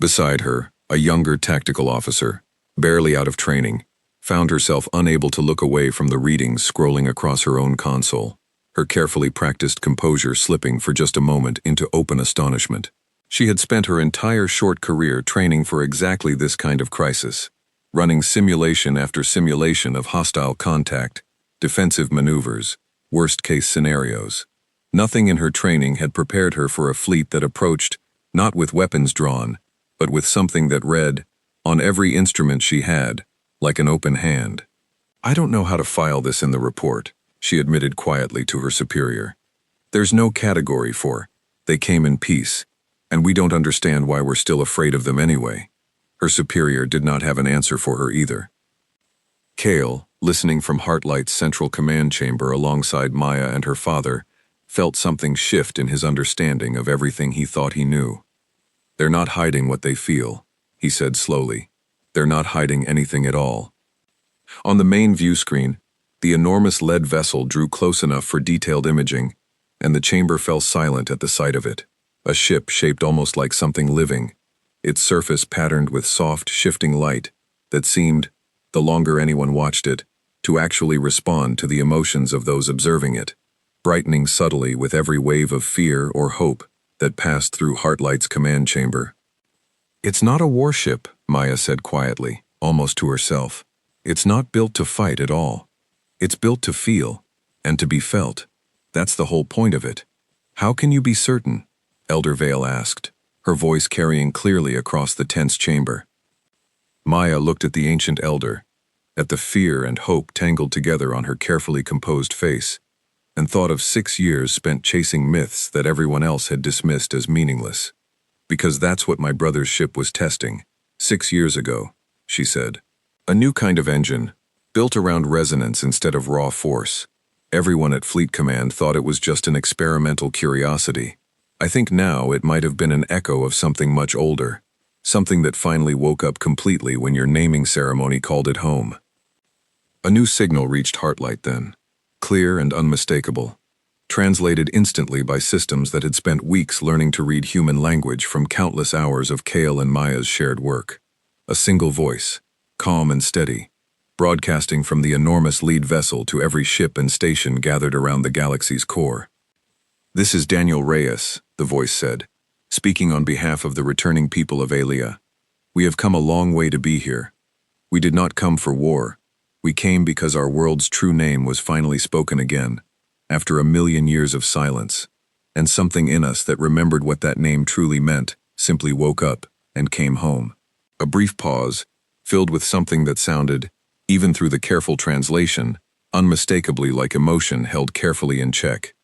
Beside her, a younger tactical officer, barely out of training, found herself unable to look away from the readings scrolling across her own console, her carefully practiced composure slipping for just a moment into open astonishment. She had spent her entire short career training for exactly this kind of crisis, running simulation after simulation of hostile contact, defensive maneuvers, worst-case scenarios. Nothing in her training had prepared her for a fleet that approached, not with weapons drawn, but with something that read, on every instrument she had, like an open hand. I don't know how to file this in the report, she admitted quietly to her superior. There's no category for, they came in peace, and we don't understand why we're still afraid of them anyway. Her superior did not have an answer for her either. Cale, listening from Heartlight's central command chamber alongside Maya and her father, felt something shift in his understanding of everything he thought he knew. They're not hiding what they feel, he said slowly. They're not hiding anything at all. On the main view screen, the enormous lead vessel drew close enough for detailed imaging, and the chamber fell silent at the sight of it. A ship shaped almost like something living, its surface patterned with soft, shifting light that seemed, the longer anyone watched it, to actually respond to the emotions of those observing it, brightening subtly with every wave of fear or hope that passed through Heartlight's command chamber. It's not a warship, Maya said quietly, almost to herself. It's not built to fight at all. It's built to feel, and to be felt. That's the whole point of it. How can you be certain? Elder Vale asked, her voice carrying clearly across the tense chamber. Maya looked at the ancient elder, at the fear and hope tangled together on her carefully composed face, and thought of 6 years spent chasing myths that everyone else had dismissed as meaningless. Because that's what my brother's ship was testing, 6 years ago, she said. A new kind of engine, built around resonance instead of raw force. Everyone at Fleet Command thought it was just an experimental curiosity. I think now it might have been an echo of something much older, something that finally woke up completely when your naming ceremony called it home. A new signal reached Heartlight then, clear and unmistakable, translated instantly by systems that had spent weeks learning to read human language from countless hours of Kale and Maya's shared work. A single voice, calm and steady, broadcasting from the enormous lead vessel to every ship and station gathered around the galaxy's core. "This is Daniel Reyes," the voice said, speaking on behalf of the returning people of Aelia. "We have come a long way to be here. We did not come for war. We came because our world's true name was finally spoken again, after 1,000,000 years of silence, and something in us that remembered what that name truly meant simply woke up and came home." A brief pause, filled with something that sounded, even through the careful translation, unmistakably like emotion held carefully in check.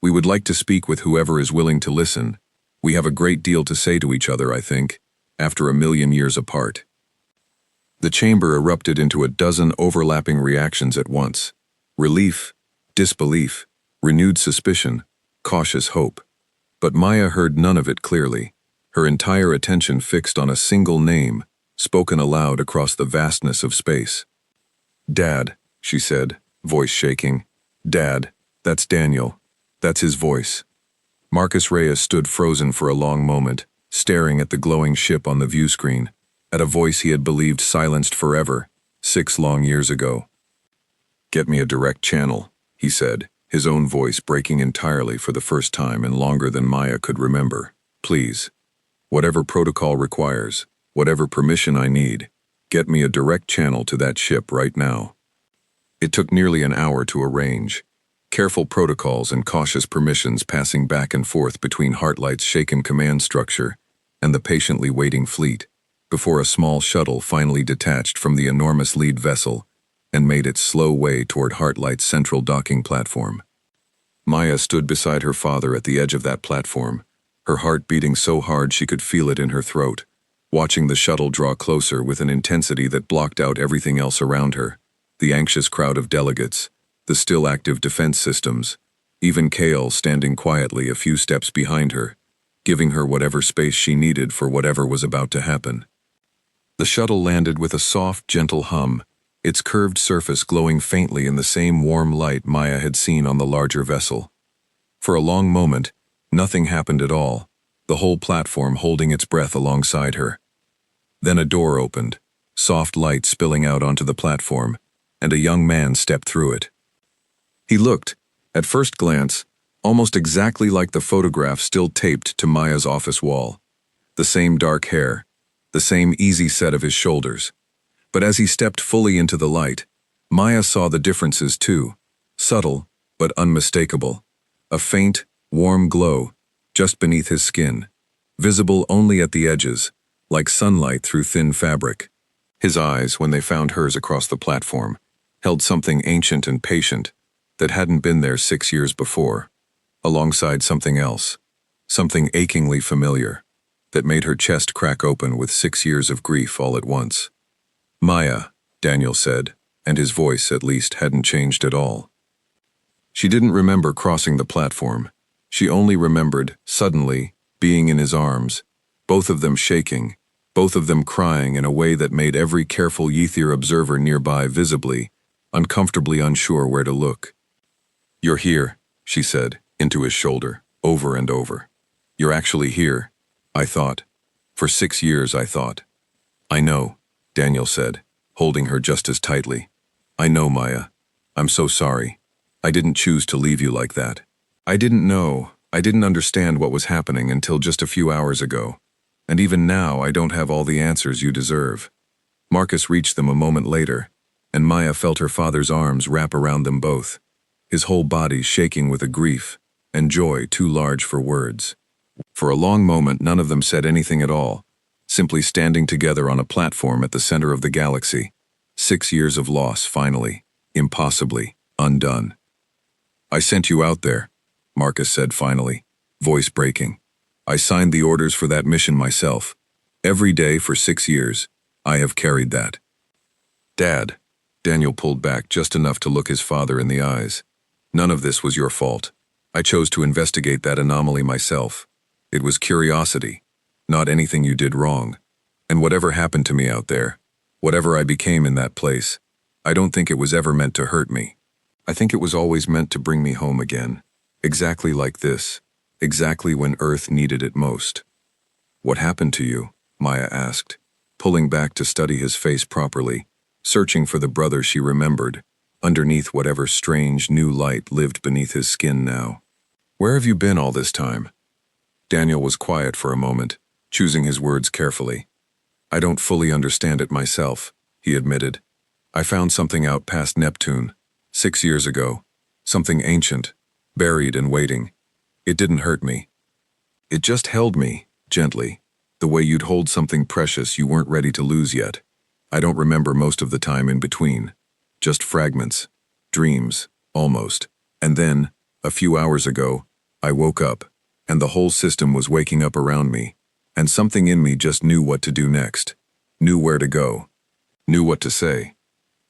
"We would like to speak with whoever is willing to listen. We have a great deal to say to each other, I think, after 1,000,000 years apart." The chamber erupted into a dozen overlapping reactions at once. Relief, disbelief, renewed suspicion, cautious hope. But Maya heard none of it clearly, her entire attention fixed on a single name, spoken aloud across the vastness of space. "Dad," she said, voice shaking. "Dad, that's Daniel. That's his voice." Marcus Reyes stood frozen for a long moment, staring at the glowing ship on the view screen, at a voice he had believed silenced forever, 6 long years ago. "Get me a direct channel," he said, his own voice breaking entirely for the first time and longer than Maya could remember. "Please. Whatever protocol requires, whatever permission I need, get me a direct channel to that ship right now." It took nearly an hour to arrange, careful protocols and cautious permissions passing back and forth between Heartlight's shaken command structure and the patiently waiting fleet, before a small shuttle finally detached from the enormous lead vessel and made its slow way toward Heartlight's central docking platform. Maya stood beside her father at the edge of that platform, her heart beating so hard she could feel it in her throat, watching the shuttle draw closer with an intensity that blocked out everything else around her, the anxious crowd of delegates, the still active defense systems, even Kale standing quietly a few steps behind her, giving her whatever space she needed for whatever was about to happen. The shuttle landed with a soft, gentle hum, its curved surface glowing faintly in the same warm light Maya had seen on the larger vessel. For a long moment, nothing happened at all, the whole platform holding its breath alongside her. Then a door opened, soft light spilling out onto the platform, and a young man stepped through it. He looked, at first glance, almost exactly like the photograph still taped to Maya's office wall. The same dark hair, the same easy set of his shoulders. But as he stepped fully into the light, Maya saw the differences too, subtle but unmistakable. A faint, warm glow just beneath his skin, visible only at the edges, like sunlight through thin fabric. His eyes, when they found hers across the platform, held something ancient and patient that hadn't been there 6 years before, alongside something else, something achingly familiar, that made her chest crack open with 6 years of grief all at once. "Maya," Daniel said, and his voice, at least, hadn't changed at all. She didn't remember crossing the platform. She only remembered, suddenly, being in his arms, both of them shaking, both of them crying in a way that made every careful Yethier observer nearby visibly, uncomfortably unsure where to look. "You're here," she said, into his shoulder, over and over. "You're actually here, I thought. For 6 years, I thought." "I know," Daniel said, holding her just as tightly. "I know, Maya. I'm so sorry. I didn't choose to leave you like that. I didn't know, I didn't understand what was happening until just a few hours ago. And even now, I don't have all the answers you deserve." Marcus reached them a moment later, and Maya felt her father's arms wrap around them both. his whole body shaking with a grief and joy too large for words. For a long moment, none of them said anything at all, simply standing together on a platform at the center of the galaxy. 6 years of loss, finally, impossibly, undone. "I sent you out there," Marcus said finally, voice breaking. "I signed the orders for that mission myself. Every day for 6 years, I have carried that." "Dad," Daniel pulled back just enough to look his father in the eyes. "None of this was your fault. I chose to investigate that anomaly myself. It was curiosity, not anything you did wrong. And whatever happened to me out there, whatever I became in that place, I don't think it was ever meant to hurt me. I think it was always meant to bring me home again. Exactly like this. Exactly when Earth needed it most." "What happened to you?" Maya asked, pulling back to study his face properly, searching for the brother she remembered, underneath whatever strange new light lived beneath his skin now. "Where have you been all this time?" Daniel was quiet for a moment, choosing his words carefully. "I don't fully understand it myself," he admitted. "I found something out past Neptune, 6 years ago. Something ancient, buried and waiting. It didn't hurt me. It just held me, gently, the way you'd hold something precious you weren't ready to lose yet. I don't remember most of the time in between. Just fragments, dreams, almost. And then, a few hours ago, I woke up, and the whole system was waking up around me, and something in me just knew what to do next, knew where to go, knew what to say."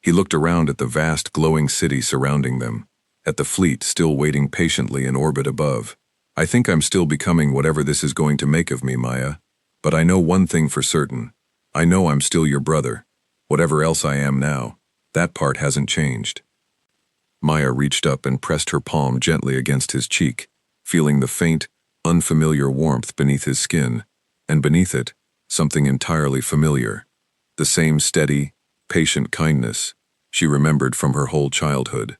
He looked around at the vast glowing city surrounding them, at the fleet still waiting patiently in orbit above. "I think I'm still becoming whatever this is going to make of me, Maya. But I know one thing for certain. I know I'm still your brother. Whatever else I am now, that part hasn't changed." Maya reached up and pressed her palm gently against his cheek, feeling the faint, unfamiliar warmth beneath his skin, and beneath it, something entirely familiar. The same steady, patient kindness she remembered from her whole childhood.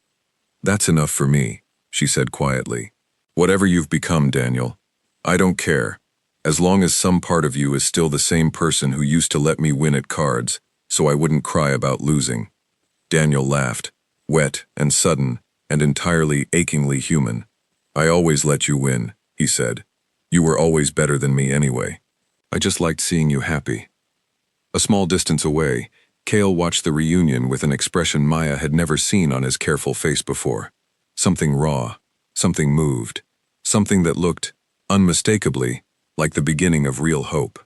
"That's enough for me," she said quietly. "Whatever you've become, Daniel, I don't care. As long as some part of you is still the same person who used to let me win at cards, so I wouldn't cry about losing." Daniel laughed, wet and sudden and entirely achingly human. "I always let you win," he said. "You were always better than me anyway. I just liked seeing you happy." A small distance away, Cale watched the reunion with an expression Maya had never seen on his careful face before. Something raw, something moved, something that looked, unmistakably, like the beginning of real hope.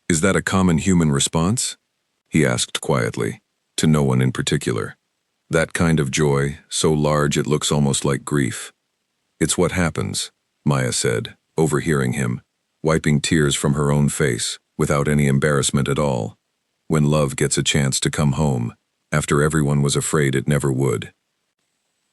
"Is that a common human response?" he asked quietly, to no one in particular. "That kind of joy, so large it looks almost like grief." "It's what happens," Maya said, overhearing him, wiping tears from her own face, without any embarrassment at all, "when love gets a chance to come home, after everyone was afraid it never would."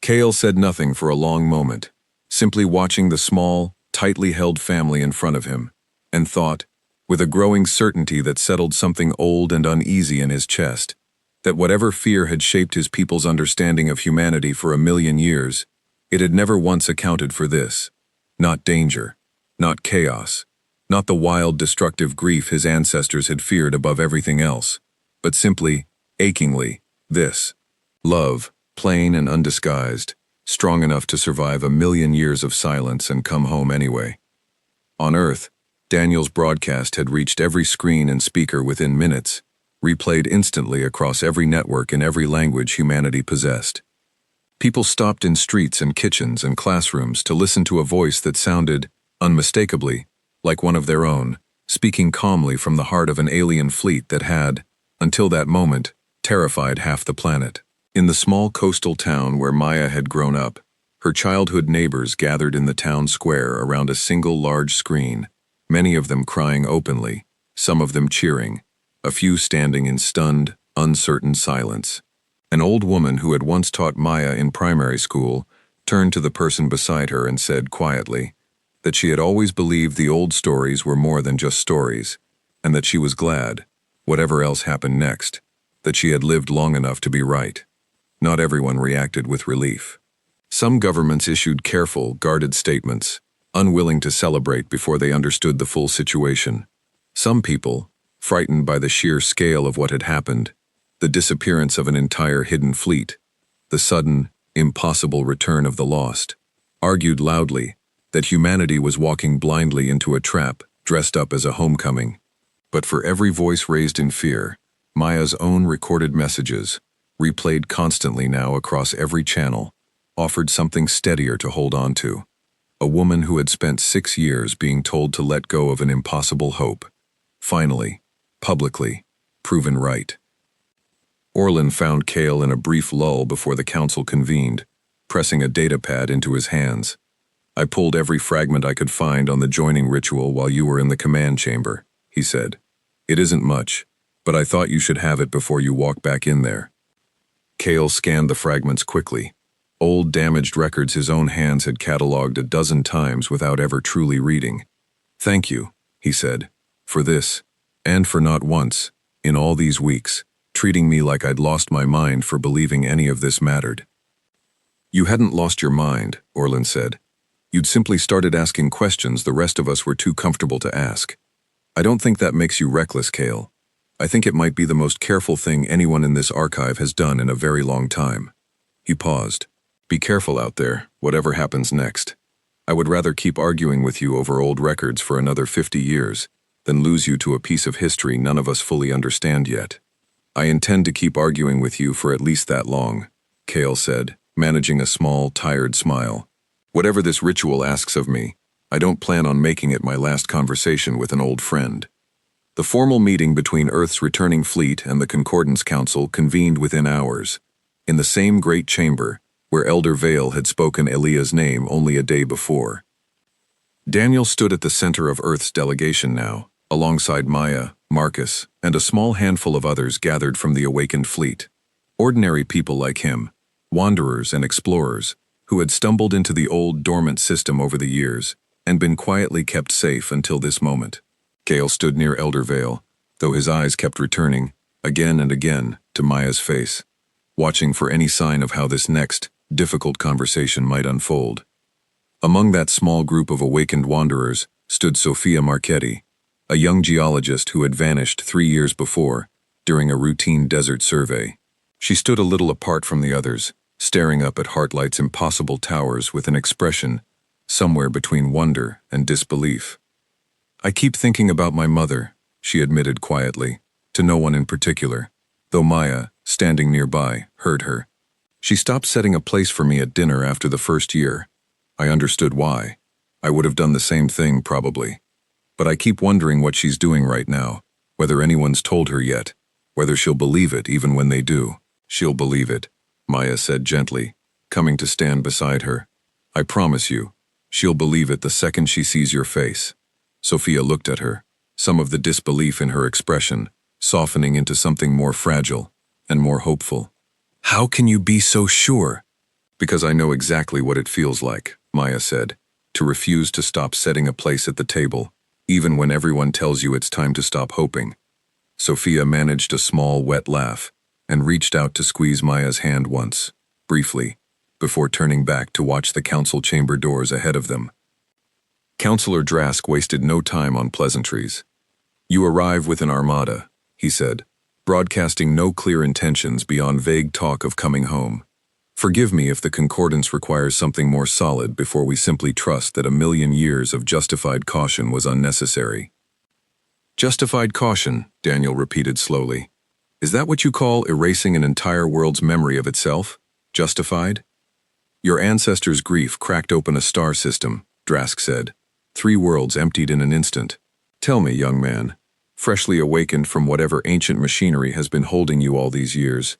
Cale said nothing for a long moment, simply watching the small, tightly held family in front of him, and thought, with a growing certainty that settled something old and uneasy in his chest, that whatever fear had shaped his people's understanding of humanity for 1,000,000 years, it had never once accounted for this. Not danger, not chaos, not the wild, destructive grief his ancestors had feared above everything else, but simply, achingly, this. Love, plain and undisguised, strong enough to survive 1,000,000 years of silence and come home anyway. On Earth, Daniel's broadcast had reached every screen and speaker within minutes, replayed instantly across every network in every language humanity possessed. People stopped in streets and kitchens and classrooms to listen to a voice that sounded, unmistakably, like one of their own, speaking calmly from the heart of an alien fleet that had, until that moment, terrified half the planet. In the small coastal town where Maya had grown up, her childhood neighbors gathered in the town square around a single large screen, many of them crying openly, some of them cheering, a few standing in stunned, uncertain silence. An old woman who had once taught Maya in primary school turned to the person beside her and said quietly that she had always believed the old stories were more than just stories, and that she was glad, whatever else happened next, that she had lived long enough to be right. Not everyone reacted with relief. Some governments issued careful, guarded statements, unwilling to celebrate before they understood the full situation. Some people, frightened by the sheer scale of what had happened, the disappearance of an entire hidden fleet, the sudden, impossible return of the lost, argued loudly that humanity was walking blindly into a trap dressed up as a homecoming. But for every voice raised in fear, Maya's own recorded messages, replayed constantly now across every channel, offered something steadier to hold on to. A woman who had spent 6 years being told to let go of an impossible hope, finally, publicly, proven right. Orlin found Cale in a brief lull before the council convened, pressing a datapad into his hands. "I pulled every fragment I could find on the joining ritual while you were in the command chamber," he said. "It isn't much, but I thought you should have it before you walk back in there." Cale scanned the fragments quickly. Old damaged records his own hands had catalogued a dozen times without ever truly reading. "Thank you," he said, "for this, and for not once, in all these weeks, treating me like I'd lost my mind for believing any of this mattered." "You hadn't lost your mind," Orlin said. "You'd simply started asking questions the rest of us were too comfortable to ask. I don't think that makes you reckless, Cale. I think it might be the most careful thing anyone in this archive has done in a very long time." He paused. "Be careful out there, whatever happens next. I would rather keep arguing with you over old records for another 50 years than lose you to a piece of history none of us fully understand yet." "I intend to keep arguing with you for at least that long," Cale said, managing a small, tired smile. "Whatever this ritual asks of me, I don't plan on making it my last conversation with an old friend." The formal meeting between Earth's returning fleet and the Concordance Council convened within hours, in the same great chamber where Elder Vale had spoken Elia's name only a day before. Daniel stood at the center of Earth's delegation now, alongside Maya, Marcus, and a small handful of others gathered from the awakened fleet. Ordinary people like him, wanderers and explorers, who had stumbled into the old dormant system over the years and been quietly kept safe until this moment. Cale stood near Elder Vale, though his eyes kept returning, again and again, to Maya's face, watching for any sign of how this next, difficult conversation might unfold. Among that small group of awakened wanderers stood Sophia Marchetti, a young geologist who had vanished 3 years before, during a routine desert survey. She stood a little apart from the others, staring up at Heartlight's impossible towers with an expression somewhere between wonder and disbelief. "I keep thinking about my mother," she admitted quietly, to no one in particular, though Maya, standing nearby, heard her. "She stopped setting a place for me at dinner after the first year. I understood why. I would have done the same thing, probably. But I keep wondering what she's doing right now, whether anyone's told her yet, whether she'll believe it even when they do." "She'll believe it," Maya said gently, coming to stand beside her. "I promise you, she'll believe it the second she sees your face." Sophia looked at her, some of the disbelief in her expression softening into something more fragile and more hopeful. "How can you be so sure?" "Because I know exactly what it feels like," Maya said, "to refuse to stop setting a place at the table, even when everyone tells you it's time to stop hoping." Sophia managed a small, wet laugh and reached out to squeeze Maya's hand once, briefly, before turning back to watch the council chamber doors ahead of them. Councillor Drask wasted no time on pleasantries. "You arrive with an armada," he said, broadcasting no clear intentions beyond vague talk of coming home. "Forgive me if the concordance requires something more solid before we simply trust that a million years of justified caution was unnecessary." "Justified caution," Daniel repeated slowly. "Is that what you call erasing an entire world's memory of itself? Justified?" "Your ancestors' grief cracked open a star system," Drask said. 3 worlds emptied in an instant. Tell me, young man, freshly awakened from whatever ancient machinery has been holding you all these years,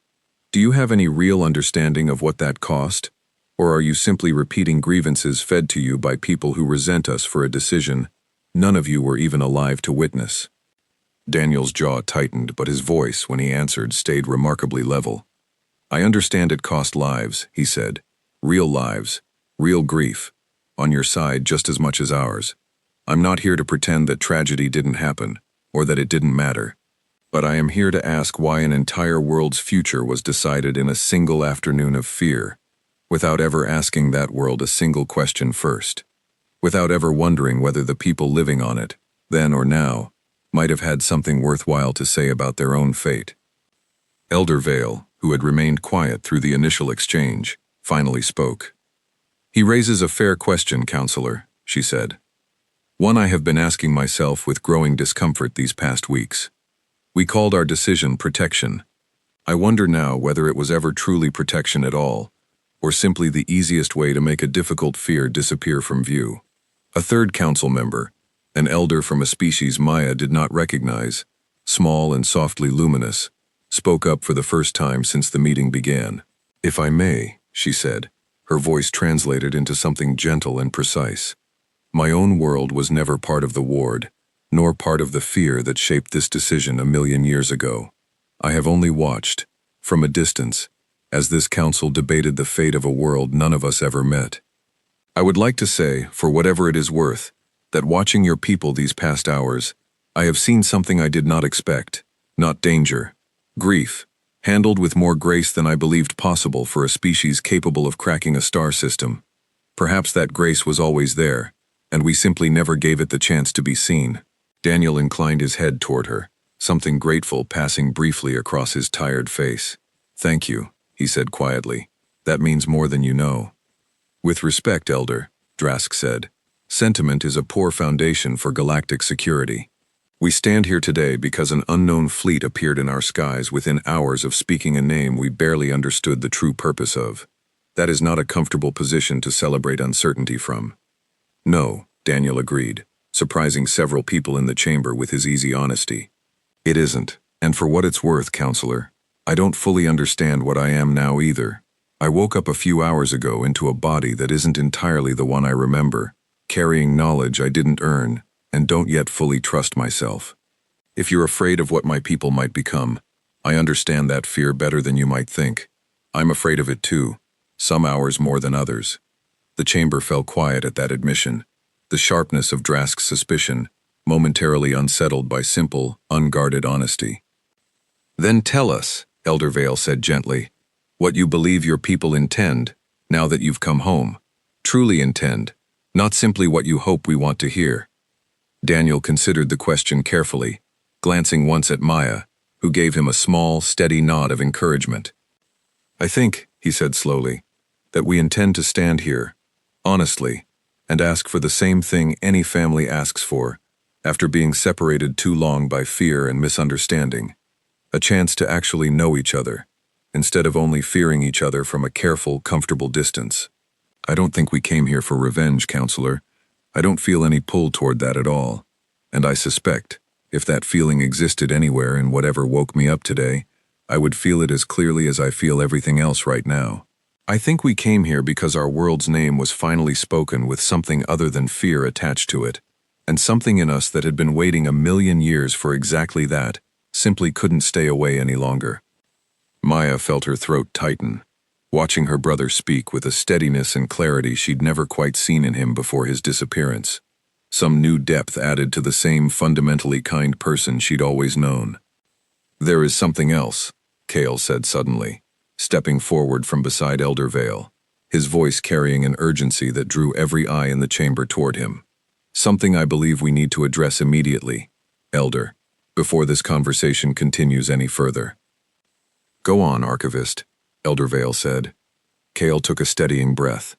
do you have any real understanding of what that cost? Or are you simply repeating grievances fed to you by people who resent us for a decision none of you were even alive to witness?" Daniel's jaw tightened, but his voice, when he answered, stayed remarkably level. "I understand it cost lives," he said. "Real lives, real grief, on your side just as much as ours. I'm not here to pretend that tragedy didn't happen, or that it didn't matter. But I am here to ask why an entire world's future was decided in a single afternoon of fear, without ever asking that world a single question first, without ever wondering whether the people living on it, then or now, might have had something worthwhile to say about their own fate." Elder Vale, who had remained quiet through the initial exchange, finally spoke. He raises a fair question, Counselor, she said. One I have been asking myself with growing discomfort these past weeks. We called our decision protection. I wonder now whether it was ever truly protection at all, or simply the easiest way to make a difficult fear disappear from view. A third council member, an elder from a species Maya did not recognize, small and softly luminous, spoke up for the first time since the meeting began. If I may, she said, her voice translated into something gentle and precise. My own world was never part of the ward, nor part of the fear that shaped this decision 1,000,000 years ago. I have only watched, from a distance, as this council debated the fate of a world none of us ever met. I would like to say, for whatever it is worth, that watching your people these past hours, I have seen something I did not expect, not danger, grief, handled with more grace than I believed possible for a species capable of cracking a star system. Perhaps that grace was always there, and we simply never gave it the chance to be seen. Daniel inclined his head toward her, something grateful passing briefly across his tired face. Thank you, he said quietly. That means more than you know. With respect, Elder, Drask said, sentiment is a poor foundation for galactic security. We stand here today because an unknown fleet appeared in our skies within hours of speaking a name we barely understood the true purpose of. That is not a comfortable position to celebrate uncertainty from. No, Daniel agreed, surprising several people in the chamber with his easy honesty. It isn't, and for what it's worth, Counselor, I don't fully understand what I am now either. I woke up a few hours ago into a body that isn't entirely the one I remember, carrying knowledge I didn't earn, and don't yet fully trust myself. If you're afraid of what my people might become, I understand that fear better than you might think. I'm afraid of it too, some hours more than others. The chamber fell quiet at that admission, the sharpness of Drask's suspicion, momentarily unsettled by simple, unguarded honesty. Then tell us, Elder Vale said gently, what you believe your people intend, now that you've come home. Truly intend, not simply what you hope we want to hear. Daniel considered the question carefully, glancing once at Maya, who gave him a small, steady nod of encouragement. I think, he said slowly, that we intend to stand here, honestly, and ask for the same thing any family asks for, after being separated too long by fear and misunderstanding, a chance to actually know each other, instead of only fearing each other from a careful, comfortable distance. I don't think we came here for revenge, Counselor. I don't feel any pull toward that at all, and I suspect, if that feeling existed anywhere in whatever woke me up today, I would feel it as clearly as I feel everything else right now. I think we came here because our world's name was finally spoken with something other than fear attached to it, and something in us that had been waiting 1,000,000 years for exactly that simply couldn't stay away any longer. Maya felt her throat tighten, watching her brother speak with a steadiness and clarity she'd never quite seen in him before his disappearance. Some new depth added to the same fundamentally kind person she'd always known. There is something else, Cale said suddenly, stepping forward from beside Elder Vale, his voice carrying an urgency that drew every eye in the chamber toward him. Something I believe we need to address immediately, Elder, before this conversation continues any further. Go on, Archivist, Elder Vale said. Cale took a steadying breath.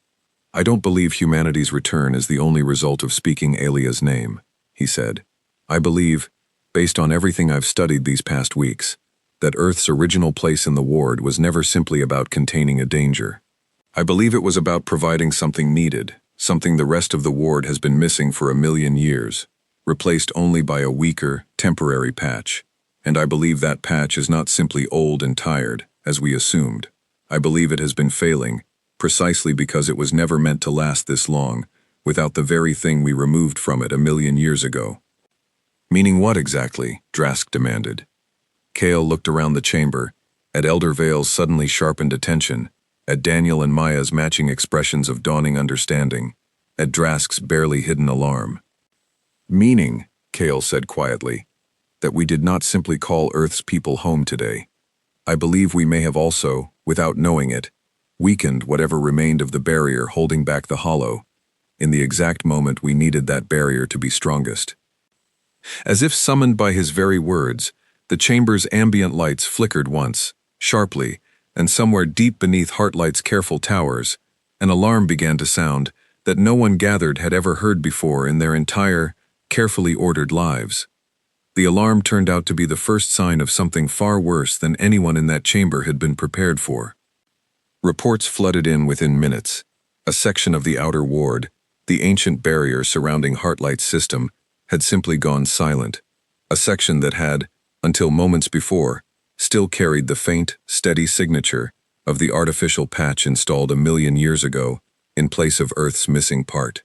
I don't believe humanity's return is the only result of speaking Alia's name, he said. I believe, based on everything I've studied these past weeks, that Earth's original place in the ward was never simply about containing a danger. I believe it was about providing something needed, something the rest of the ward has been missing for 1,000,000 years, replaced only by a weaker, temporary patch. And I believe that patch is not simply old and tired, as we assumed. I believe it has been failing, precisely because it was never meant to last this long, without the very thing we removed from it 1,000,000 years ago. Meaning what exactly? Drask demanded. Cale looked around the chamber, at Elder Vale's suddenly sharpened attention, at Daniel and Maya's matching expressions of dawning understanding, at Drask's barely hidden alarm. Meaning, Cale said quietly, that we did not simply call Earth's people home today. I believe we may have also, without knowing it, weakened whatever remained of the barrier holding back the hollow, in the exact moment we needed that barrier to be strongest. As if summoned by his very words, the chamber's ambient lights flickered once, sharply, and somewhere deep beneath Heartlight's careful towers, an alarm began to sound that no one gathered had ever heard before in their entire, carefully ordered lives. The alarm turned out to be the first sign of something far worse than anyone in that chamber had been prepared for. Reports flooded in within minutes. A section of the outer ward, the ancient barrier surrounding Heartlight's system, had simply gone silent. A section that had, until moments before, still carried the faint, steady signature of the artificial patch installed 1,000,000 years ago in place of Earth's missing part.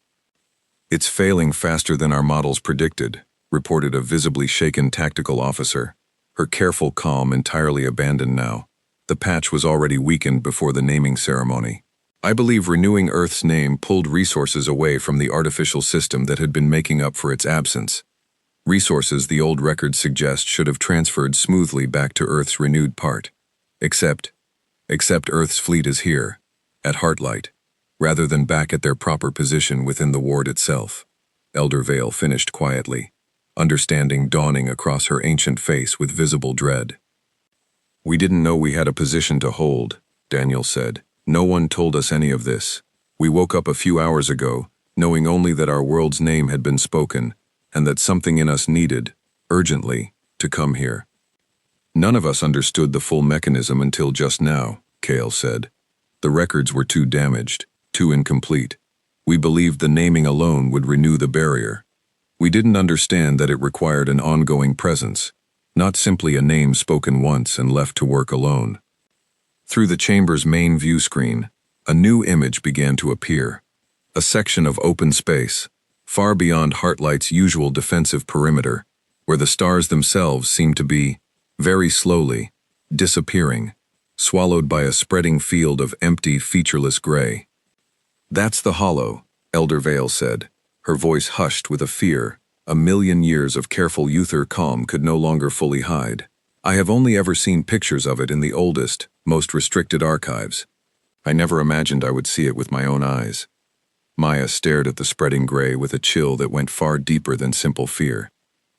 "It's failing faster than our models predicted," reported a visibly shaken tactical officer, her careful calm entirely abandoned now. The patch was already weakened before the naming ceremony. "I believe renewing Earth's name pulled resources away from the artificial system that had been making up for its absence. Resources the old records suggest should have transferred smoothly back to Earth's renewed part. Except Earth's fleet is here, at Heartlight, rather than back at their proper position within the ward itself," Elder Vale finished quietly, understanding dawning across her ancient face with visible dread. "We didn't know we had a position to hold," Daniel said. "No one told us any of this. We woke up a few hours ago, knowing only that our world's name had been spoken, and that something in us needed, urgently, to come here." "None of us understood the full mechanism until just now," Kale said. "The records were too damaged, too incomplete. We believed the naming alone would renew the barrier. We didn't understand that it required an ongoing presence, not simply a name spoken once and left to work alone." Through the chamber's main view screen, a new image began to appear. A section of open space, far beyond Heartlight's usual defensive perimeter, where the stars themselves seemed to be, very slowly, disappearing, swallowed by a spreading field of empty, featureless gray. "That's the hollow," Elder Vale said, her voice hushed with a fear 1,000,000 years of careful ether calm could no longer fully hide. "I have only ever seen pictures of it in the oldest, most restricted archives. I never imagined I would see it with my own eyes." Maya stared at the spreading gray with a chill that went far deeper than simple fear.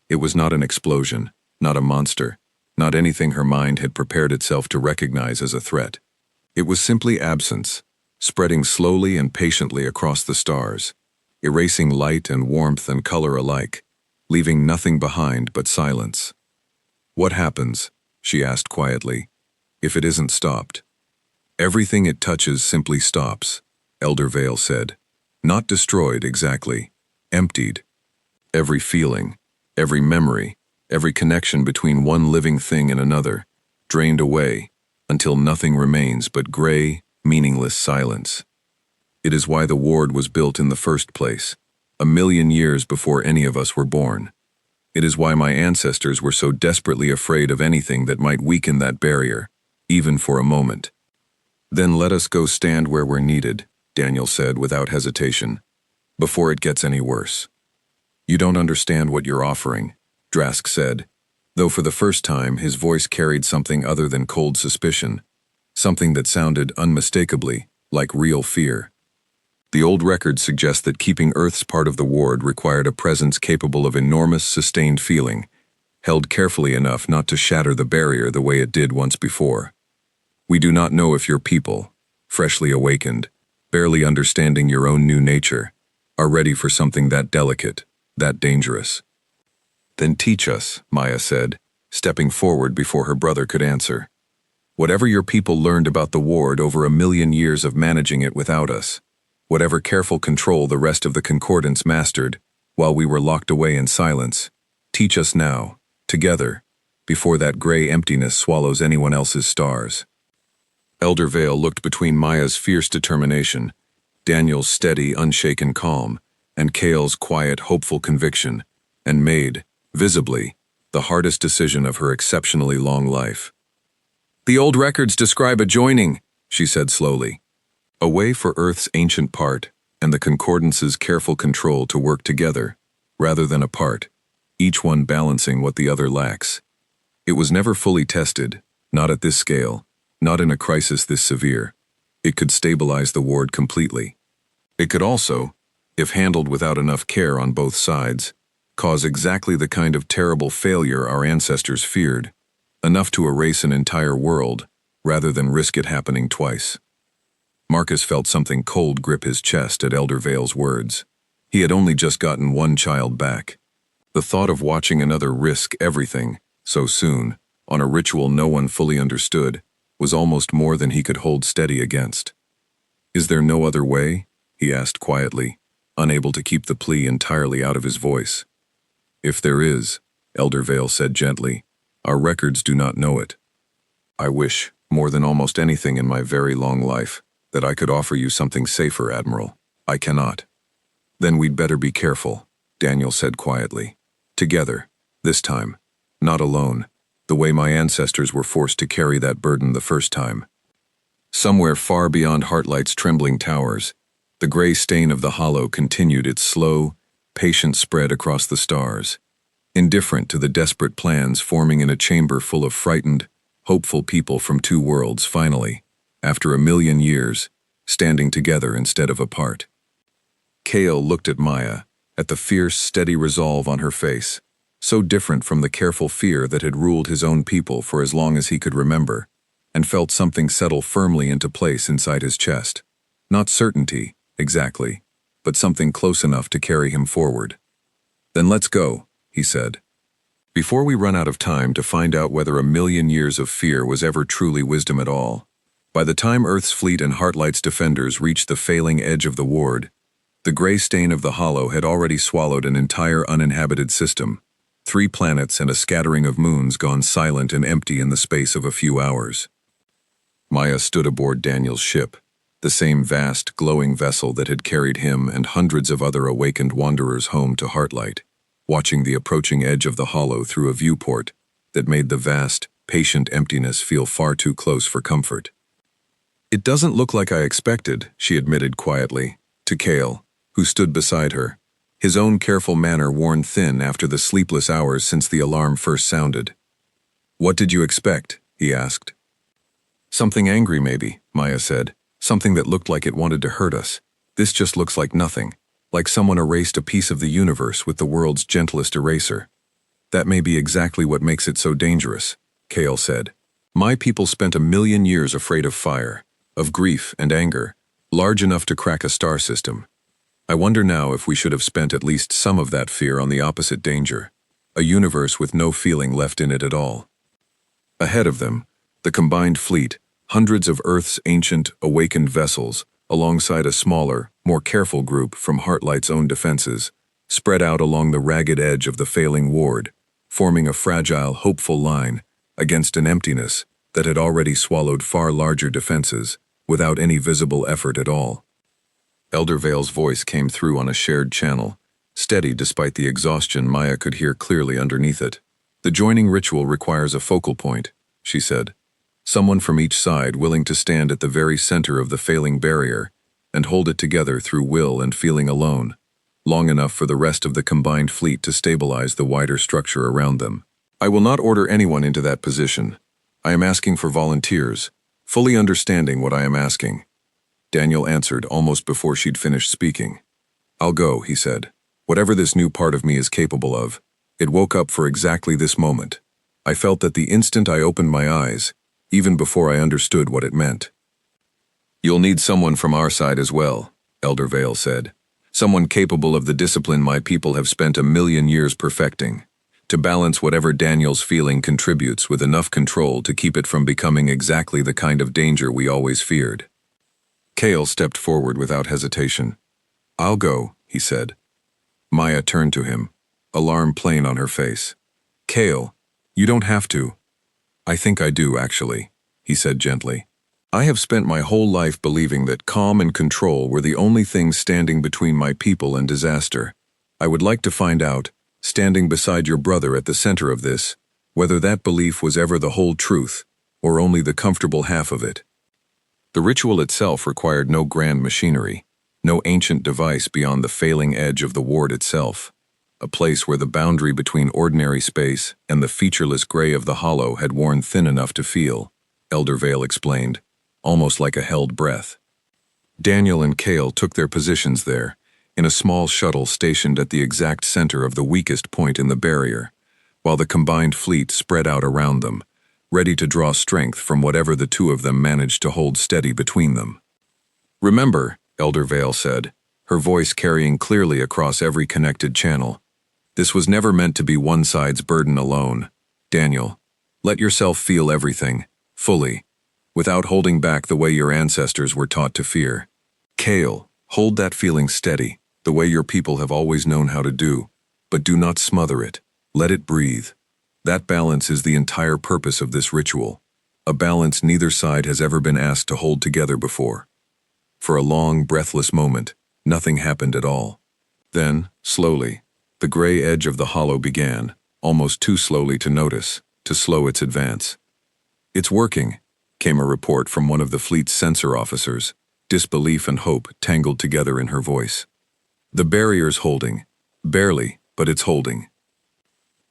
It was not an explosion, not a monster, not anything her mind had prepared itself to recognize as a threat. It was simply absence, spreading slowly and patiently across the stars, erasing light and warmth and color alike, leaving nothing behind but silence. "What happens," she asked quietly, "if it isn't stopped?" "Everything it touches simply stops," Elder Vale said. "Not destroyed exactly, emptied. Every feeling, every memory, every connection between one living thing and another, drained away, until nothing remains but gray, meaningless silence. It is why the ward was built in the first place, 1,000,000 years before any of us were born. It is why my ancestors were so desperately afraid of anything that might weaken that barrier, even for a moment." "Then let us go stand where we're needed," Daniel said without hesitation, "before it gets any worse." "You don't understand what you're offering," Drask said, though for the first time his voice carried something other than cold suspicion, something that sounded unmistakably like real fear. "The old records suggest that keeping Earth's part of the ward required a presence capable of enormous, sustained feeling, held carefully enough not to shatter the barrier the way it did once before. We do not know if your people, freshly awakened, barely understanding your own new nature, are ready for something that delicate, that dangerous." "Then teach us," Maya said, stepping forward before her brother could answer. "Whatever your people learned about the ward over 1,000,000 years of managing it without us, whatever careful control the rest of the Concordance mastered while we were locked away in silence, teach us now, together, before that gray emptiness swallows anyone else's stars." Elder Vale looked between Maya's fierce determination, Daniel's steady, unshaken calm, and Kale's quiet, hopeful conviction, and made, visibly, the hardest decision of her exceptionally long life. "The old records describe a joining," she said slowly. "A way for Earth's ancient part and the Concordance's careful control to work together, rather than apart, each one balancing what the other lacks. It was never fully tested, not at this scale, not in a crisis this severe. It could stabilize the ward completely. It could also, if handled without enough care on both sides, cause exactly the kind of terrible failure our ancestors feared, enough to erase an entire world, rather than risk it happening twice. Marcus felt something cold grip his chest at Elder Vale's words. He had only just gotten one child back. The thought of watching another risk everything, so soon, on a ritual no one fully understood, was almost more than he could hold steady against. "Is there no other way?" he asked quietly, unable to keep the plea entirely out of his voice. "If there is," Elder Vale said gently, "our records do not know it. I wish, more than almost anything in my very long life, that I could offer you something safer, Admiral. I cannot." "Then we'd better be careful," Daniel said quietly. "Together, this time, not alone, the way my ancestors were forced to carry that burden the first time." Somewhere far beyond Heartlight's trembling towers, the gray stain of the hollow continued its slow, patient spread across the stars, indifferent to the desperate plans forming in a chamber full of frightened, hopeful people from two worlds finally, after 1,000,000 years, standing together instead of apart. Kale looked at Maya, at the fierce, steady resolve on her face, so different from the careful fear that had ruled his own people for as long as he could remember, and felt something settle firmly into place inside his chest. Not certainty, exactly, but something close enough to carry him forward. "Then let's go," he said. "Before we run out of time to find out whether 1,000,000 years of fear was ever truly wisdom at all." By the time Earth's fleet and Heartlight's defenders reached the failing edge of the ward, the gray stain of the hollow had already swallowed an entire uninhabited system, 3 planets and a scattering of moons gone silent and empty in the space of a few hours. Maya stood aboard Daniel's ship, the same vast, glowing vessel that had carried him and hundreds of other awakened wanderers home to Heartlight, watching the approaching edge of the hollow through a viewport that made the vast, patient emptiness feel far too close for comfort. "It doesn't look like I expected," she admitted quietly, to Kale, who stood beside her, his own careful manner worn thin after the sleepless hours since the alarm first sounded. "What did you expect?" he asked. "Something angry maybe," Maya said. "Something that looked like it wanted to hurt us. This just looks like nothing, like someone erased a piece of the universe with the world's gentlest eraser." "That may be exactly what makes it so dangerous," Kale said. "My people spent 1,000,000 years afraid of fire, of grief and anger, large enough to crack a star system. I wonder now if we should have spent at least some of that fear on the opposite danger, a universe with no feeling left in it at all." Ahead of them, the combined fleet, hundreds of Earth's ancient, awakened vessels, alongside a smaller, more careful group from Heartlight's own defenses, spread out along the ragged edge of the failing ward, forming a fragile, hopeful line against an emptiness that had already swallowed far larger defenses without any visible effort at all. Elder Vale's voice came through on a shared channel, steady despite the exhaustion Maya could hear clearly underneath it. "The joining ritual requires a focal point," she said. "Someone from each side willing to stand at the very center of the failing barrier and hold it together through will and feeling alone, long enough for the rest of the combined fleet to stabilize the wider structure around them. I will not order anyone into that position. I am asking for volunteers, fully understanding what I am asking." Daniel answered almost before she'd finished speaking. "I'll go," he said. "Whatever this new part of me is capable of, it woke up for exactly this moment. I felt that the instant I opened my eyes, even before I understood what it meant." "You'll need someone from our side as well," Elder Vale said. "Someone capable of the discipline my people have spent 1,000,000 years perfecting, to balance whatever Daniel's feeling contributes with enough control to keep it from becoming exactly the kind of danger we always feared." Kale stepped forward without hesitation. "I'll go," he said. Maya turned to him, alarm plain on her face. "Kale, you don't have to." "I think I do, actually," he said gently. "I have spent my whole life believing that calm and control were the only things standing between my people and disaster. I would like to find out, standing beside your brother at the center of this, whether that belief was ever the whole truth, or only the comfortable half of it." The ritual itself required no grand machinery, no ancient device beyond the failing edge of the ward itself, a place where the boundary between ordinary space and the featureless gray of the hollow had worn thin enough to feel, Elder Vale explained, almost like a held breath. Daniel and Kale took their positions there, in a small shuttle stationed at the exact center of the weakest point in the barrier, while the combined fleet spread out around them, ready to draw strength from whatever the two of them managed to hold steady between them. "Remember," Elder Vale said, her voice carrying clearly across every connected channel, "this was never meant to be one side's burden alone. Daniel, let yourself feel everything, fully, without holding back the way your ancestors were taught to fear. Kale, hold that feeling steady, the way your people have always known how to do, but do not smother it. Let it breathe. That balance is the entire purpose of this ritual, a balance neither side has ever been asked to hold together before." For a long, breathless moment, nothing happened at all. Then, slowly, the gray edge of the hollow began, almost too slowly to notice, to slow its advance. "It's working," came a report from one of the fleet's sensor officers, disbelief and hope tangled together in her voice. "The barrier's holding. Barely, but it's holding."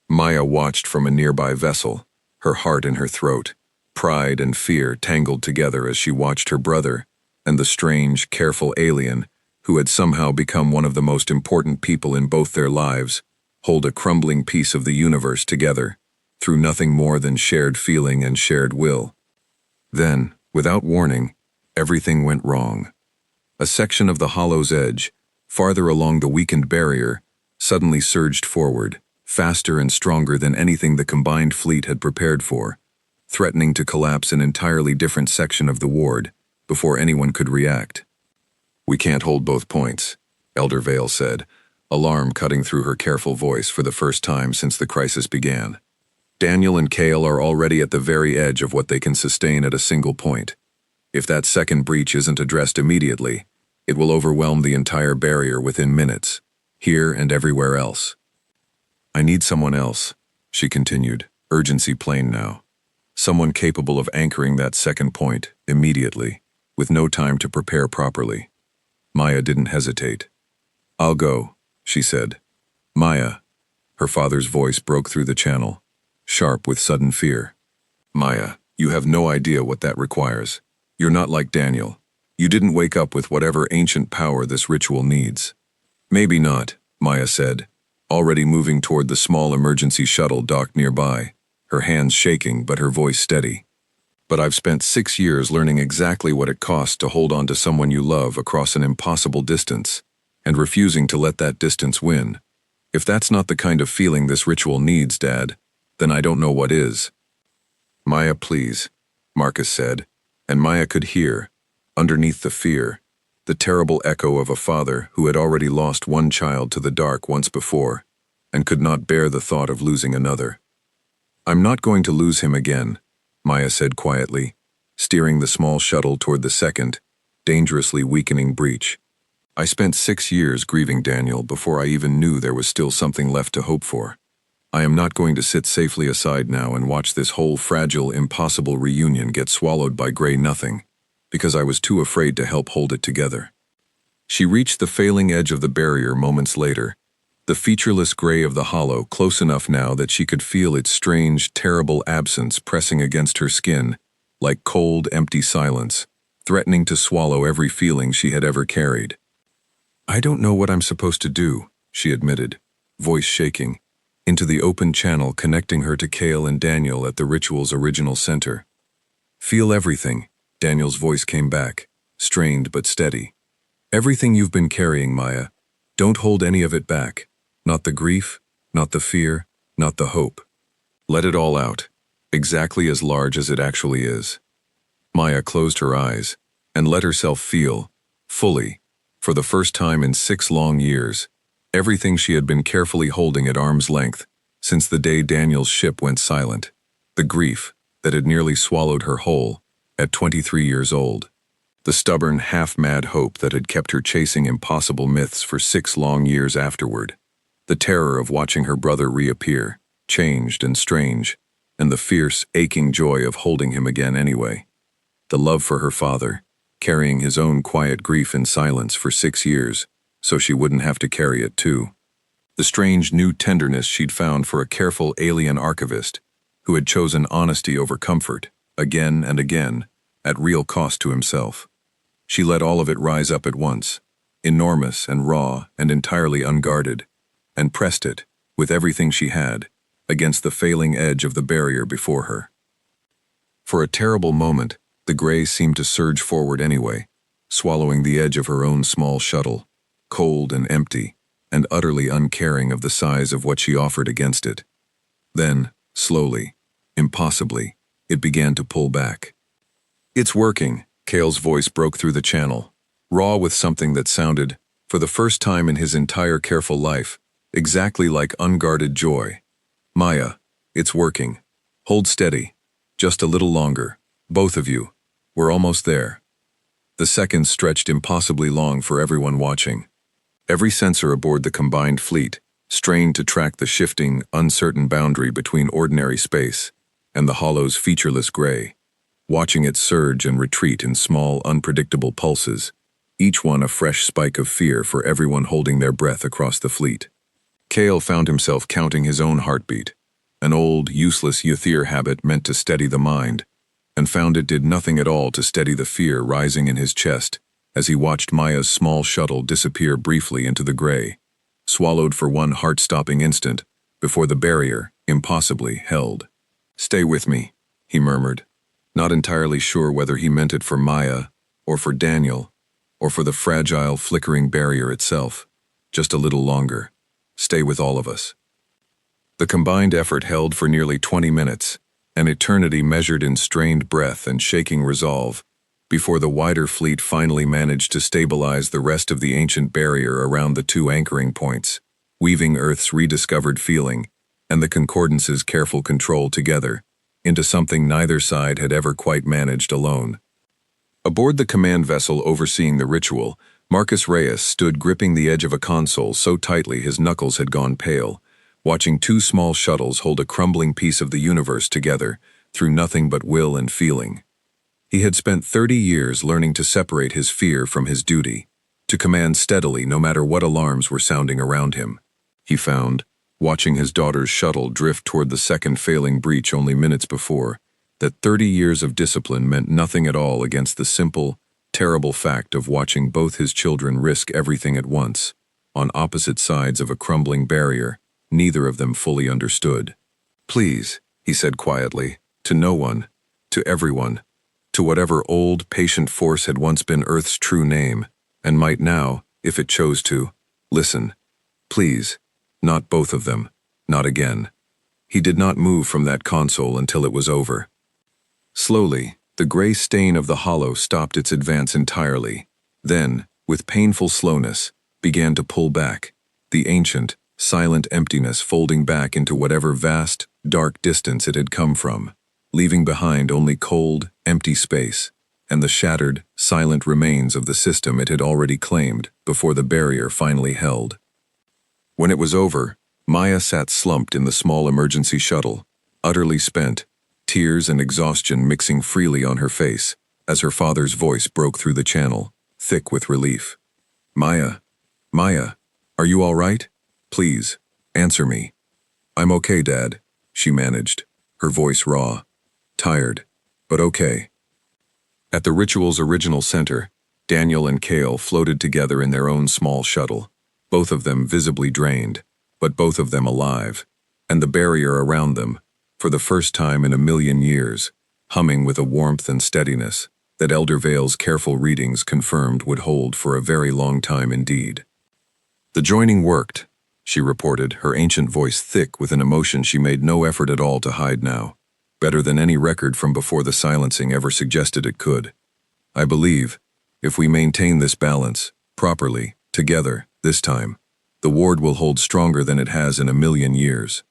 Maya watched from a nearby vessel, her heart in her throat, pride and fear tangled together as she watched her brother and the strange, careful alien who had somehow become one of the most important people in both their lives hold a crumbling piece of the universe together, through nothing more than shared feeling and shared will. Then, without warning, everything went wrong. A section of the hollow's edge, farther along the weakened barrier, suddenly surged forward, faster and stronger than anything the combined fleet had prepared for, threatening to collapse an entirely different section of the ward before anyone could react. "We can't hold both points," Elder Vale said, alarm cutting through her careful voice for the first time since the crisis began. "Daniel and Kale are already at the very edge of what they can sustain at a single point. If that second breach isn't addressed immediately, it will overwhelm the entire barrier within minutes, here and everywhere else." "I need someone else," she continued, urgency plain now. "Someone capable of anchoring that second point, immediately, with no time to prepare properly." Maya didn't hesitate. "I'll go," she said. "Maya." Her father's voice broke through the channel, sharp with sudden fear. "Maya, you have no idea what that requires. You're not like Daniel. You didn't wake up with whatever ancient power this ritual needs." "Maybe not," Maya said, already moving toward the small emergency shuttle docked nearby, her hands shaking but her voice steady. "But I've spent 6 years learning exactly what it costs to hold on to someone you love across an impossible distance, and refusing to let that distance win. If that's not the kind of feeling this ritual needs, Dad, then I don't know what is." "Maya, please," Marcus said, and Maya could hear, underneath the fear, the terrible echo of a father who had already lost one child to the dark once before, and could not bear the thought of losing another. "I'm not going to lose him again," Maya said quietly, steering the small shuttle toward the second, dangerously weakening breach. "I spent 6 years grieving Daniel before I even knew there was still something left to hope for. I am not going to sit safely aside now and watch this whole fragile, impossible reunion get swallowed by gray nothing, because I was too afraid to help hold it together." She reached the failing edge of the barrier moments later, the featureless gray of the hollow close enough now that she could feel its strange, terrible absence pressing against her skin, like cold, empty silence, threatening to swallow every feeling she had ever carried. "I don't know what I'm supposed to do," she admitted, voice shaking, into the open channel connecting her to Kale and Daniel at the ritual's original center. "Feel everything," Daniel's voice came back, strained but steady. "Everything you've been carrying, Maya. Don't hold any of it back. Not the grief, not the fear, not the hope. Let it all out, exactly as large as it actually is." Maya closed her eyes and let herself feel, fully, for the first time in 6 long years, everything she had been carefully holding at arm's length since the day Daniel's ship went silent, the grief that had nearly swallowed her whole at 23 years old, the stubborn, half-mad hope that had kept her chasing impossible myths for 6 long years afterward, the terror of watching her brother reappear, changed and strange, and the fierce, aching joy of holding him again anyway, the love for her father, carrying his own quiet grief in silence for 6 years, so she wouldn't have to carry it too. The strange new tenderness she'd found for a careful alien archivist who had chosen honesty over comfort, again and again, at real cost to himself. She let all of it rise up at once, enormous and raw and entirely unguarded, and pressed it, with everything she had, against the failing edge of the barrier before her. For a terrible moment, the gray seemed to surge forward anyway, swallowing the edge of her own small shuttle, cold and empty, and utterly uncaring of the size of what she offered against it. Then, slowly, impossibly, it began to pull back. "It's working," Kale's voice broke through the channel, raw with something that sounded, for the first time in his entire careful life, exactly like unguarded joy. "Maya, it's working. Hold steady. Just a little longer. Both of you. We're almost there." The seconds stretched impossibly long for everyone watching. Every sensor aboard the combined fleet strained to track the shifting, uncertain boundary between ordinary space and the hollow's featureless gray, watching it surge and retreat in small, unpredictable pulses, each one a fresh spike of fear for everyone holding their breath across the fleet. Kale found himself counting his own heartbeat, an old, useless Ythir habit meant to steady the mind, and found it did nothing at all to steady the fear rising in his chest as he watched Maya's small shuttle disappear briefly into the gray, swallowed for one heart-stopping instant before the barrier, impossibly, held. "Stay with me," he murmured, not entirely sure whether he meant it for Maya, or for Daniel, or for the fragile, flickering barrier itself. Just a little longer. Stay with all of us. The combined effort held for nearly 20 minutes, an eternity measured in strained breath and shaking resolve, before the wider fleet finally managed to stabilize the rest of the ancient barrier around the two anchoring points, weaving Earth's rediscovered feeling and the Concordance's careful control together into something neither side had ever quite managed alone. Aboard the command vessel overseeing the ritual, Marcus Reyes stood gripping the edge of a console so tightly his knuckles had gone pale, watching two small shuttles hold a crumbling piece of the universe together through nothing but will and feeling. He had spent 30 years learning to separate his fear from his duty, to command steadily no matter what alarms were sounding around him. He found, watching his daughter's shuttle drift toward the second failing breach only minutes before, that 30 years of discipline meant nothing at all against the simple, terrible fact of watching both his children risk everything at once, on opposite sides of a crumbling barrier neither of them fully understood. "Please," he said quietly, to no one, to everyone, to whatever old, patient force had once been Earth's true name, and might now, if it chose to, listen. "Please, not both of them, not again." He did not move from that console until it was over. Slowly, the gray stain of the hollow stopped its advance entirely, then, with painful slowness, began to pull back, the ancient, silent emptiness folding back into whatever vast, dark distance it had come from, leaving behind only cold, empty space, and the shattered, silent remains of the system it had already claimed before the barrier finally held. When it was over, Maya sat slumped in the small emergency shuttle, utterly spent, tears and exhaustion mixing freely on her face, as her father's voice broke through the channel, thick with relief. "Maya, Maya, are you all right? Please, answer me." "I'm okay, Dad," she managed, her voice raw. "Tired, but okay." At the ritual's original center, Daniel and Kale floated together in their own small shuttle, both of them visibly drained, but both of them alive, and the barrier around them, for the first time in a million years, humming with a warmth and steadiness that Elder Vale's careful readings confirmed would hold for a very long time indeed. "The joining worked," she reported, her ancient voice thick with an emotion she made no effort at all to hide now, better than any record from before the silencing ever suggested it could. "I believe, if we maintain this balance, properly, together, this time, the ward will hold stronger than it has in a million years."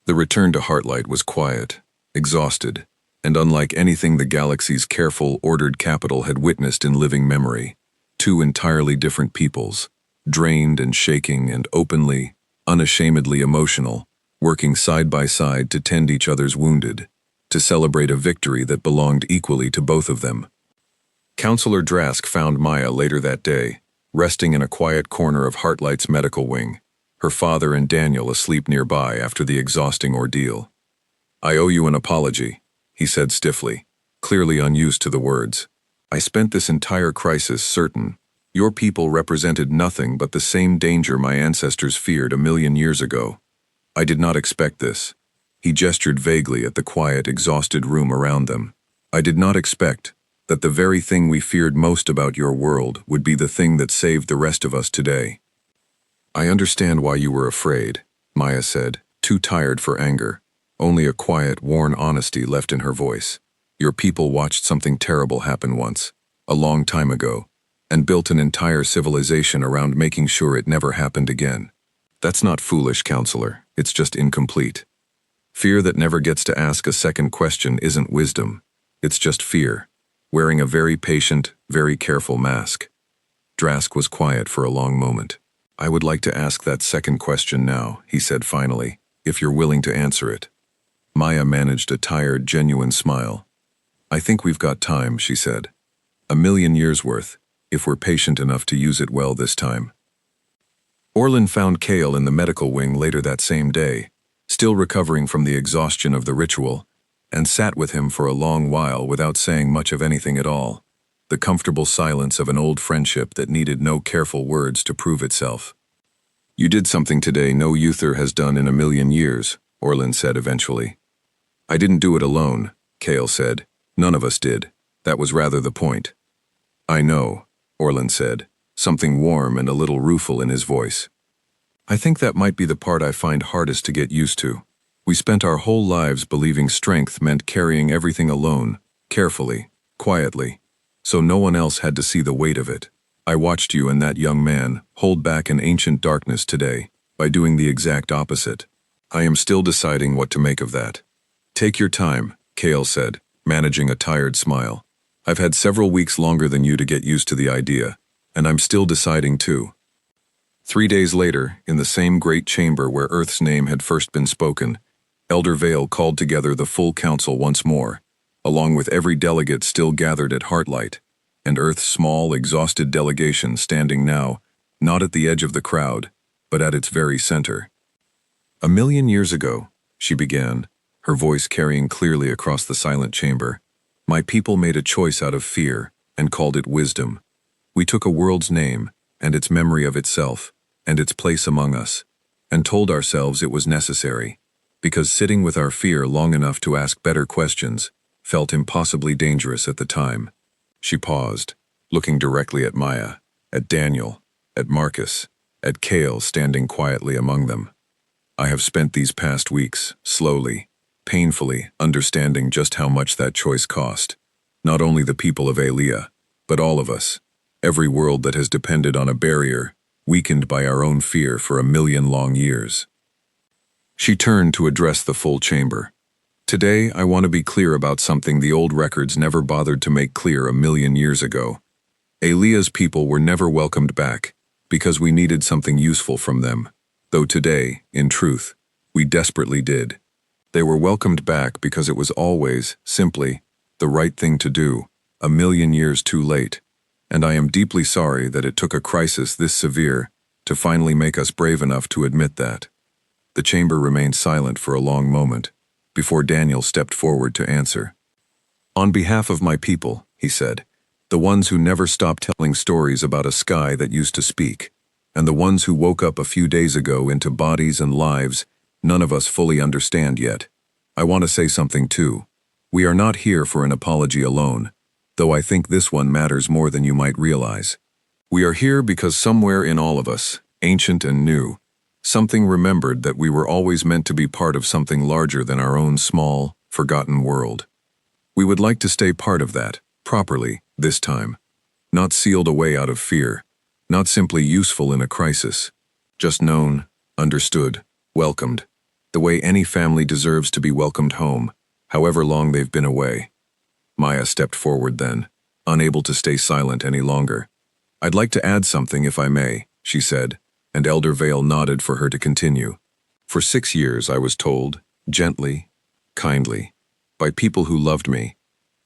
The return to Heartlight was quiet, exhausted, and unlike anything the galaxy's careful, ordered capital had witnessed in living memory. Two entirely different peoples, drained and shaking and openly, unashamedly emotional, working side by side to tend each other's wounded, to celebrate a victory that belonged equally to both of them. Counselor Drask found Maya later that day, resting in a quiet corner of Heartlight's medical wing, her father and Daniel asleep nearby after the exhausting ordeal. "I owe you an apology," he said stiffly, clearly unused to the words. "I spent this entire crisis certain your people represented nothing but the same danger my ancestors feared a million years ago. I did not expect this." He gestured vaguely at the quiet, exhausted room around them. "I did not expect that the very thing we feared most about your world would be the thing that saved the rest of us today." "I understand why you were afraid," Maya said, too tired for anger. Only a quiet, worn honesty left in her voice. "Your people watched something terrible happen once, a long time ago, and built an entire civilization around making sure it never happened again. That's not foolish, counselor. It's just incomplete. Fear that never gets to ask a second question isn't wisdom. It's just fear, wearing a very patient, very careful mask." Drask was quiet for a long moment. "I would like to ask that second question now," he said finally, "if you're willing to answer it." Maya managed a tired, genuine smile. "I think we've got time," she said. "1,000,000 years worth, if we're patient enough to use it well this time." Orlin found Kale in the medical wing later that same day, still recovering from the exhaustion of the ritual, and sat with him for a long while without saying much of anything at all, the comfortable silence of an old friendship that needed no careful words to prove itself. "You did something today no Uther has done in 1,000,000 years, Orlin said eventually. "I didn't do it alone," Kale said. "None of us did. That was rather the point." "I know," Orlin said, something warm and a little rueful in his voice. "I think that might be the part I find hardest to get used to. We spent our whole lives believing strength meant carrying everything alone, carefully, quietly, so no one else had to see the weight of it. I watched you and that young man hold back an ancient darkness today by doing the exact opposite. I am still deciding what to make of that." "Take your time," Kale said, managing a tired smile. "I've had several weeks longer than you to get used to the idea, and I'm still deciding too." 3 days later, in the same great chamber where Earth's name had first been spoken, Elder Vale called together the full council once more, along with every delegate still gathered at Heartlight, and Earth's small, exhausted delegation standing now, not at the edge of the crowd, but at its very center. "1,000,000 years ago," she began, her voice carrying clearly across the silent chamber, "my people made a choice out of fear and called it wisdom. We took a world's name and its memory of itself and its place among us, and told ourselves it was necessary, because sitting with our fear long enough to ask better questions felt impossibly dangerous at the time." She paused, looking directly at Maya, at Daniel, at Marcus, at Kale standing quietly among them. "I have spent these past weeks, slowly, painfully, understanding just how much that choice cost. Not only the people of Aelia, but all of us, every world that has depended on a barrier, weakened by our own fear for 1,000,000 long years." She turned to address the full chamber. "Today, I want to be clear about something the old records never bothered to make clear 1,000,000 years ago. Aelia's people were never welcomed back, because we needed something useful from them, though today, in truth, we desperately did. They were welcomed back because it was always, simply, the right thing to do, 1,000,000 years too late, and I am deeply sorry that it took a crisis this severe to finally make us brave enough to admit that." The chamber remained silent for a long moment, before Daniel stepped forward to answer. "On behalf of my people," he said, "the ones who never stopped telling stories about a sky that used to speak, and the ones who woke up a few days ago into bodies and lives none of us fully understand yet, I want to say something too. We are not here for an apology alone, though I think this one matters more than you might realize. We are here because somewhere in all of us, ancient and new, something remembered that we were always meant to be part of something larger than our own small, forgotten world. We would like to stay part of that, properly, this time. Not sealed away out of fear, not simply useful in a crisis, just known, understood, welcomed, the way any family deserves to be welcomed home, however long they've been away." Maya stepped forward then, unable to stay silent any longer. "I'd like to add something if I may," she said, and Elder Vale nodded for her to continue. "For 6 years I was told, gently, kindly, by people who loved me,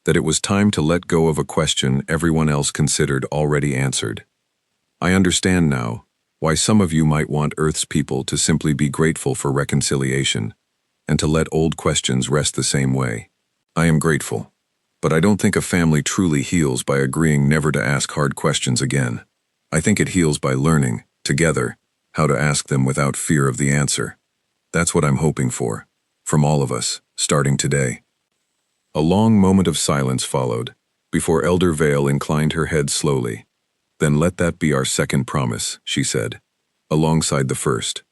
that it was time to let go of a question everyone else considered already answered. I understand now why some of you might want Earth's people to simply be grateful for reconciliation, and to let old questions rest the same way. I am grateful, but I don't think a family truly heals by agreeing never to ask hard questions again. I think it heals by learning, together, how to ask them without fear of the answer. That's what I'm hoping for From all of us, starting today. A long moment of silence followed, before Elder Vale inclined her head slowly. Then let that be our second promise, she said, alongside the first.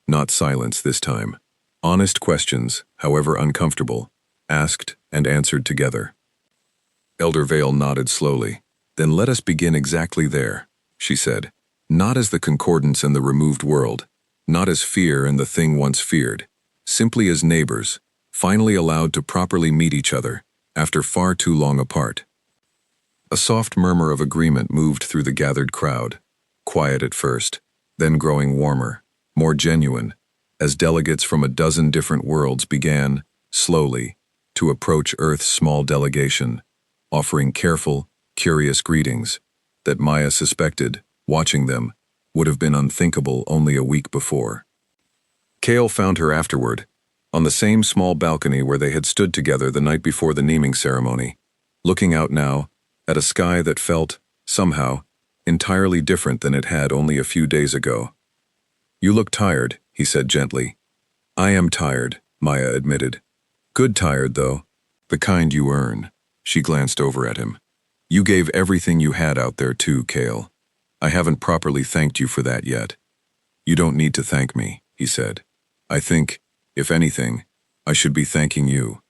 Not silence this time. Honest questions, however uncomfortable, asked and answered together. Elder Vale nodded slowly. Then let us begin exactly there, she said. Not as the concordance and the removed world, not as fear and the thing once feared, simply as neighbors, finally allowed to properly meet each other, after far too long apart. A soft murmur of agreement moved through the gathered crowd, quiet at first, then growing warmer, more genuine, as delegates from a dozen different worlds began, slowly, to approach Earth's small delegation, offering careful, curious greetings that Maya suspected, watching them, would have been unthinkable only a week before. Kale found her afterward, on the same small balcony where they had stood together the night before the naming ceremony, looking out now at a sky that felt, somehow, entirely different than it had only a few days ago. "You look tired," he said gently. "I am tired," Maya admitted. "Good tired, though. The kind you earn." She glanced over at him. "You gave everything you had out there too, Kale. I haven't properly thanked you for that yet." "You don't need to thank me," he said. "I think, if anything, I should be thanking you.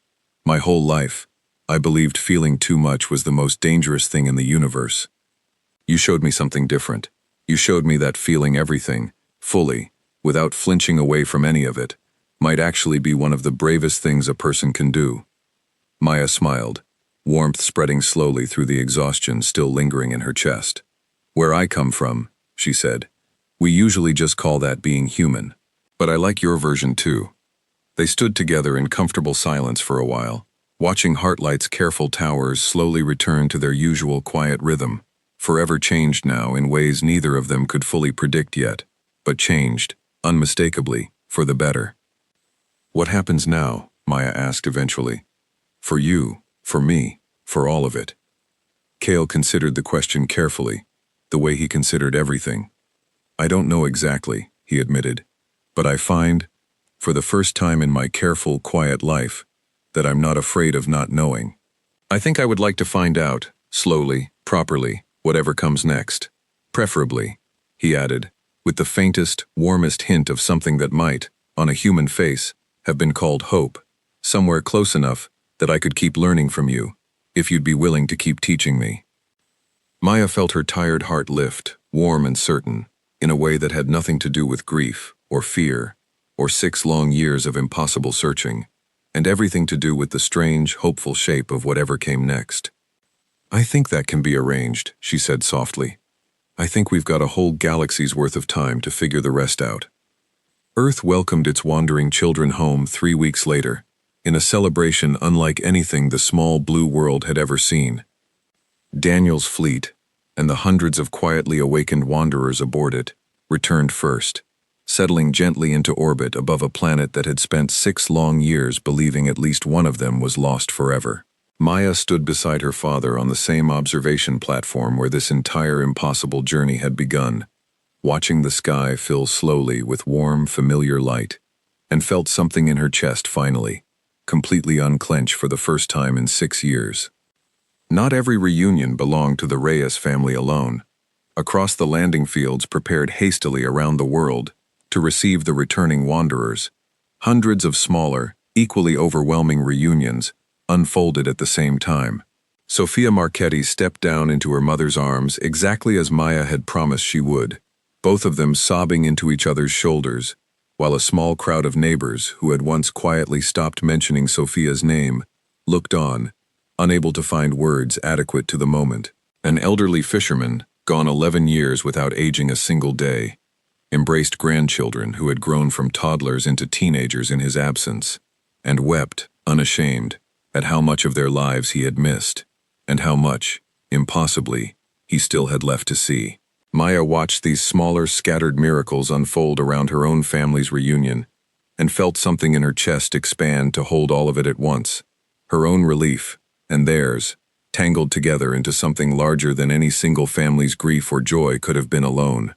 My whole life, I believed feeling too much was the most dangerous thing in the universe. You showed me something different. You showed me that feeling everything, fully, without flinching away from any of it, might actually be one of the bravest things a person can do." Maya smiled, warmth spreading slowly through the exhaustion still lingering in her chest. "Where I come from," she said, "we usually just call that being human. But I like your version too." They stood together in comfortable silence for a while, watching Heartlight's careful towers slowly return to their usual quiet rhythm, forever changed now in ways neither of them could fully predict yet, but changed, unmistakably, for the better. "What happens now?" Maya asked eventually. "For you, for me, for all of it." Kale considered the question carefully, the way he considered everything. "I don't know exactly," he admitted, "but I find, for the first time in my careful, quiet life, that I'm not afraid of not knowing. I think I would like to find out, slowly, properly, whatever comes next. Preferably," he added, with the faintest, warmest hint of something that might, on a human face, have been called hope, somewhere close enough that I could keep learning from you, if you'd be willing to keep teaching me. Maya felt her tired heart lift, warm and certain, in a way that had nothing to do with grief, or fear, or 6 long years of impossible searching, and everything to do with the strange, hopeful shape of whatever came next. "I think that can be arranged," she said softly. "I think we've got a whole galaxy's worth of time to figure the rest out." Earth welcomed its wandering children home 3 weeks later, in a celebration unlike anything the small blue world had ever seen. Daniel's fleet, and the hundreds of quietly awakened wanderers aboard it, returned first, settling gently into orbit above a planet that had spent 6 long years believing at least one of them was lost forever. Maya stood beside her father on the same observation platform where this entire impossible journey had begun, watching the sky fill slowly with warm, familiar light, and felt something in her chest finally, completely unclench for the first time in 6 years. Not every reunion belonged to the Reyes family alone. Across the landing fields prepared hastily around the world to receive the returning wanderers, hundreds of smaller, equally overwhelming reunions unfolded at the same time. Sophia Marchetti stepped down into her mother's arms exactly as Maya had promised she would, both of them sobbing into each other's shoulders, while a small crowd of neighbors who had once quietly stopped mentioning Sophia's name looked on, unable to find words adequate to the moment. An elderly fisherman, gone 11 years without aging a single day, embraced grandchildren who had grown from toddlers into teenagers in his absence, and wept, unashamed, at how much of their lives he had missed, and how much, impossibly, he still had left to see. Maya watched these smaller, scattered miracles unfold around her own family's reunion, and felt something in her chest expand to hold all of it at once, her own relief, and theirs, tangled together into something larger than any single family's grief or joy could have been alone.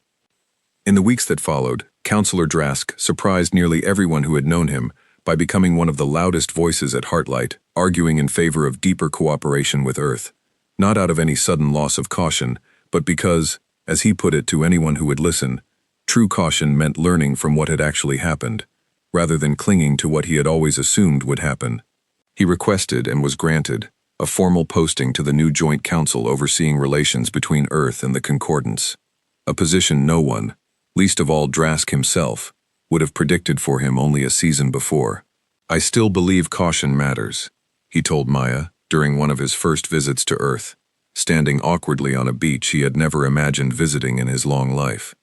In the weeks that followed, Counselor Drask surprised nearly everyone who had known him by becoming one of the loudest voices at Heartlight, arguing in favor of deeper cooperation with Earth, not out of any sudden loss of caution, but because, as he put it to anyone who would listen, true caution meant learning from what had actually happened, rather than clinging to what he had always assumed would happen. He requested and was granted a formal posting to the new Joint Council overseeing relations between Earth and the Concordance, a position no one, least of all Drask himself, would have predicted for him only a season before. "I still believe caution matters," he told Maya during one of his first visits to Earth, standing awkwardly on a beach he had never imagined visiting in his long life.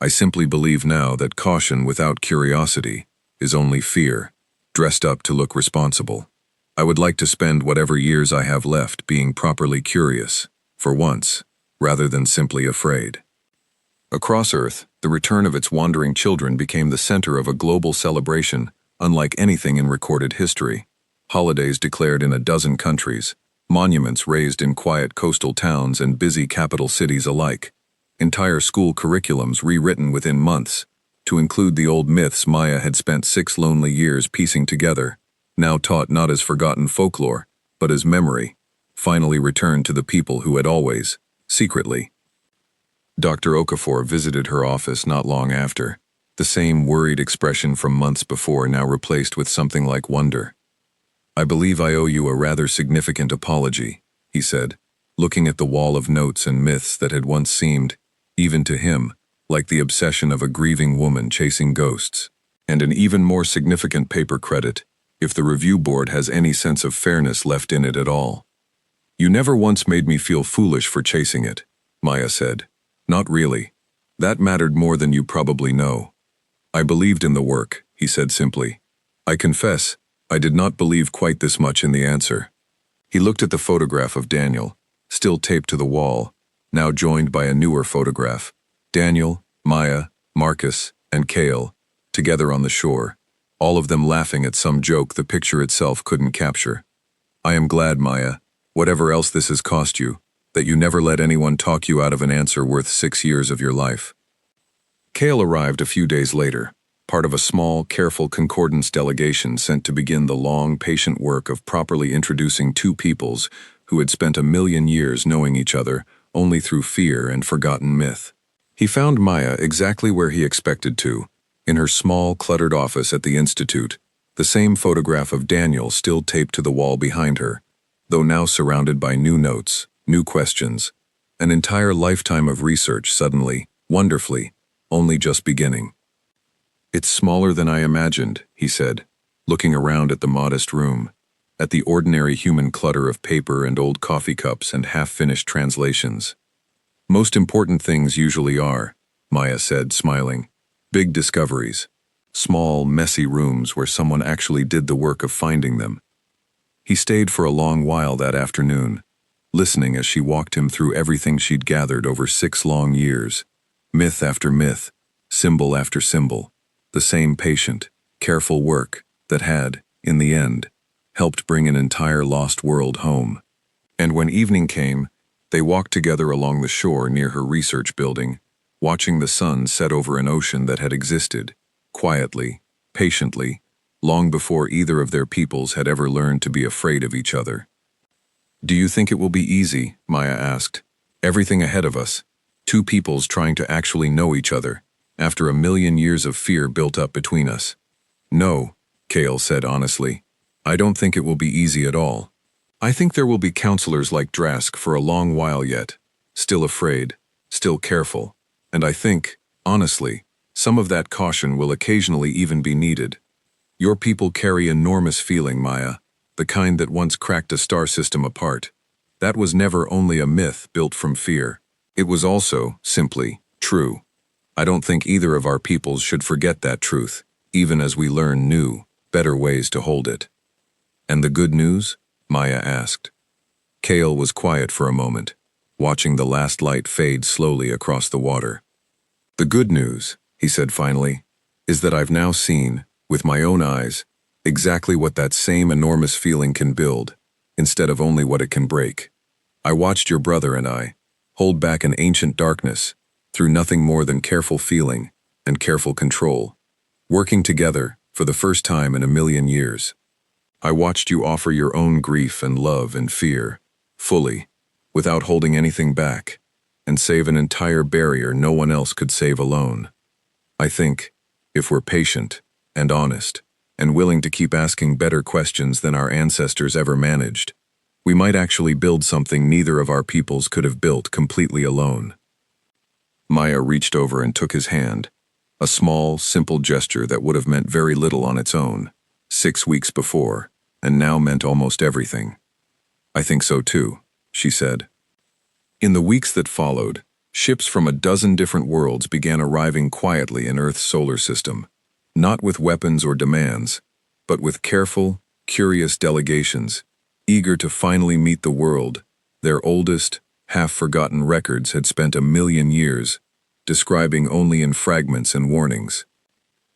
"I simply believe now that caution without curiosity is only fear, dressed up to look responsible. I would like to spend whatever years I have left being properly curious, for once, rather than simply afraid." Across Earth, the return of its wandering children became the center of a global celebration unlike anything in recorded history. Holidays declared in a dozen countries, monuments raised in quiet coastal towns and busy capital cities alike, entire school curriculums rewritten within months, to include the old myths Maya had spent 6 lonely years piecing together, now taught not as forgotten folklore, but as memory, finally returned to the people who had always, secretly. Dr. Okafor visited her office not long after, the same worried expression from months before now replaced with something like wonder. "I believe I owe you a rather significant apology," he said, looking at the wall of notes and myths that had once seemed, even to him, like the obsession of a grieving woman chasing ghosts, and an even more significant paper credit, if the review board has any sense of fairness left in it at all. "You never once made me feel foolish for chasing it," Maya said. "Not really. That mattered more than you probably know. I believed in the work," he said simply. "I confess, I did not believe quite this much in the answer." He looked at the photograph of Daniel, still taped to the wall, now joined by a newer photograph. Daniel, Maya, Marcus, and Kale, together on the shore, all of them laughing at some joke the picture itself couldn't capture. "I am glad, Maya, whatever else this has cost you, that you never let anyone talk you out of an answer worth 6 years of your life." Kale arrived a few days later, part of a small, careful Concordance delegation sent to begin the long, patient work of properly introducing two peoples who had spent 1,000,000 years knowing each other only through fear and forgotten myth. He found Maya exactly where he expected to, in her small, cluttered office at the Institute, the same photograph of Daniel still taped to the wall behind her, though now surrounded by new notes, new questions, an entire lifetime of research suddenly, wonderfully, only just beginning. "It's smaller than I imagined," he said, looking around at the modest room, at the ordinary human clutter of paper and old coffee cups and half-finished translations. "Most important things usually are," Maya said, smiling. "Big discoveries. Small, messy rooms where someone actually did the work of finding them." He stayed for a long while that afternoon, listening as she walked him through everything she'd gathered over 6 long years, myth after myth, symbol after symbol, the same patient, careful work that had, in the end, helped bring an entire lost world home. And when evening came, they walked together along the shore near her research building, watching the sun set over an ocean that had existed, quietly, patiently, long before either of their peoples had ever learned to be afraid of each other. "Do you think it will be easy?" Maya asked. "Everything ahead of us, 2 peoples trying to actually know each other, after 1,000,000 years of fear built up between us." "No," Kale said honestly. "I don't think it will be easy at all. I think there will be counselors like Drask for a long while yet, still afraid, still careful, and I think, honestly, some of that caution will occasionally even be needed. Your people carry enormous feeling, Maya, the kind that once cracked a star system apart. That was never only a myth built from fear. It was also, simply, true. I don't think either of our peoples should forget that truth, even as we learn new, better ways to hold it." "And the good news?" Maya asked. Kale was quiet for a moment, watching the last light fade slowly across the water. "The good news," he said finally, "is that I've now seen, with my own eyes, exactly what that same enormous feeling can build, instead of only what it can break. I watched your brother and I hold back an ancient darkness through nothing more than careful feeling and careful control, working together for for the first time in a million years. I watched you offer your own grief and love and fear, fully, without holding anything back, and save an entire barrier no one else could save alone. I think, if we're patient and honest, and willing to keep asking better questions than our ancestors ever managed, we might actually build something neither of our peoples could have built completely alone. Maya reached over and took his hand, a small, simple gesture that would have meant very little on its own, 6 weeks before, and now meant almost everything. I think so too, she said. In the weeks that followed, ships from a dozen different worlds began arriving quietly in Earth's solar system, not with weapons or demands, but with careful, curious delegations, eager to finally meet the world their oldest, half-forgotten records had spent a million years, describing only in fragments and warnings.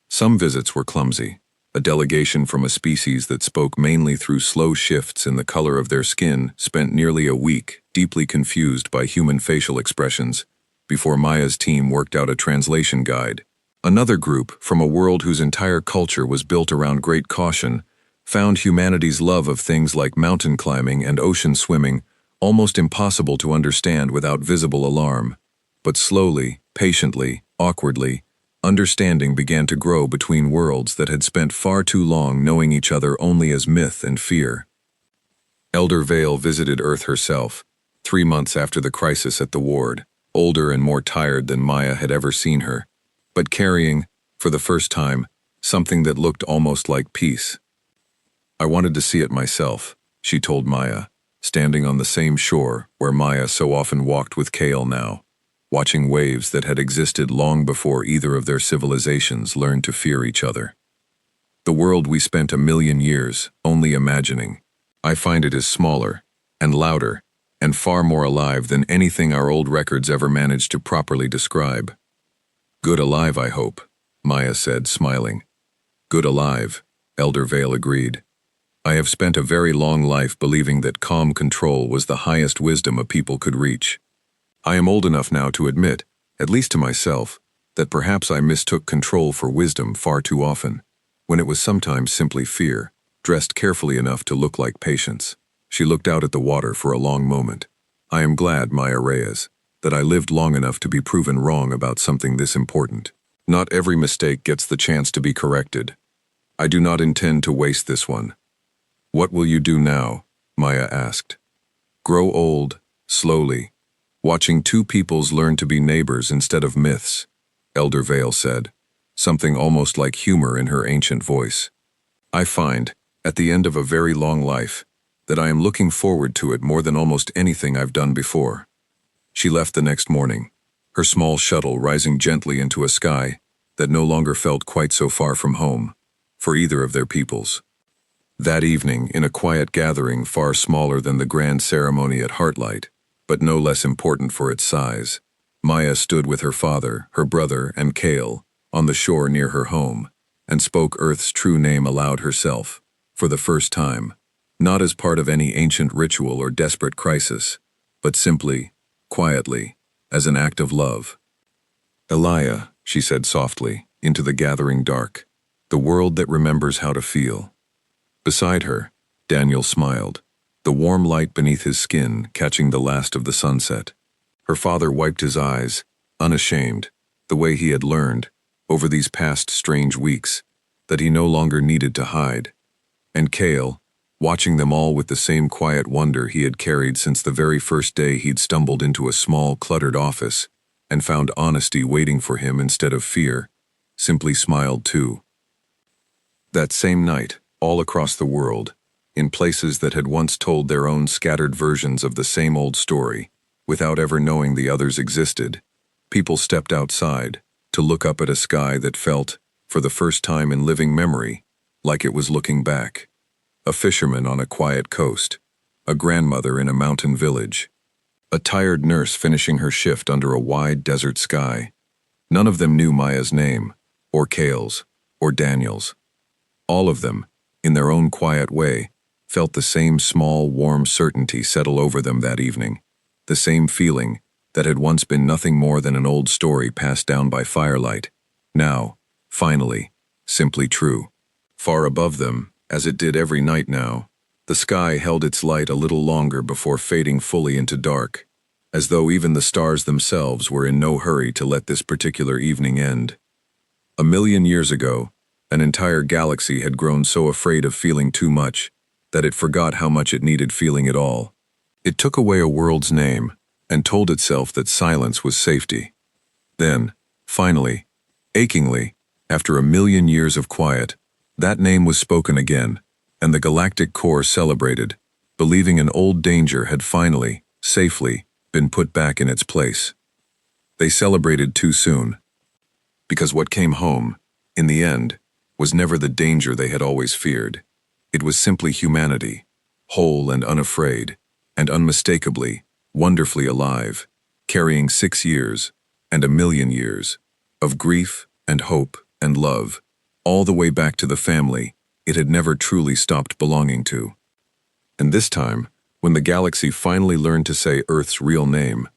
Some visits were clumsy. A delegation from a species that spoke mainly through slow shifts in the color of their skin spent nearly a week, deeply confused by human facial expressions, before Maya's team worked out a translation guide. Another group, from a world whose entire culture was built around great caution, found humanity's love of things like mountain climbing and ocean swimming almost impossible to understand without visible alarm. But slowly, patiently, awkwardly, understanding began to grow between worlds that had spent far too long knowing each other only as myth and fear. Elder Vale visited Earth herself, 3 months after the crisis at the ward, older and more tired than Maya had ever seen her, but carrying, for the first time, something that looked almost like peace. I wanted to see it myself, she told Maya, standing on the same shore where Maya so often walked with Kale now, watching waves that had existed long before either of their civilizations learned to fear each other. The world we spent a million years only imagining, I find it is smaller, and louder, and far more alive than anything our old records ever managed to properly describe. Good alive, I hope, Maya said, smiling. Good alive, Elder Vale agreed. I have spent a very long life believing that calm control was the highest wisdom a people could reach. I am old enough now to admit, at least to myself, that perhaps I mistook control for wisdom far too often, when it was sometimes simply fear, dressed carefully enough to look like patience. She looked out at the water for a long moment. I am glad, Maya Reyes, that I lived long enough to be proven wrong about something this important. Not every mistake gets the chance to be corrected. I do not intend to waste this one. What will you do now? Maya asked. Grow old, slowly, watching two peoples learn to be neighbors instead of myths, Elder Vale said, something almost like humor in her ancient voice. I find, at the end of a very long life, that I am looking forward to it more than almost anything I've done before. She left the next morning, her small shuttle rising gently into a sky that no longer felt quite so far from home, for either of their peoples. That evening, in a quiet gathering far smaller than the grand ceremony at Heartlight, but no less important for its size, Maya stood with her father, her brother, and Kale on the shore near her home, and spoke Earth's true name aloud herself, for the first time, not as part of any ancient ritual or desperate crisis, but simply, quietly, as an act of love. Elia, she said softly, into the gathering dark, the world that remembers how to feel. Beside her, Daniel smiled, the warm light beneath his skin catching the last of the sunset. Her father wiped his eyes, unashamed, the way he had learned, over these past strange weeks, that he no longer needed to hide. And Kale, watching them all with the same quiet wonder he had carried since the very first day he'd stumbled into a small, cluttered office and found honesty waiting for him instead of fear, simply smiled too. That same night, all across the world, in places that had once told their own scattered versions of the same old story, without ever knowing the others existed, people stepped outside to look up at a sky that felt, for the first time in living memory, like it was looking back. A fisherman on a quiet coast, a grandmother in a mountain village, a tired nurse finishing her shift under a wide desert sky. None of them knew Maya's name, or Kale's, or Daniel's. All of them, in their own quiet way, felt the same small, warm certainty settle over them that evening, the same feeling that had once been nothing more than an old story passed down by firelight, now, finally, simply true. Far above them, as it did every night now, the sky held its light a little longer before fading fully into dark, as though even the stars themselves were in no hurry to let this particular evening end. 1,000,000 years ago, an entire galaxy had grown so afraid of feeling too much that it forgot how much it needed feeling at all. It took away a world's name and told itself that silence was safety. Then, finally, achingly, after 1,000,000 years of quiet, that name was spoken again, and the galactic core celebrated, believing an old danger had finally, safely, been put back in its place. They celebrated too soon, because what came home, in the end, was never the danger they had always feared. It was simply humanity, whole and unafraid, and unmistakably, wonderfully alive, carrying 6 years, and 1,000,000 years, of grief and hope and love, all the way back to the family it had never truly stopped belonging to. And this time, when the galaxy finally learned to say Earth's real name,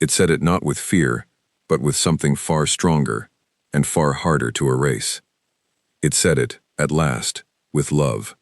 it said it not with fear, but with something far stronger and far harder to erase. It said it, at last, with love.